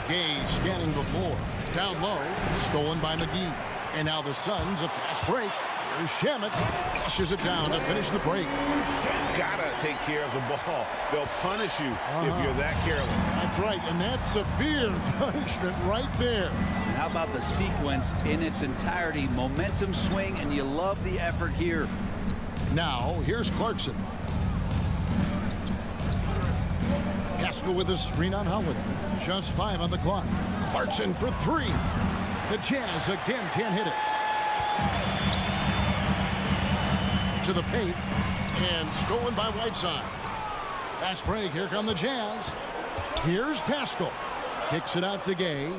Gay scanning the floor. Down low, stolen by McGee. And now the Suns, a fast break. Here's Shamet. Flushes it down to finish the break. Gotta take care of the ball. They'll punish you if you're that careless. That's right, and that's severe punishment right there. And how about the sequence in its entirety? Momentum swing, and you love the effort here. Now, here's Clarkson. Pascal with a screen on Holiday. Just 5 on the clock. Clarkson for 3. The Jazz again can't hit it. To the paint, and stolen by Whiteside. Fast break, here come the Jazz. Here's Pascal. Kicks it out to Gay.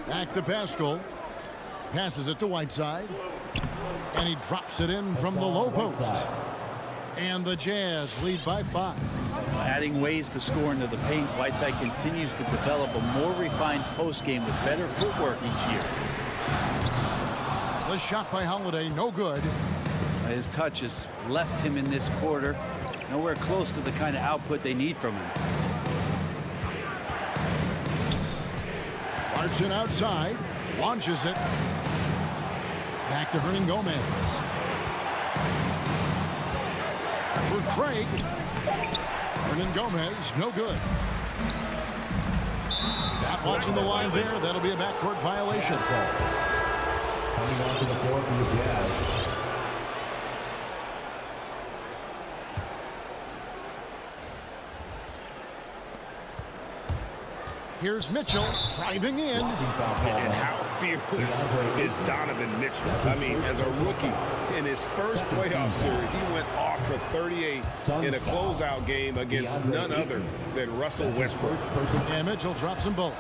Back to Pascal. Passes it to Whiteside. And he drops it in from the low post. And the Jazz lead by 5. Adding ways to score into the paint, Whiteside continues to develop a more refined post game with better footwork each year. The shot by Holiday, no good. His touch has left him in this quarter. Nowhere close to the kind of output they need from him. Clarkson outside, launches it. Back to Hernan Gomez. For Craig. Hernan Gomez, no good. Not watching the line there. That'll be a backcourt violation. Coming onto the floor for the Jazz. Here's Mitchell driving in. And how fearless is Donovan Mitchell? I mean, as a rookie, in his first playoff series, he went off for 38 in a closeout game against none other than Russell Westbrook. And Mitchell drops them both.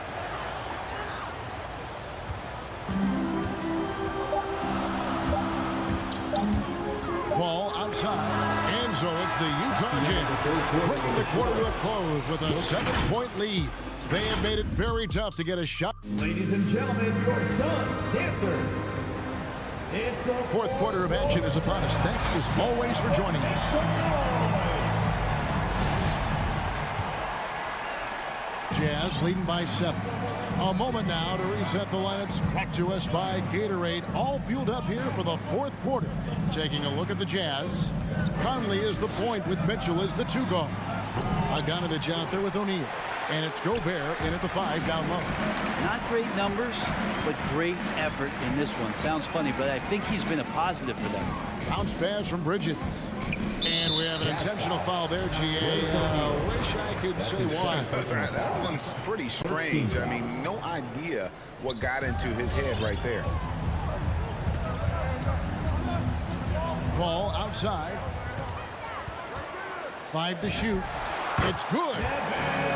Ball outside. And so it's the Utah Jazz bringing the quarter to a close with a 7-point lead. They have made it very tough to get a shot. Ladies and gentlemen, your Suns dancers. Fourth quarter of action is upon us. Thanks as always for joining us. Jazz leading by 7. A moment now to reset the lineups brought to us by Gatorade. All fueled up here for the fourth quarter. Taking a look at the Jazz. Conley is the point with Mitchell as the 2 guard. Bogdanovich out there with O'Neal. And it's Gobert in at the 5 down low. Not great numbers, but great effort in this one. Sounds funny, but I think he's been a positive for them. Bounce pass from Bridges. And we have an intentional foul there, GA. Wish I could say why. That one's pretty strange. I mean, no idea what got into his head right there. Ball outside. 5 to shoot. It's good.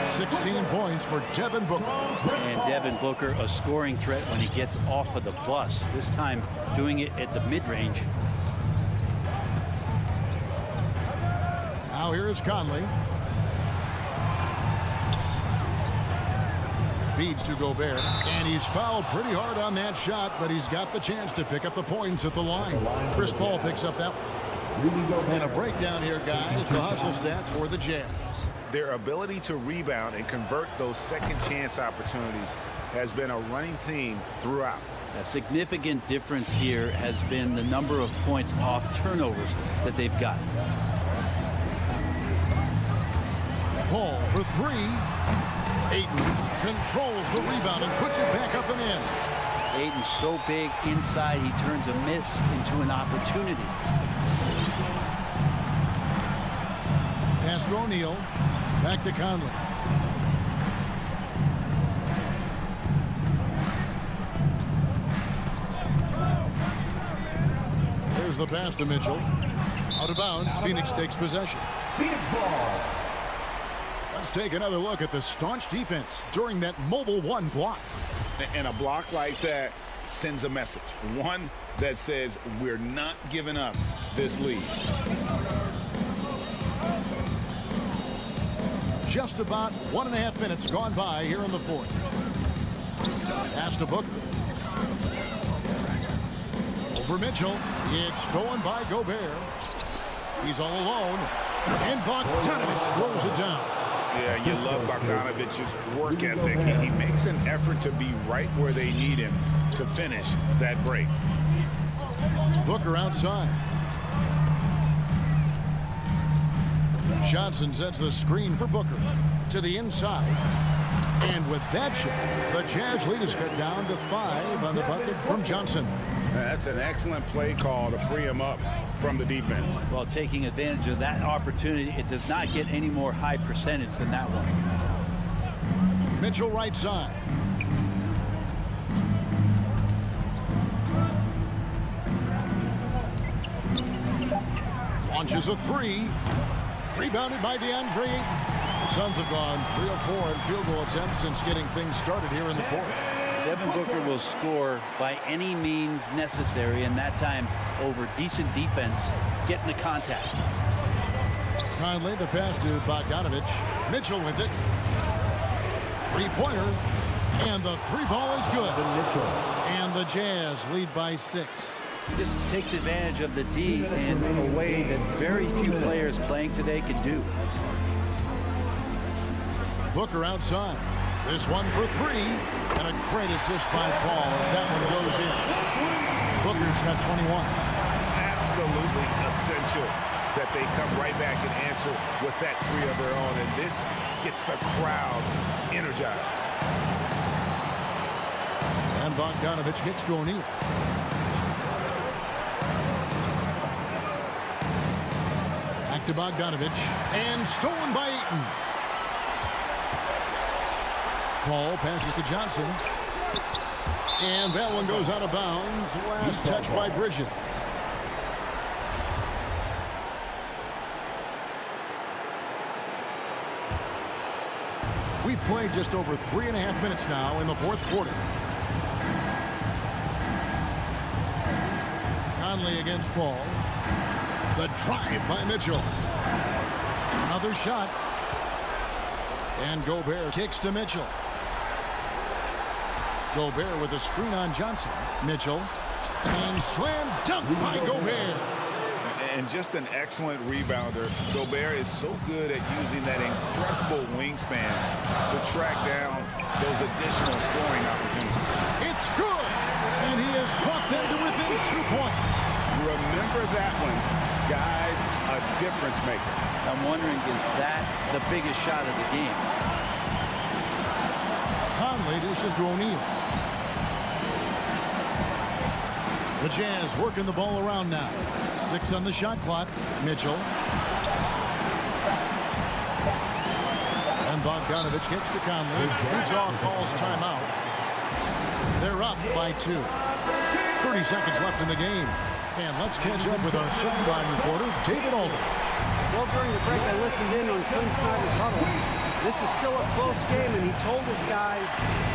16 points for Devin Booker. And Devin Booker, a scoring threat when he gets off of the bus. This time doing it at the mid-range. Now here is Conley. Feeds to Gobert. And he's fouled pretty hard on that shot, but he's got the chance to pick up the points at the line. Chris Paul picks up that one. And a breakdown here, guys. The hustle stats for the Jazz. Their ability to rebound and convert those second chance opportunities has been a running theme throughout. A significant difference here has been the number of points off turnovers that they've got. Paul for 3. Ayton controls the rebound and puts it back up and in. Ayton's so big inside, he turns a miss into an opportunity. Pass to O'Neal. Back to Conley. There's the pass to Mitchell. Out of bounds. Phoenix takes possession. Phoenix ball. Let's take another look at the staunch defense during that mobile 1 block. And a block like that sends a message. One that says we're not giving up this lead. just about 1.5 minutes gone by here in the fourth. Pass to Booker. Over Mitchell. It's stolen by Gobert. He's all alone. And Bogdanovich throws it down. Yeah, you love Bogdanovich's work ethic. He makes an effort to be right where they need him to finish that break. Booker outside. Johnson sets the screen for Booker to the inside. And with that shot, the Jazz lead is cut down to 5 on the bucket from Johnson. That's an excellent play call to free him up from the defense. Well, taking advantage of that opportunity, it does not get any more high percentage than that one. Mitchell right side. Launches a three. Rebounded by DeAndre. The Suns have gone 3 of 4 in field goal attempts since getting things started here in the fourth. Devin Booker will score by any means necessary, and that time over decent defense, getting the contact. Conley, the pass to Bogdanovich. Mitchell with it. Three-pointer. And the three ball is good. And the Jazz lead by 6. He just takes advantage of the D in a way that very few players playing today can do. Booker outside. This one for 3. And a great assist by Paul as that one goes in. Booker's got 21. Absolutely essential that they come right back and answer with that 3 of their own. And this gets the crowd energized. And Bogdanovich gets to O'Neal. Back to Bogdanovich. And stolen by Ayton. Paul passes to Johnson. And that one goes out of bounds. Last touch by Bridges. We've played just over 3.5 minutes now in the fourth quarter. Conley against Paul. The drive by Mitchell. Another shot. And Gobert kicks to Mitchell. Gobert with a screen on Johnson. Mitchell. And slam dunk by Gobert. And just an excellent rebounder. Gobert is so good at using that incredible wingspan to track down those additional scoring opportunities. It's good. And he has brought them to within 2 points. Remember that one, guys, a difference maker. I'm wondering, is that the biggest shot of the game? Conley dishes to O'Neal. The Jazz working the ball around now. 6 on the shot clock. Mitchell. And Bogdanovich gets to Conley. Utah calls timeout. They're up by 2. 30 seconds left in the game. And let's catch up with our sideline reporter, David Aldridge. Well, during the break, I listened in on Quinn Snyder's huddle. This is still a close game, and he told his guys,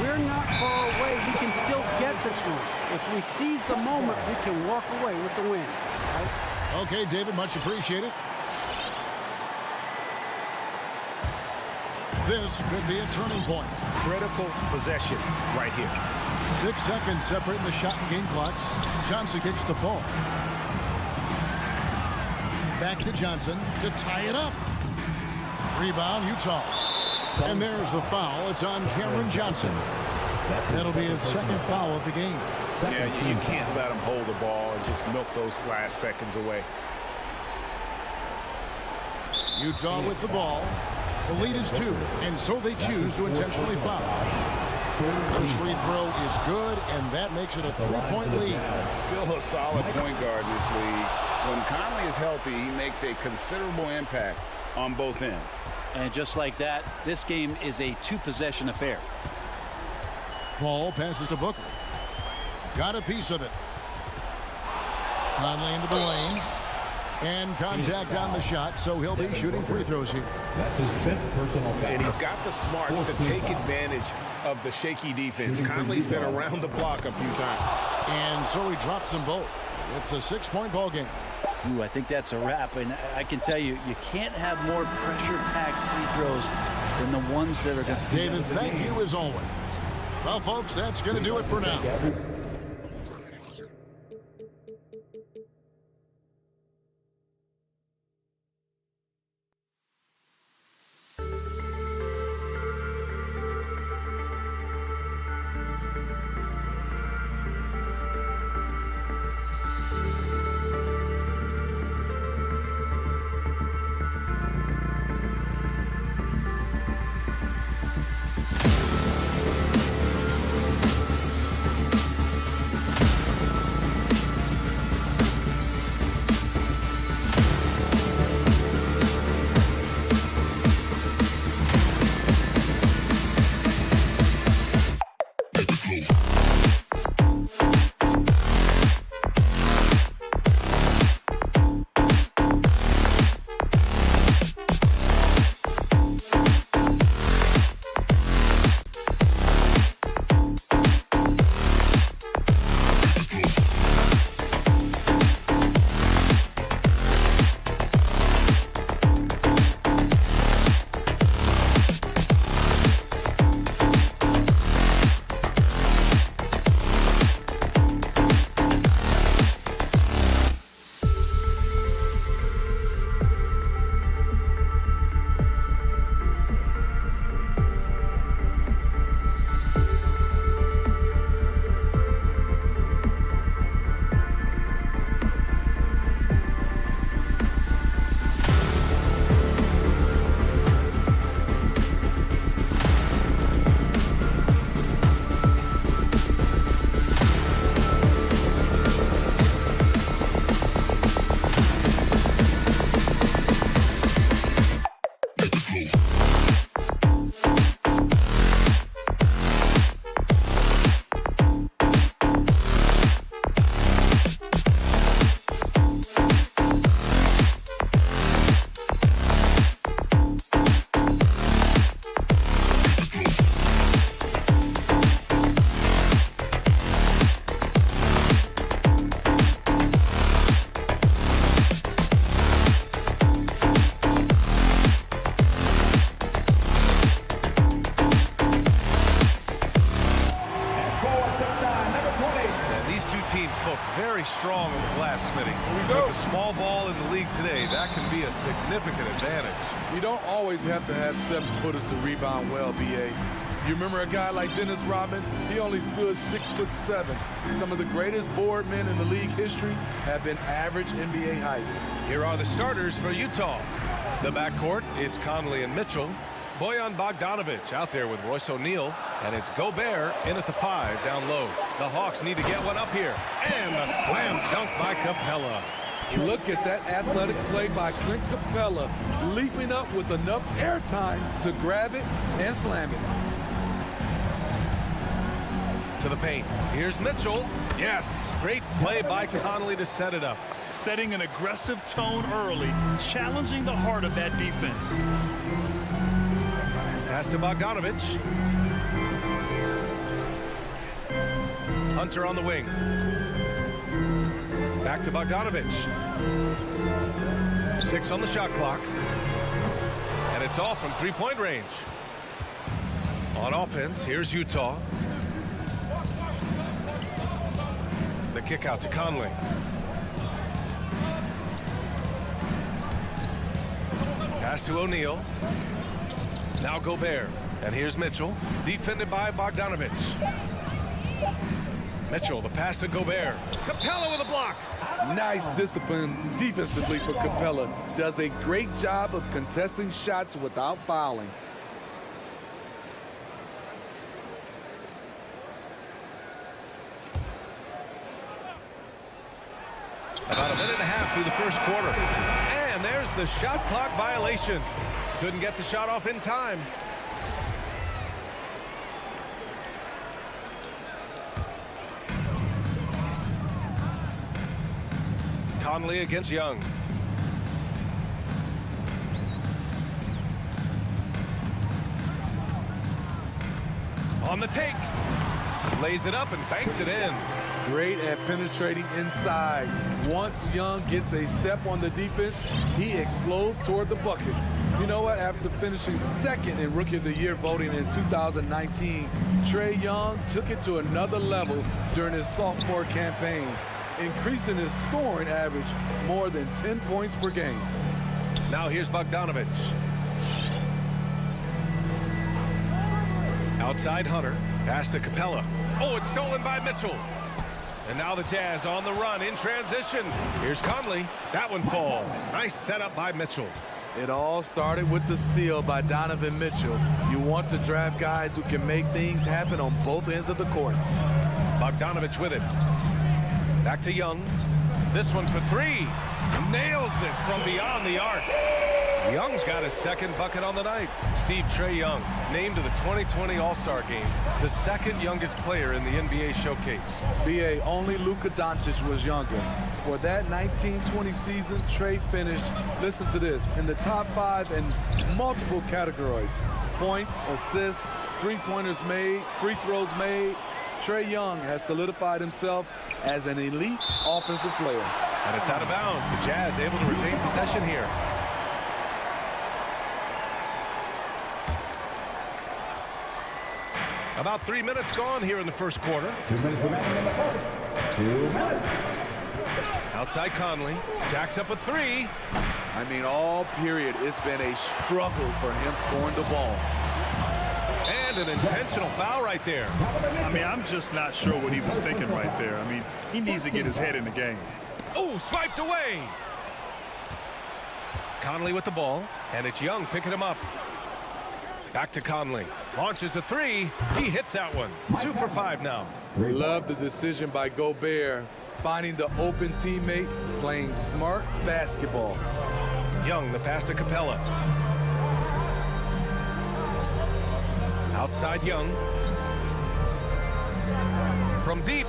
we're not far away. We can still get this one. If we seize the moment, we can walk away with the win. Guys? Okay, David, much appreciated. This could be a turning point. Critical possession right here. 6 seconds separating the shot and game clocks. Johnson kicks the ball. Back to Johnson to tie it up. Rebound, Utah. And there's the foul. It's on Cameron Johnson. That'll be his second foul of the game. Yeah, you can't let him hold the ball and just milk those last seconds away. Utah with the ball. The lead is 2, and so they choose to intentionally foul. First free throw is good, and that makes it a 3-point lead. Still a solid point guard in this league. When Conley is healthy, he makes a considerable impact on both ends. And just like that, this game is a 2-possession affair. Paul passes to Booker. Got a piece of it. Conley into the lane. And contact on the shot, so he'll be shooting free throws here. That's his 5th personal foul. And he's got the smarts to take advantage of the shaky defense. Conley's been around the block a few times. And so he drops them both. It's a 6-point ball game. Ooh, I think that's a wrap. And I can tell you, you can't have more pressure-packed free throws than the ones that are going to. David, thank you as always. Well, folks, that's going to do it for now. Very strong on the glass, Smitty. With the small ball in the league today, that can be a significant advantage. You don't always have to have 7-footers to rebound well, B.A. You remember a guy like Dennis Rodman? He only stood 6'7". Some of the greatest board men in the league history have been average NBA height. Here are the starters for Utah. The backcourt, it's Conley and Mitchell. Bojan Bogdanovic out there with Royce O'Neal, and it's Gobert in at the 5 down low. The Hawks need to get one up here, and a slam dunk by Capella. Look at that athletic play by Clint Capella, leaping up with enough airtime to grab it and slam it. To the paint. Here's Mitchell. Yes, great play by Conley to set it up. Setting an aggressive tone early, challenging the heart of that defense. Pass to Bogdanovic. Hunter on the wing. Back to Bogdanovic. 6 on the shot clock. And it's off from three-point range. On offense, here's Utah. The kick out to Conley. Pass to O'Neal. Now Gobert. And here's Mitchell. Defended by Bogdanovic. Mitchell, the pass to Gobert. Capella with a block. Nice discipline defensively for Capella. Does a great job of contesting shots without fouling. About a minute and a half through the first quarter. And there's the shot clock violation. Couldn't get the shot off in time. Conley against Young. On the take. Lays it up and banks it in. Great at penetrating inside. Once Young gets a step on the defense, he explodes toward the bucket. You know what? After finishing second in Rookie of the Year voting in 2019, Trae Young took it to another level during his sophomore campaign, increasing his scoring average more than 10 points per game. Now here's Bogdanovich. Outside Hunter. Pass to Capella. Oh, it's stolen by Mitchell. And now the Jazz on the run in transition. Here's Conley. That one falls. Nice setup by Mitchell. It all started with the steal by Donovan Mitchell. You want to draft guys who can make things happen on both ends of the court. Bogdanovich with it. Back to Young. This one for three. Nails it from beyond the arc. Young's got his second bucket on the night. Trae Young, named to the 2020 All-Star Game, the second youngest player in the NBA showcase. B.A., only Luka Doncic was younger. For that 1920 season, Trae finished, listen to this, in the top 5 in multiple categories. Points, assists, three-pointers made, free throws made. Trae Young has solidified himself as an elite offensive player. And it's out of bounds. The Jazz able to retain possession here. About 3 minutes gone here in the first quarter. 2 minutes remaining in the fourth. 2 minutes. Outside Conley. Jacks up a three. I mean, all period, it's been a struggle for him scoring the ball. And an intentional foul right there. I mean, I'm just not sure what he was thinking right there. I mean, he needs to get his head in the game. Oh, swiped away. Conley with the ball, and it's Young picking him up. Back to Conley. Launches a three. He hits that one. 2 for 5 now. Love the decision by Gobert, finding the open teammate, playing smart basketball. Young, the pass to Capella. Outside Young. From deep.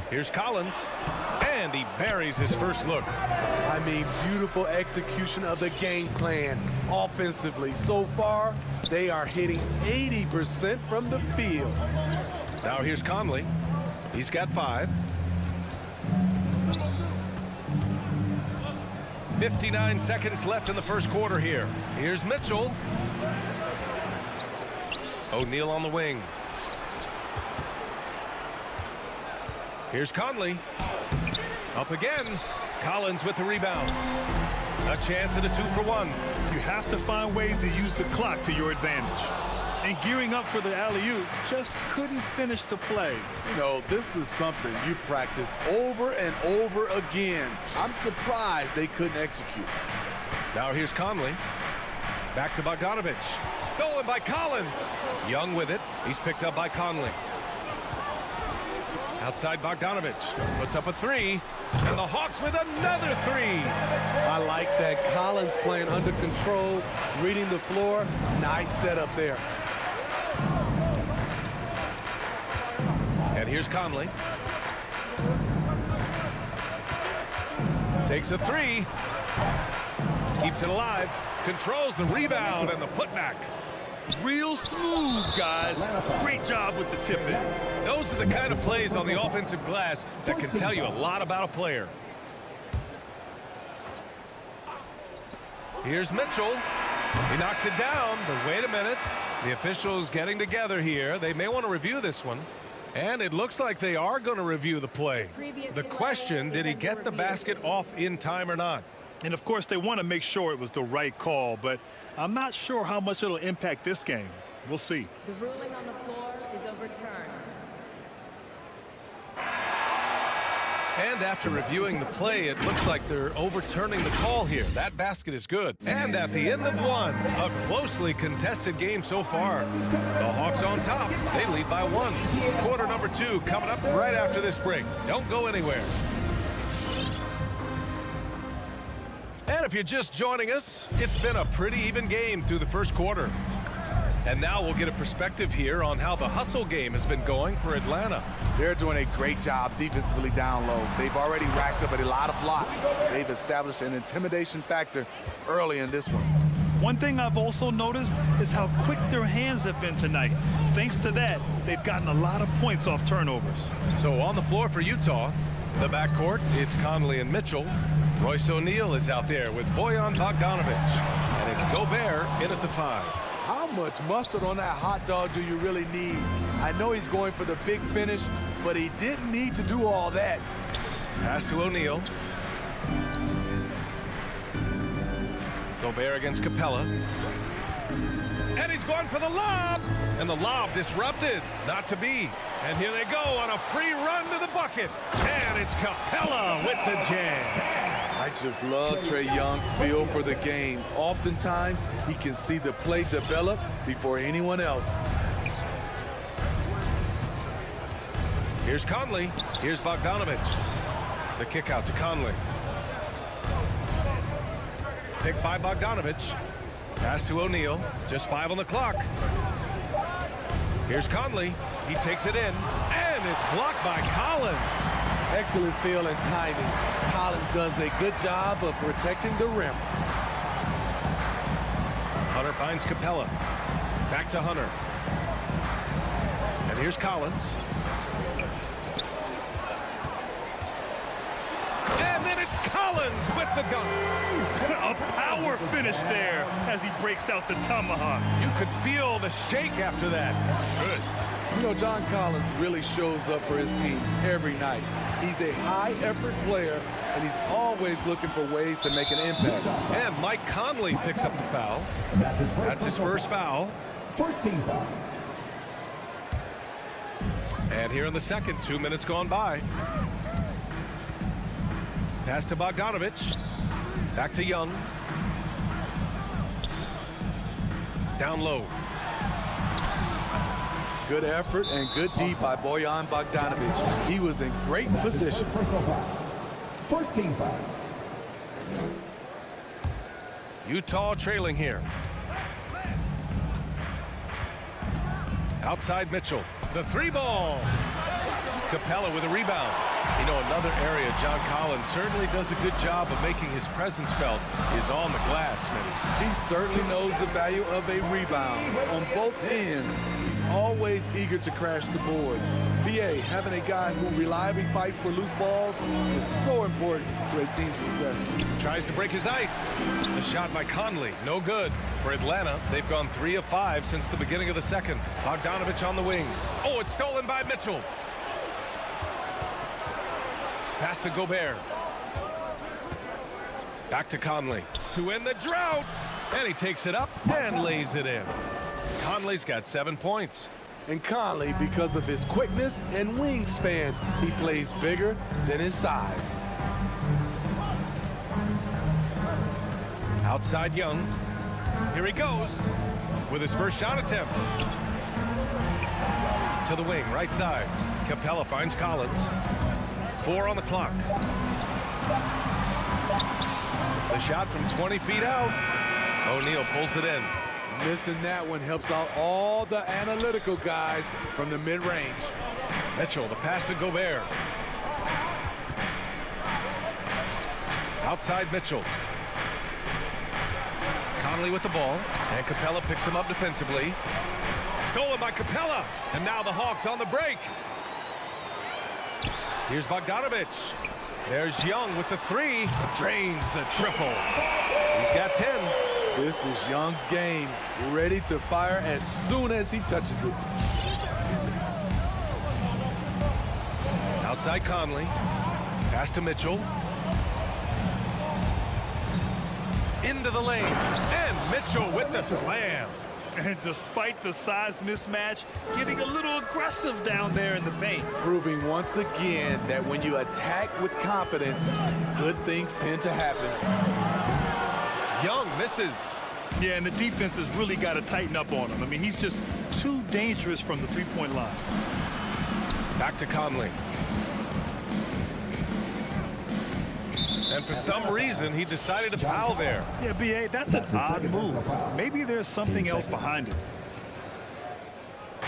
Here's Collins. And he buries his first look. I mean, beautiful execution of the game plan offensively. So far, they are hitting 80% from the field. Now here's Conley. He's got 5. 59 seconds left in the first quarter here. Here's Mitchell. O'Neal on the wing. Here's Conley. Up again. Collins with the rebound. A chance at a 2 for 1. You have to find ways to use the clock to your advantage. And gearing up for the alley-oop, just couldn't finish the play. You know, this is something you practice over and over again. I'm surprised they couldn't execute. Now here's Conley. Back to Bogdanovich. Stolen by Collins. Young with it. He's picked up by Conley. Outside Bogdanovich. Puts up a 3. And the Hawks with another 3. I like that. Collins playing under control, reading the floor. Nice setup there. And here's Conley. Takes a 3. Keeps it alive. Controls the rebound and the putback. Real smooth, guys. Great job with the tip-in. Those are the kind of plays on the offensive glass that can tell you a lot about a player. Here's Mitchell. He knocks it down, but wait a minute. The officials getting together here. They may want to review this one. And it looks like they are going to review the play. The question, did he get the basket off in time or not? And, of course, they want to make sure it was the right call, but I'm not sure how much it'll impact this game. We'll see. The ruling on the floor is overturned. And after reviewing the play, it looks like they're overturning the call here. That basket is good. And at the end of one, a closely contested game so far. The Hawks on top. They lead by 1. Quarter number 2 coming up right after this break. Don't go anywhere. And if you're just joining us, it's been a pretty even game through the first quarter. And now we'll get a perspective here on how the hustle game has been going for Atlanta. They're doing a great job defensively down low. They've already racked up a lot of blocks. They've established an intimidation factor early in this one. One thing I've also noticed is how quick their hands have been tonight. Thanks to that, they've gotten a lot of points off turnovers. So on the floor for Utah, the backcourt, it's Conley and Mitchell. Royce O'Neal is out there with Bojan Bogdanovic. And it's Gobert in at the 5. How much mustard on that hot dog do you really need? I know he's going for the big finish, but he didn't need to do all that. Pass to O'Neal. Gobert against Capella. And he's going for the lob. And the lob disrupted. Not to be. And here they go on a free run to the bucket. And it's Capella with the jam. I just love Trae Young's feel for the game. Oftentimes, he can see the play develop before anyone else. Here's Conley. Here's Bogdanovic. The kick out to Conley. Picked by Bogdanovic. Pass to O'Neal. Just 5 on the clock. Here's Conley. He takes it in. And it's blocked by Collins. Excellent feel and timing. Collins does a good job of protecting the rim. Hunter finds Capella. Back to Hunter. And here's Collins. And then it's Collins with the dunk. A power finish there as he breaks out the tomahawk. You could feel the shake after that. Good. You know, John Collins really shows up for his team every night. He's a high-effort player, and he's always looking for ways to make an impact. And Mike Conley picks up the foul. That's his first foul. First team foul. And here in the second, 2 minutes gone by. Pass to Bogdanovic. Back to Young. Down low. Good effort and good D by Bojan Bogdanovic. He was in great position. Personal foul. First team foul. Utah trailing here. Outside Mitchell. The 3 ball. Capella with a rebound. You know, another area John Collins certainly does a good job of making his presence felt is on the glass, Smitty. He certainly knows the value of a rebound. On both ends, he's always eager to crash the boards. BA, having a guy who reliably fights for loose balls is so important to a team's success. Tries to break his ice. The shot by Conley, no good. For Atlanta, they've gone 3 of 5 since the beginning of the second. Bogdanovic on the wing. Oh, it's stolen by Mitchell. Pass to Gobert. Back to Conley to end the drought. And he takes it up and lays it in. Conley's got 7 points. And Conley, because of his quickness and wingspan, he plays bigger than his size. Outside Young. Here he goes with his first shot attempt. To the wing, right side. Capella finds Collins. 4 on the clock. The shot from 20 feet out. O'Neal pulls it in. Missing that one helps out all the analytical guys from the mid-range. Mitchell, the pass to Gobert. Outside Mitchell. Conley with the ball. And Capella picks him up defensively. Stolen by Capella. And now the Hawks on the break. Here's Bogdanovic. There's Young with the 3. Drains the triple. He's got 10. This is Young's game. Ready to fire as soon as he touches it. Outside Conley. Pass to Mitchell. Into the lane. And Mitchell with the slam. And despite the size mismatch, getting a little aggressive down there in the paint. Proving once again that when you attack with confidence, good things tend to happen. Young misses. Yeah, and the defense has really got to tighten up on him. I mean, he's just too dangerous from the three-point line. Back to Conley. And for some reason, he decided to foul there. Yeah, B.A., that's an odd move. Maybe there's something else behind it.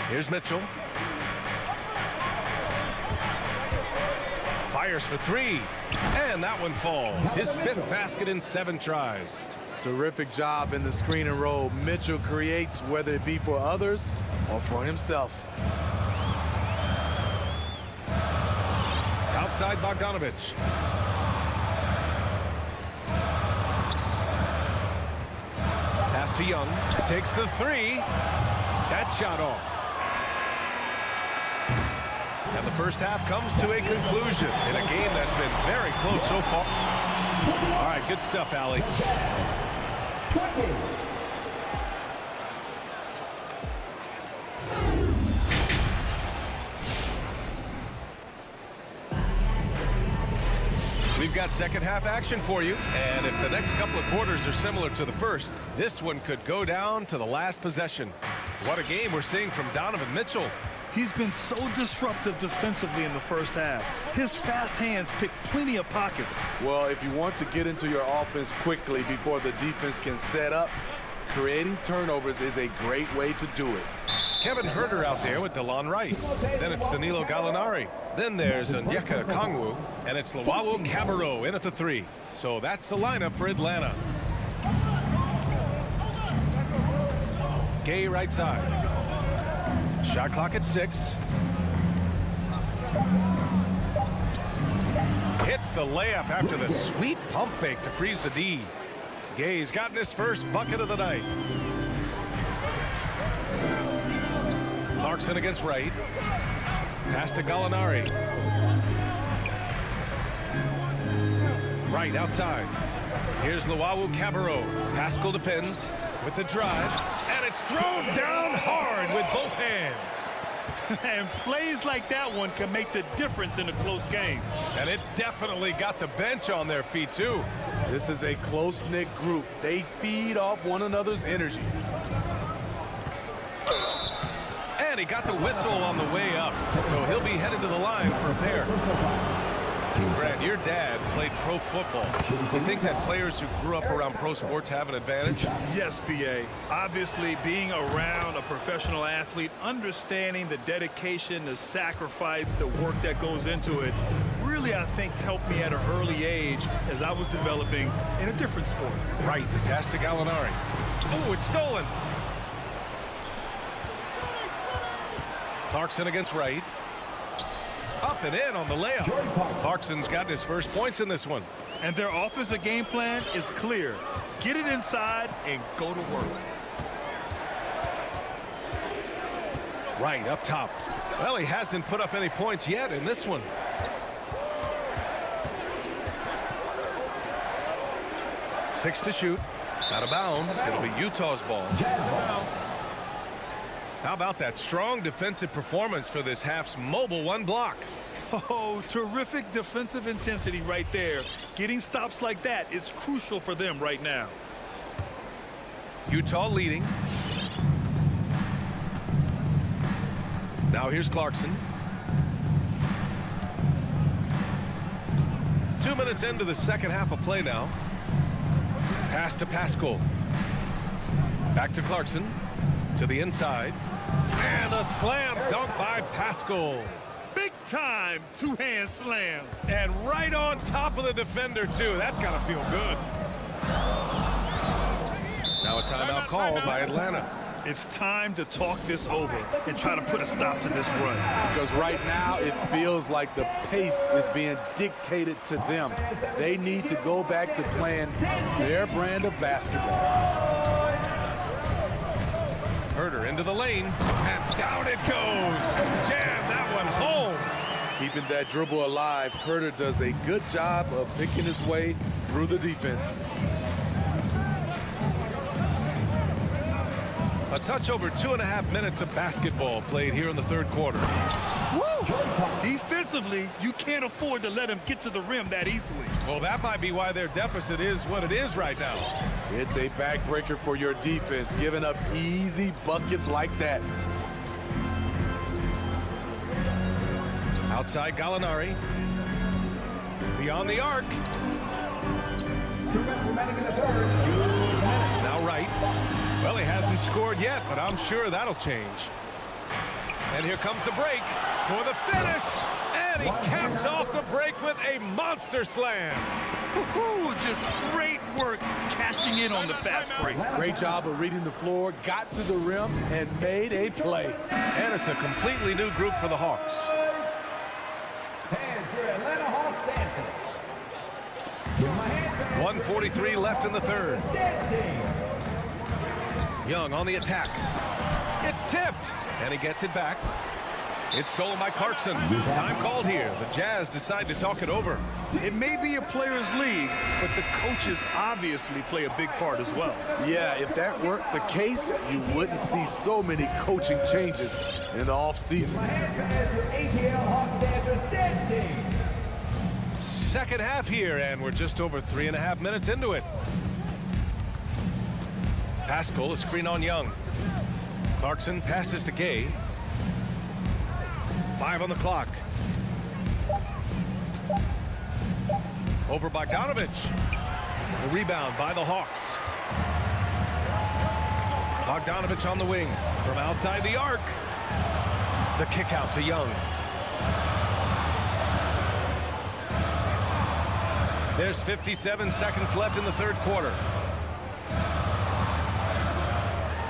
Here's Mitchell. Fires for 3. And that one falls. His 5th basket in 7 tries. Terrific job in the screen and roll. Mitchell creates, whether it be for others or for himself. Outside Bogdanovic. to Young. Takes the three. That shot off. And the first half comes to a conclusion in a game that's been very close so far. All right, good stuff, Allie. We've got second half action for you, and if the next couple of quarters are similar to the first, this one could go down to the last possession. What a game we're seeing from Donovan Mitchell. He's been so disruptive defensively in the first half. His fast hands pick plenty of pockets. Well, if you want to get into your offense quickly before the defense can set up, creating turnovers is a great way to do it. Kevin Huerter out there with DeLon Wright. Then it's Danilo Gallinari. Then there's Onyeka Okongwu. And it's Luwawu Cabarrot in at the three. So that's the lineup for Atlanta. Gay right side. Shot clock at 6. Hits the layup after the sweet pump fake to freeze the D. Gay's gotten his first bucket of the night. Clarkson against Wright. Pass to Gallinari. Wright outside. Here's Luwawu Cabarrot. Pascal defends with the drive. And it's thrown down hard with both hands. And plays like that one can make the difference in a close game. And it definitely got the bench on their feet, too. This is a close-knit group. They feed off one another's energy. And he got the whistle on the way up, so he'll be headed to the line for a pair. Brad, your dad played pro football. You think that players who grew up around pro sports have an advantage? Yes, B.A. Obviously, being around a professional athlete, understanding the dedication, the sacrifice, the work that goes into it, really, I think, helped me at an early age as I was developing in a different sport. Right, the pass to Gallinari. Oh, it's stolen. Clarkson against Wright. Up and in on the layup. Clarkson's got his first points in this one. And their offensive game plan is clear. Get it inside and go to work. Wright up top. Well, he hasn't put up any points yet in this one. Six to shoot. Out of bounds. It'll be Utah's ball. How about that strong defensive performance for this half's mobile one block? Oh, terrific defensive intensity right there. Getting stops like that is crucial for them right now. Utah leading. Now here's Clarkson. 2 minutes into the second half of play now. Pass to Pascal. Back to Clarkson. To the inside. And a slam dunk by Pascal. Big time two-hand slam. And right on top of the defender, too. That's got to feel good. Now a timeout called by Atlanta. It's time to talk this over and try to put a stop to this run. Because right now it feels like the pace is being dictated to them. They need to go back to playing their brand of basketball. Huerter into the lane, and down it goes. Jam that one home. Keeping that dribble alive, Huerter does a good job of picking his way through the defense. A touch over 2.5 minutes of basketball played here in the third quarter. Woo! Defensively, you can't afford to let him get to the rim that easily. Well, that might be why their deficit is what it is right now. It's a backbreaker for your defense, giving up easy buckets like that. Outside Gallinari. Beyond the arc. Now Wright. Well, he hasn't scored yet, but I'm sure that'll change. And here comes the break for the finish. And he caps off the break with a monster slam. Just great work cashing in on the fast break. Great job of reading the floor, got to the rim, and made a play. And it's a completely new group for the Hawks. Hands for Atlanta Hawks dancing. 1:43 left in the third. Young on the attack. It's tipped, and he gets it back. It's stolen by Clarkson. Time called here. The Jazz decide to talk it over. It may be a players' league, but the coaches obviously play a big part as well. Yeah, if that weren't the case, you wouldn't see so many coaching changes in the offseason. Second half here, and we're just over 3.5 minutes into it. Pascal, a screen on Young. Clarkson passes to Gay. 5 on the clock. Over Bogdanovich. The rebound by the Hawks. Bogdanovich on the wing from outside the arc. The kick out to Young. There's 57 seconds left in the third quarter.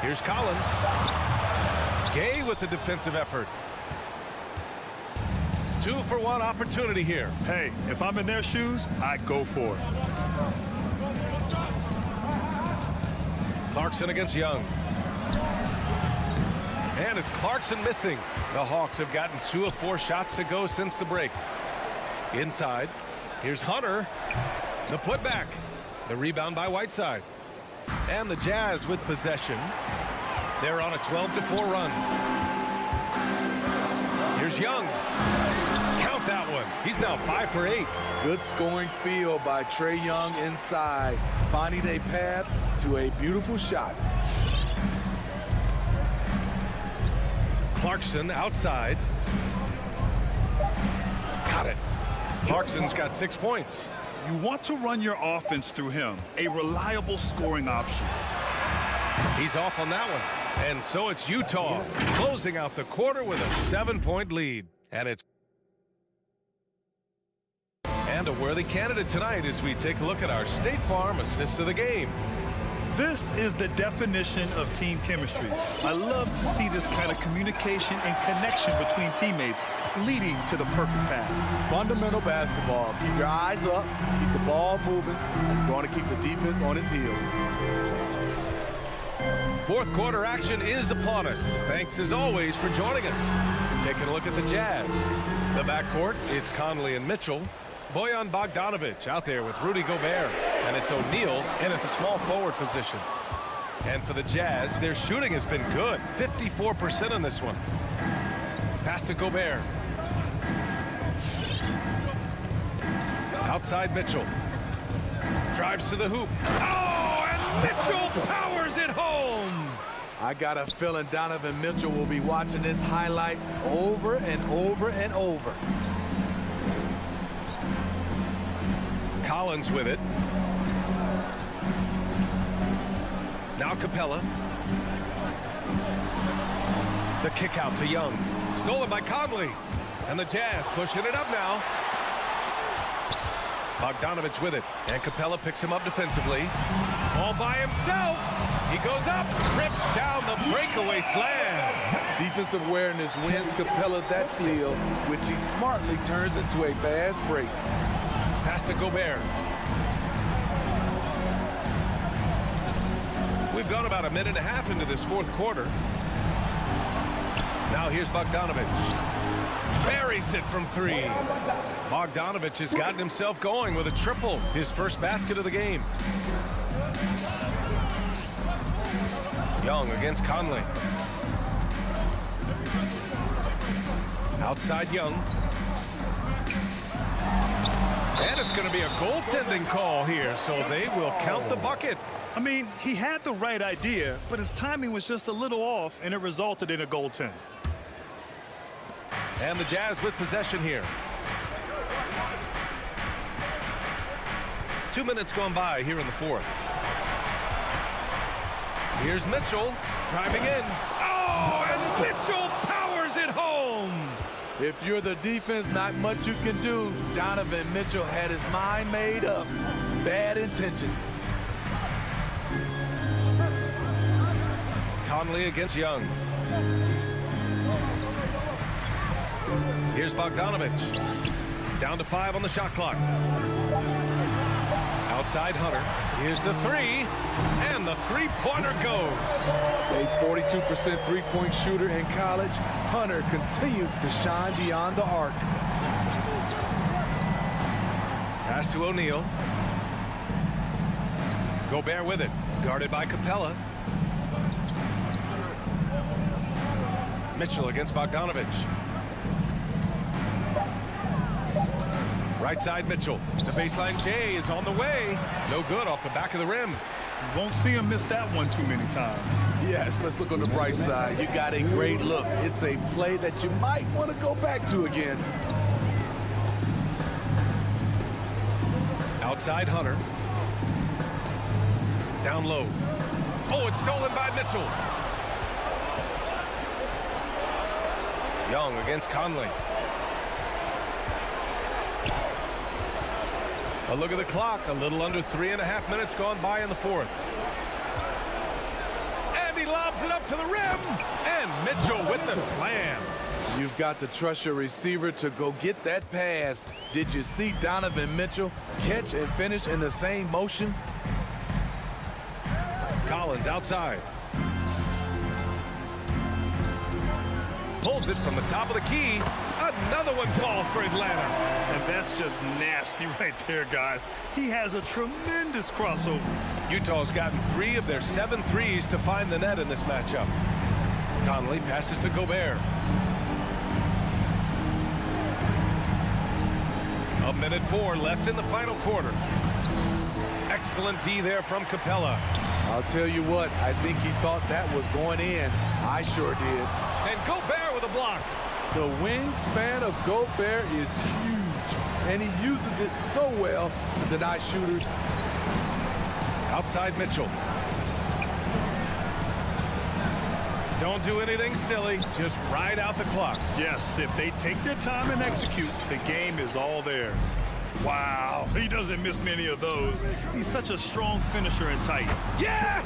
Here's Collins. Gay with the defensive effort. 2-for-1 opportunity here. Hey, if I'm in their shoes, I'd go for it. Clarkson against Young. And it's Clarkson missing. The Hawks have gotten 2 of 4 shots to go since the break. Inside. Here's Hunter. The putback. The rebound by Whiteside. And the Jazz with possession. They're on a 12-4 run. Here's Young. Count that one. He's now 5 for 8. Good scoring field by Trae Young inside, finding a path to a beautiful shot. Clarkson outside. Got it. Clarkson's got 6 points. You want to run your offense through him, a reliable scoring option. He's off on that one. And so it's Utah closing out the quarter with a 7-point lead. And a worthy candidate tonight as we take a look at our State Farm assist of the game. This is the definition of team chemistry. I love to see this kind of communication and connection between teammates leading to the perfect pass. Fundamental basketball. Keep your eyes up, keep the ball moving. You're going to keep the defense on its heels. Fourth quarter action is upon us. Thanks as always for joining us. Taking a look at the Jazz. The backcourt, it's Conley and Mitchell. Bojan Bogdanovich out there with Rudy Gobert. And it's O'Neal in at the small forward position. And for the Jazz, their shooting has been good. 54% on this one. Pass to Gobert. Outside Mitchell. Drives to the hoop. Oh, and Mitchell powers it home. I got a feeling Donovan Mitchell will be watching this highlight over and over and over. Collins with it. Now Capella. The kick out to Young. Stolen by Conley. And the Jazz pushing it up now. Bogdanovich with it. And Capella picks him up defensively. All by himself. He goes up. Rips down the breakaway slam. Defensive awareness wins Capella that steal, which he smartly turns into a fast break. Pass to Gobert. We've gone about 1.5 minutes into this fourth quarter. Now here's Bogdanovich. Buries it from 3. Bogdanovich has gotten himself going with a triple. His first basket of the game. Young against Conley. Outside Young. And it's going to be a goaltending call here, so they will count the bucket. I mean, he had the right idea, but his timing was just a little off, and it resulted in a goaltend. And the Jazz with possession here. 2 minutes gone by here in the fourth. Here's Mitchell driving in. Oh, and Mitchell powers it home. If you're the defense, not much you can do. Donovan Mitchell had his mind made up. Bad intentions. Conley against Young. Here's Bogdanovich. Down to 5 on the shot clock. Outside Hunter. Here's the three. And the three-pointer goes. A 42% three-point shooter in college, Hunter continues to shine beyond the arc. Pass to O'Neal. Gobert with it. Guarded by Capella. Mitchell against Bogdanovich. Right side Mitchell. The baseline J is on the way. No good off the back of the rim. You won't see him miss that one too many times. Yes, let's look on the bright side. You got a great look. It's a play that you might want to go back to again. Outside Hunter. Down low. Oh, it's stolen by Mitchell. Young against Conley. A look at the clock. A little under 3.5 minutes gone by in the fourth. And he lobs it up to the rim. And Mitchell with the slam. You've got to trust your receiver to go get that pass. Did you see Donovan Mitchell catch and finish in the same motion? Collins outside. Pulls it from the top of the key. Another one falls for Atlanta. And that's just nasty right there, guys. He has a tremendous crossover. Utah's gotten 3 of their 7 threes to find the net in this matchup. Conley passes to Gobert. A minute 4 left in the final quarter. Excellent D there from Capella. I'll tell you what, I think he thought that was going in. I sure did. And Gobert with a block. The wingspan of Gobert is huge, and he uses it so well to deny shooters. Outside Mitchell. Don't do anything silly. Just ride out the clock. Yes, if they take their time and execute, the game is all theirs. Wow, he doesn't miss many of those. He's such a strong finisher and tight. Yes!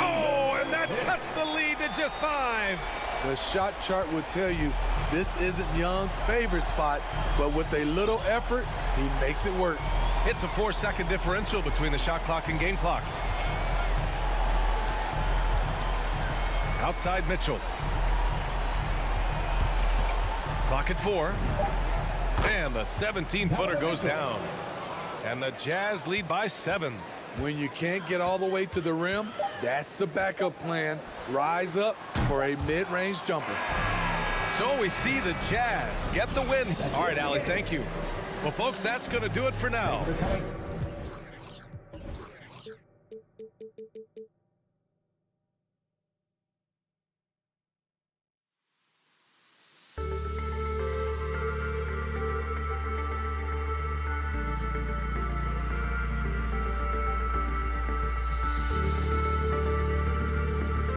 Oh, and that cuts the lead to just 5. The shot chart would tell you this isn't Young's favorite spot, but with a little effort, he makes it work. It's a 4-second differential between the shot clock and game clock. Outside Mitchell. Clock at 4. And the 17-footer goes down. And the Jazz lead by 7. When you can't get all the way to the rim, that's the backup plan. Rise up for a mid-range jumper. So we see the Jazz get the win. All right, Allie, thank you. Well, folks, that's going to do it for now.